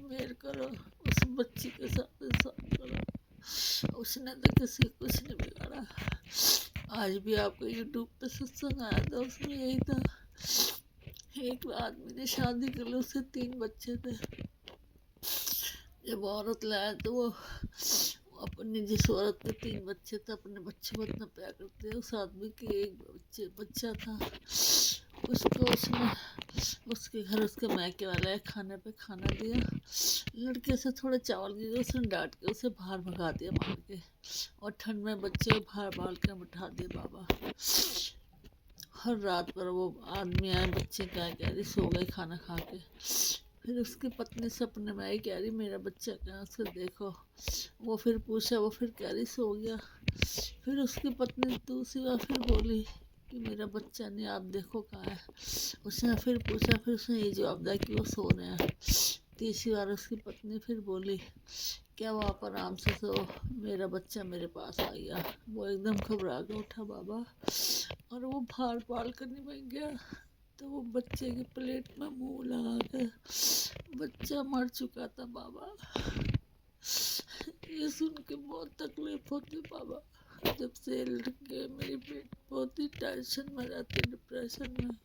मेहर करो, उस बच्ची के साथ इंसाफ करो, उसने तो किसी कुछ नहीं बिगाड़ा। आज भी आपको यूट्यूब पे सत्संग आया था, उसमें यही था, एक आदमी ने शादी कर ली, उससे 3 बच्चे थे, जब औरत लाया तो वो अपनी जिस औरत के 3 बच्चे थे, अपने बच्चे को इतना प्यार करते हैं, उस आदमी के एक बच्चा था, उसको उसने उसके घर उसके मायके वाला है खाने पे खाना दिया, लड़के से थोड़े चावल दिए, उसने डांट के उसे बाहर भगा दिया मार के, और ठंड में बच्चे को बाहर बाल के बिठा दिए बाबा। हर रात पर वो आदमी आए, बच्चे क्या कह रही सो गए खाना खा के। फिर उसकी पत्नी सपने में आई, कह रही मेरा बच्चा कहाँ, उसको देखो। वो फिर पूछा, वो फिर कह रही सो गया। फिर उसकी पत्नी दूसरी बार फिर बोली कि मेरा बच्चा नहीं, आप देखो कहाँ है। उसने फिर पूछा, फिर उसने ये जवाब दिया कि वो सो रहे हैं। तीसरी बार उसकी पत्नी फिर बोली, क्या वो आप आराम से सो, मेरा बच्चा मेरे पास आ गया। वो एकदम घबरा के उठा बाबा, और वो बाहर बालकनी में गया तो वो बच्चे की प्लेट में मुंह लगा के, बच्चा मर चुका था बाबा। ये सुन के बहुत तकलीफ होती बाबा। जब से लड़के मेरी बेटी बहुत ही टेंशन में रहती, डिप्रेशन में।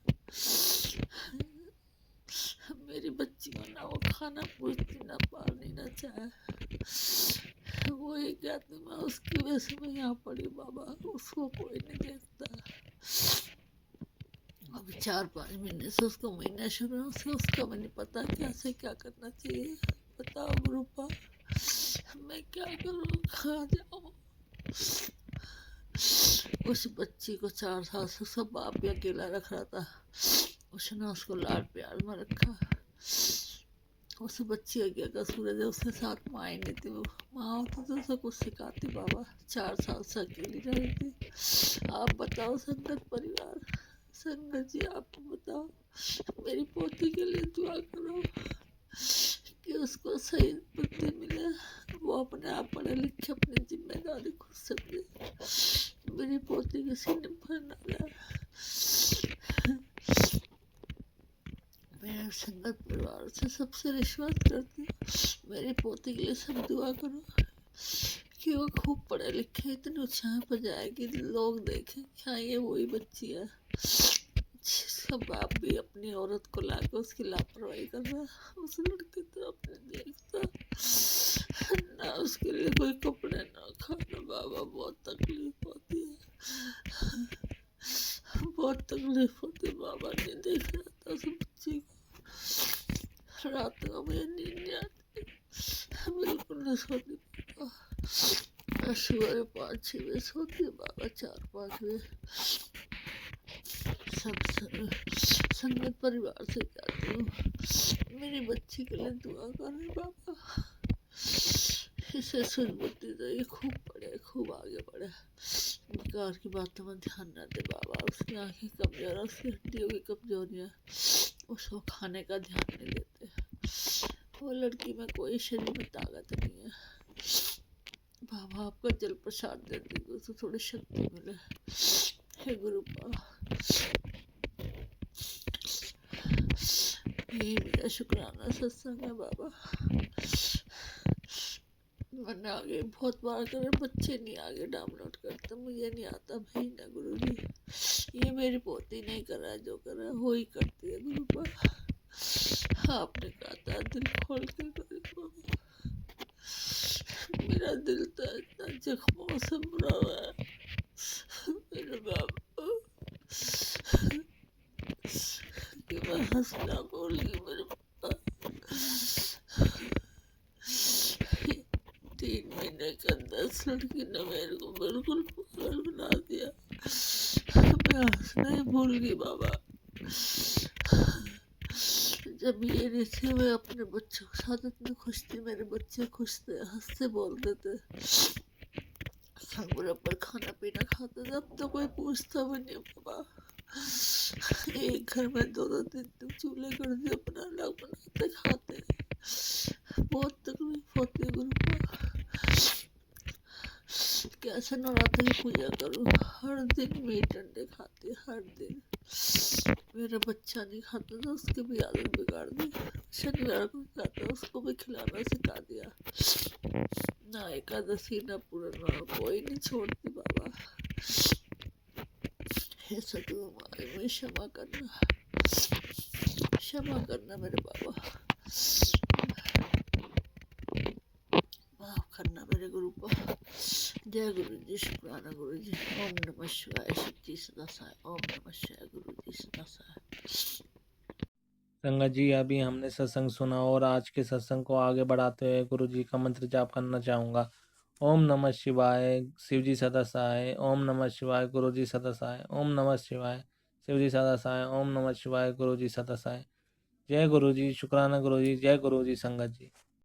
मेरी बच्ची को ना वो खाना पूछती, ना पानी, ना चाय। वो ही कहती मैं उसकी वजह से मैं यहाँ पड़ी बाबा, उसको कोई नहीं देखता। अभी 4-5 महीने से उसको महीना शुरू से उसका मैंने पता कैसे क्या करना चाहिए। बताओ गुरुपा, मैं क्या करूँ, कहाँ जाऊँ। उस बच्ची को 4 साल से सब बाप भी अकेला रख रहा था। उसने उसको लाड प्यार में रखा। उस बच्ची आगे का सूरज है, उसके साथ माँ ही नहीं थी। वो माँ होती तो उसे कुछ सिखाती बाबा। 4 साल से अकेली रही थी। आप बताओ संगत परिवार, संगत जी आप बताओ, मेरी पोती के लिए दुआ करो कि उसको सही बुद्धि मिले, वो अपने आप पढ़े लिखे अपनी जिम्मेदारी खुद समझे। मेरी पोती किसी ने भर न गया। मैं संगत परिवार से सबसे रिश्वत करती हूँ। मेरी पोती के लिए सब दुआ करो कि वो खूब पढ़े लिखे, इतनी ऊंचाई पर जाएगी, लोग देखें क्या ये वही बच्ची है जिसका बाप भी अपनी औरत को लाकर उसकी लापरवाही कर रहा, उस लड़के तो अपने देखता ना, उसके लिए कोई कपड़े ना खाना बाबा। बहुत तकलीफ होती है, बहुत तकलीफ होती है बाबा। नहीं देख रहा था उस बच्ची को, रात को मुझे नींद नहीं आती, बिल्कुल नहीं सोती बाबा। सुबह 5-6 बजे सोती है बाबा, 4-5 बजे। सब संगत परिवार से कहती हूँ मेरी बच्ची के लिए दुआ करें बाबा, इसे सुनबुद्धि दे, ये खूब पढ़े, खूब आगे बढ़े, बेकार की बातों में ध्यान न दे बाबा। उसकी आंखें कमजोर है, उसकी हड्डियों की कमजोरियाँ, उसको खाने का ध्यान नहीं देते। वो लड़की में कोई शरीर में ताकत नहीं है बाबा। आपका जल प्रसाद दे दीजिए, उसे थोड़ी शक्ति मिले। हे गुरु यही मेरा शुक्राना सत्संग है बाबा। मैंने आगे बहुत बार करे, बच्चे नहीं आगे डाउनलोड करते, मुझे नहीं आता भाई ना गुरु जी। ये मेरी पोती नहीं कर रहा, जो कर रहा है वो ही करती है गुरु पा। आपने कहा था दिल खोल के करो बाबा। मेरा दिल तो इतना जख्मों से भरा हुआ है मेरे बाबा कि मैं हंसना भूल गई मेरे पापा। 3 महीने के अंदर इस लड़की ने मेरे को बिल्कुल पागल बना दिया। मैं हंसना ही भूल गई बाबा। जब ये नहीं थे, मैं अपने बच्चों के साथ इतनी खुश थी, मेरे बच्चे खुश थे, हंसते बोलते थे, सब बराबर खाना पीना खाते थे। अब तो कोई पूछता भी नहीं बाबा। एक घर में 2-2 3-3 चूल्हे कर दिए, अपना अलग बनाते खाते। बहुत तकलीफ होती है गुरु को। कैसे नवरात्र की पूजा करूँ, हर दिन मीट अंडे खाती, हर दिन। मेरा बच्चा नहीं खाता था, उसकी भी आदत बिगाड़ दी। शनिवार को खाता, उसको भी खिलाना सिखा दिया। ना एकादशी ना पूर्णिमा, कोई नहीं छोड़ती बाबा। हे सतगुरु मारे में क्षमा करना, क्षमा करना मेरे बाबा, माफ करना मेरे गुरु को। जय गुरु जी, शुक्राना गुरु जी। ओम नमः शिवाय, शिव जी सदा सहाय। ओम नमः शिवाय, गुरु जी सदा सहाय। संगत जी, अभी हमने सत्संग सुना और आज के सत्संग को आगे बढ़ाते हुए गुरु जी का मंत्र जाप करना चाहूँगा। ओम नमः शिवाय, शिव जी सदा सहाय। ओम नमः शिवाय, गुरु जी सदा सहाय। ओम नमः शिवाय, शिव जी सदा सहाय। ओम नमः शिवाय। गुरु जी सदा सहाय। जय गुरु जी। शुक्राना गुरु जी। जय गुरु जी संगत जी।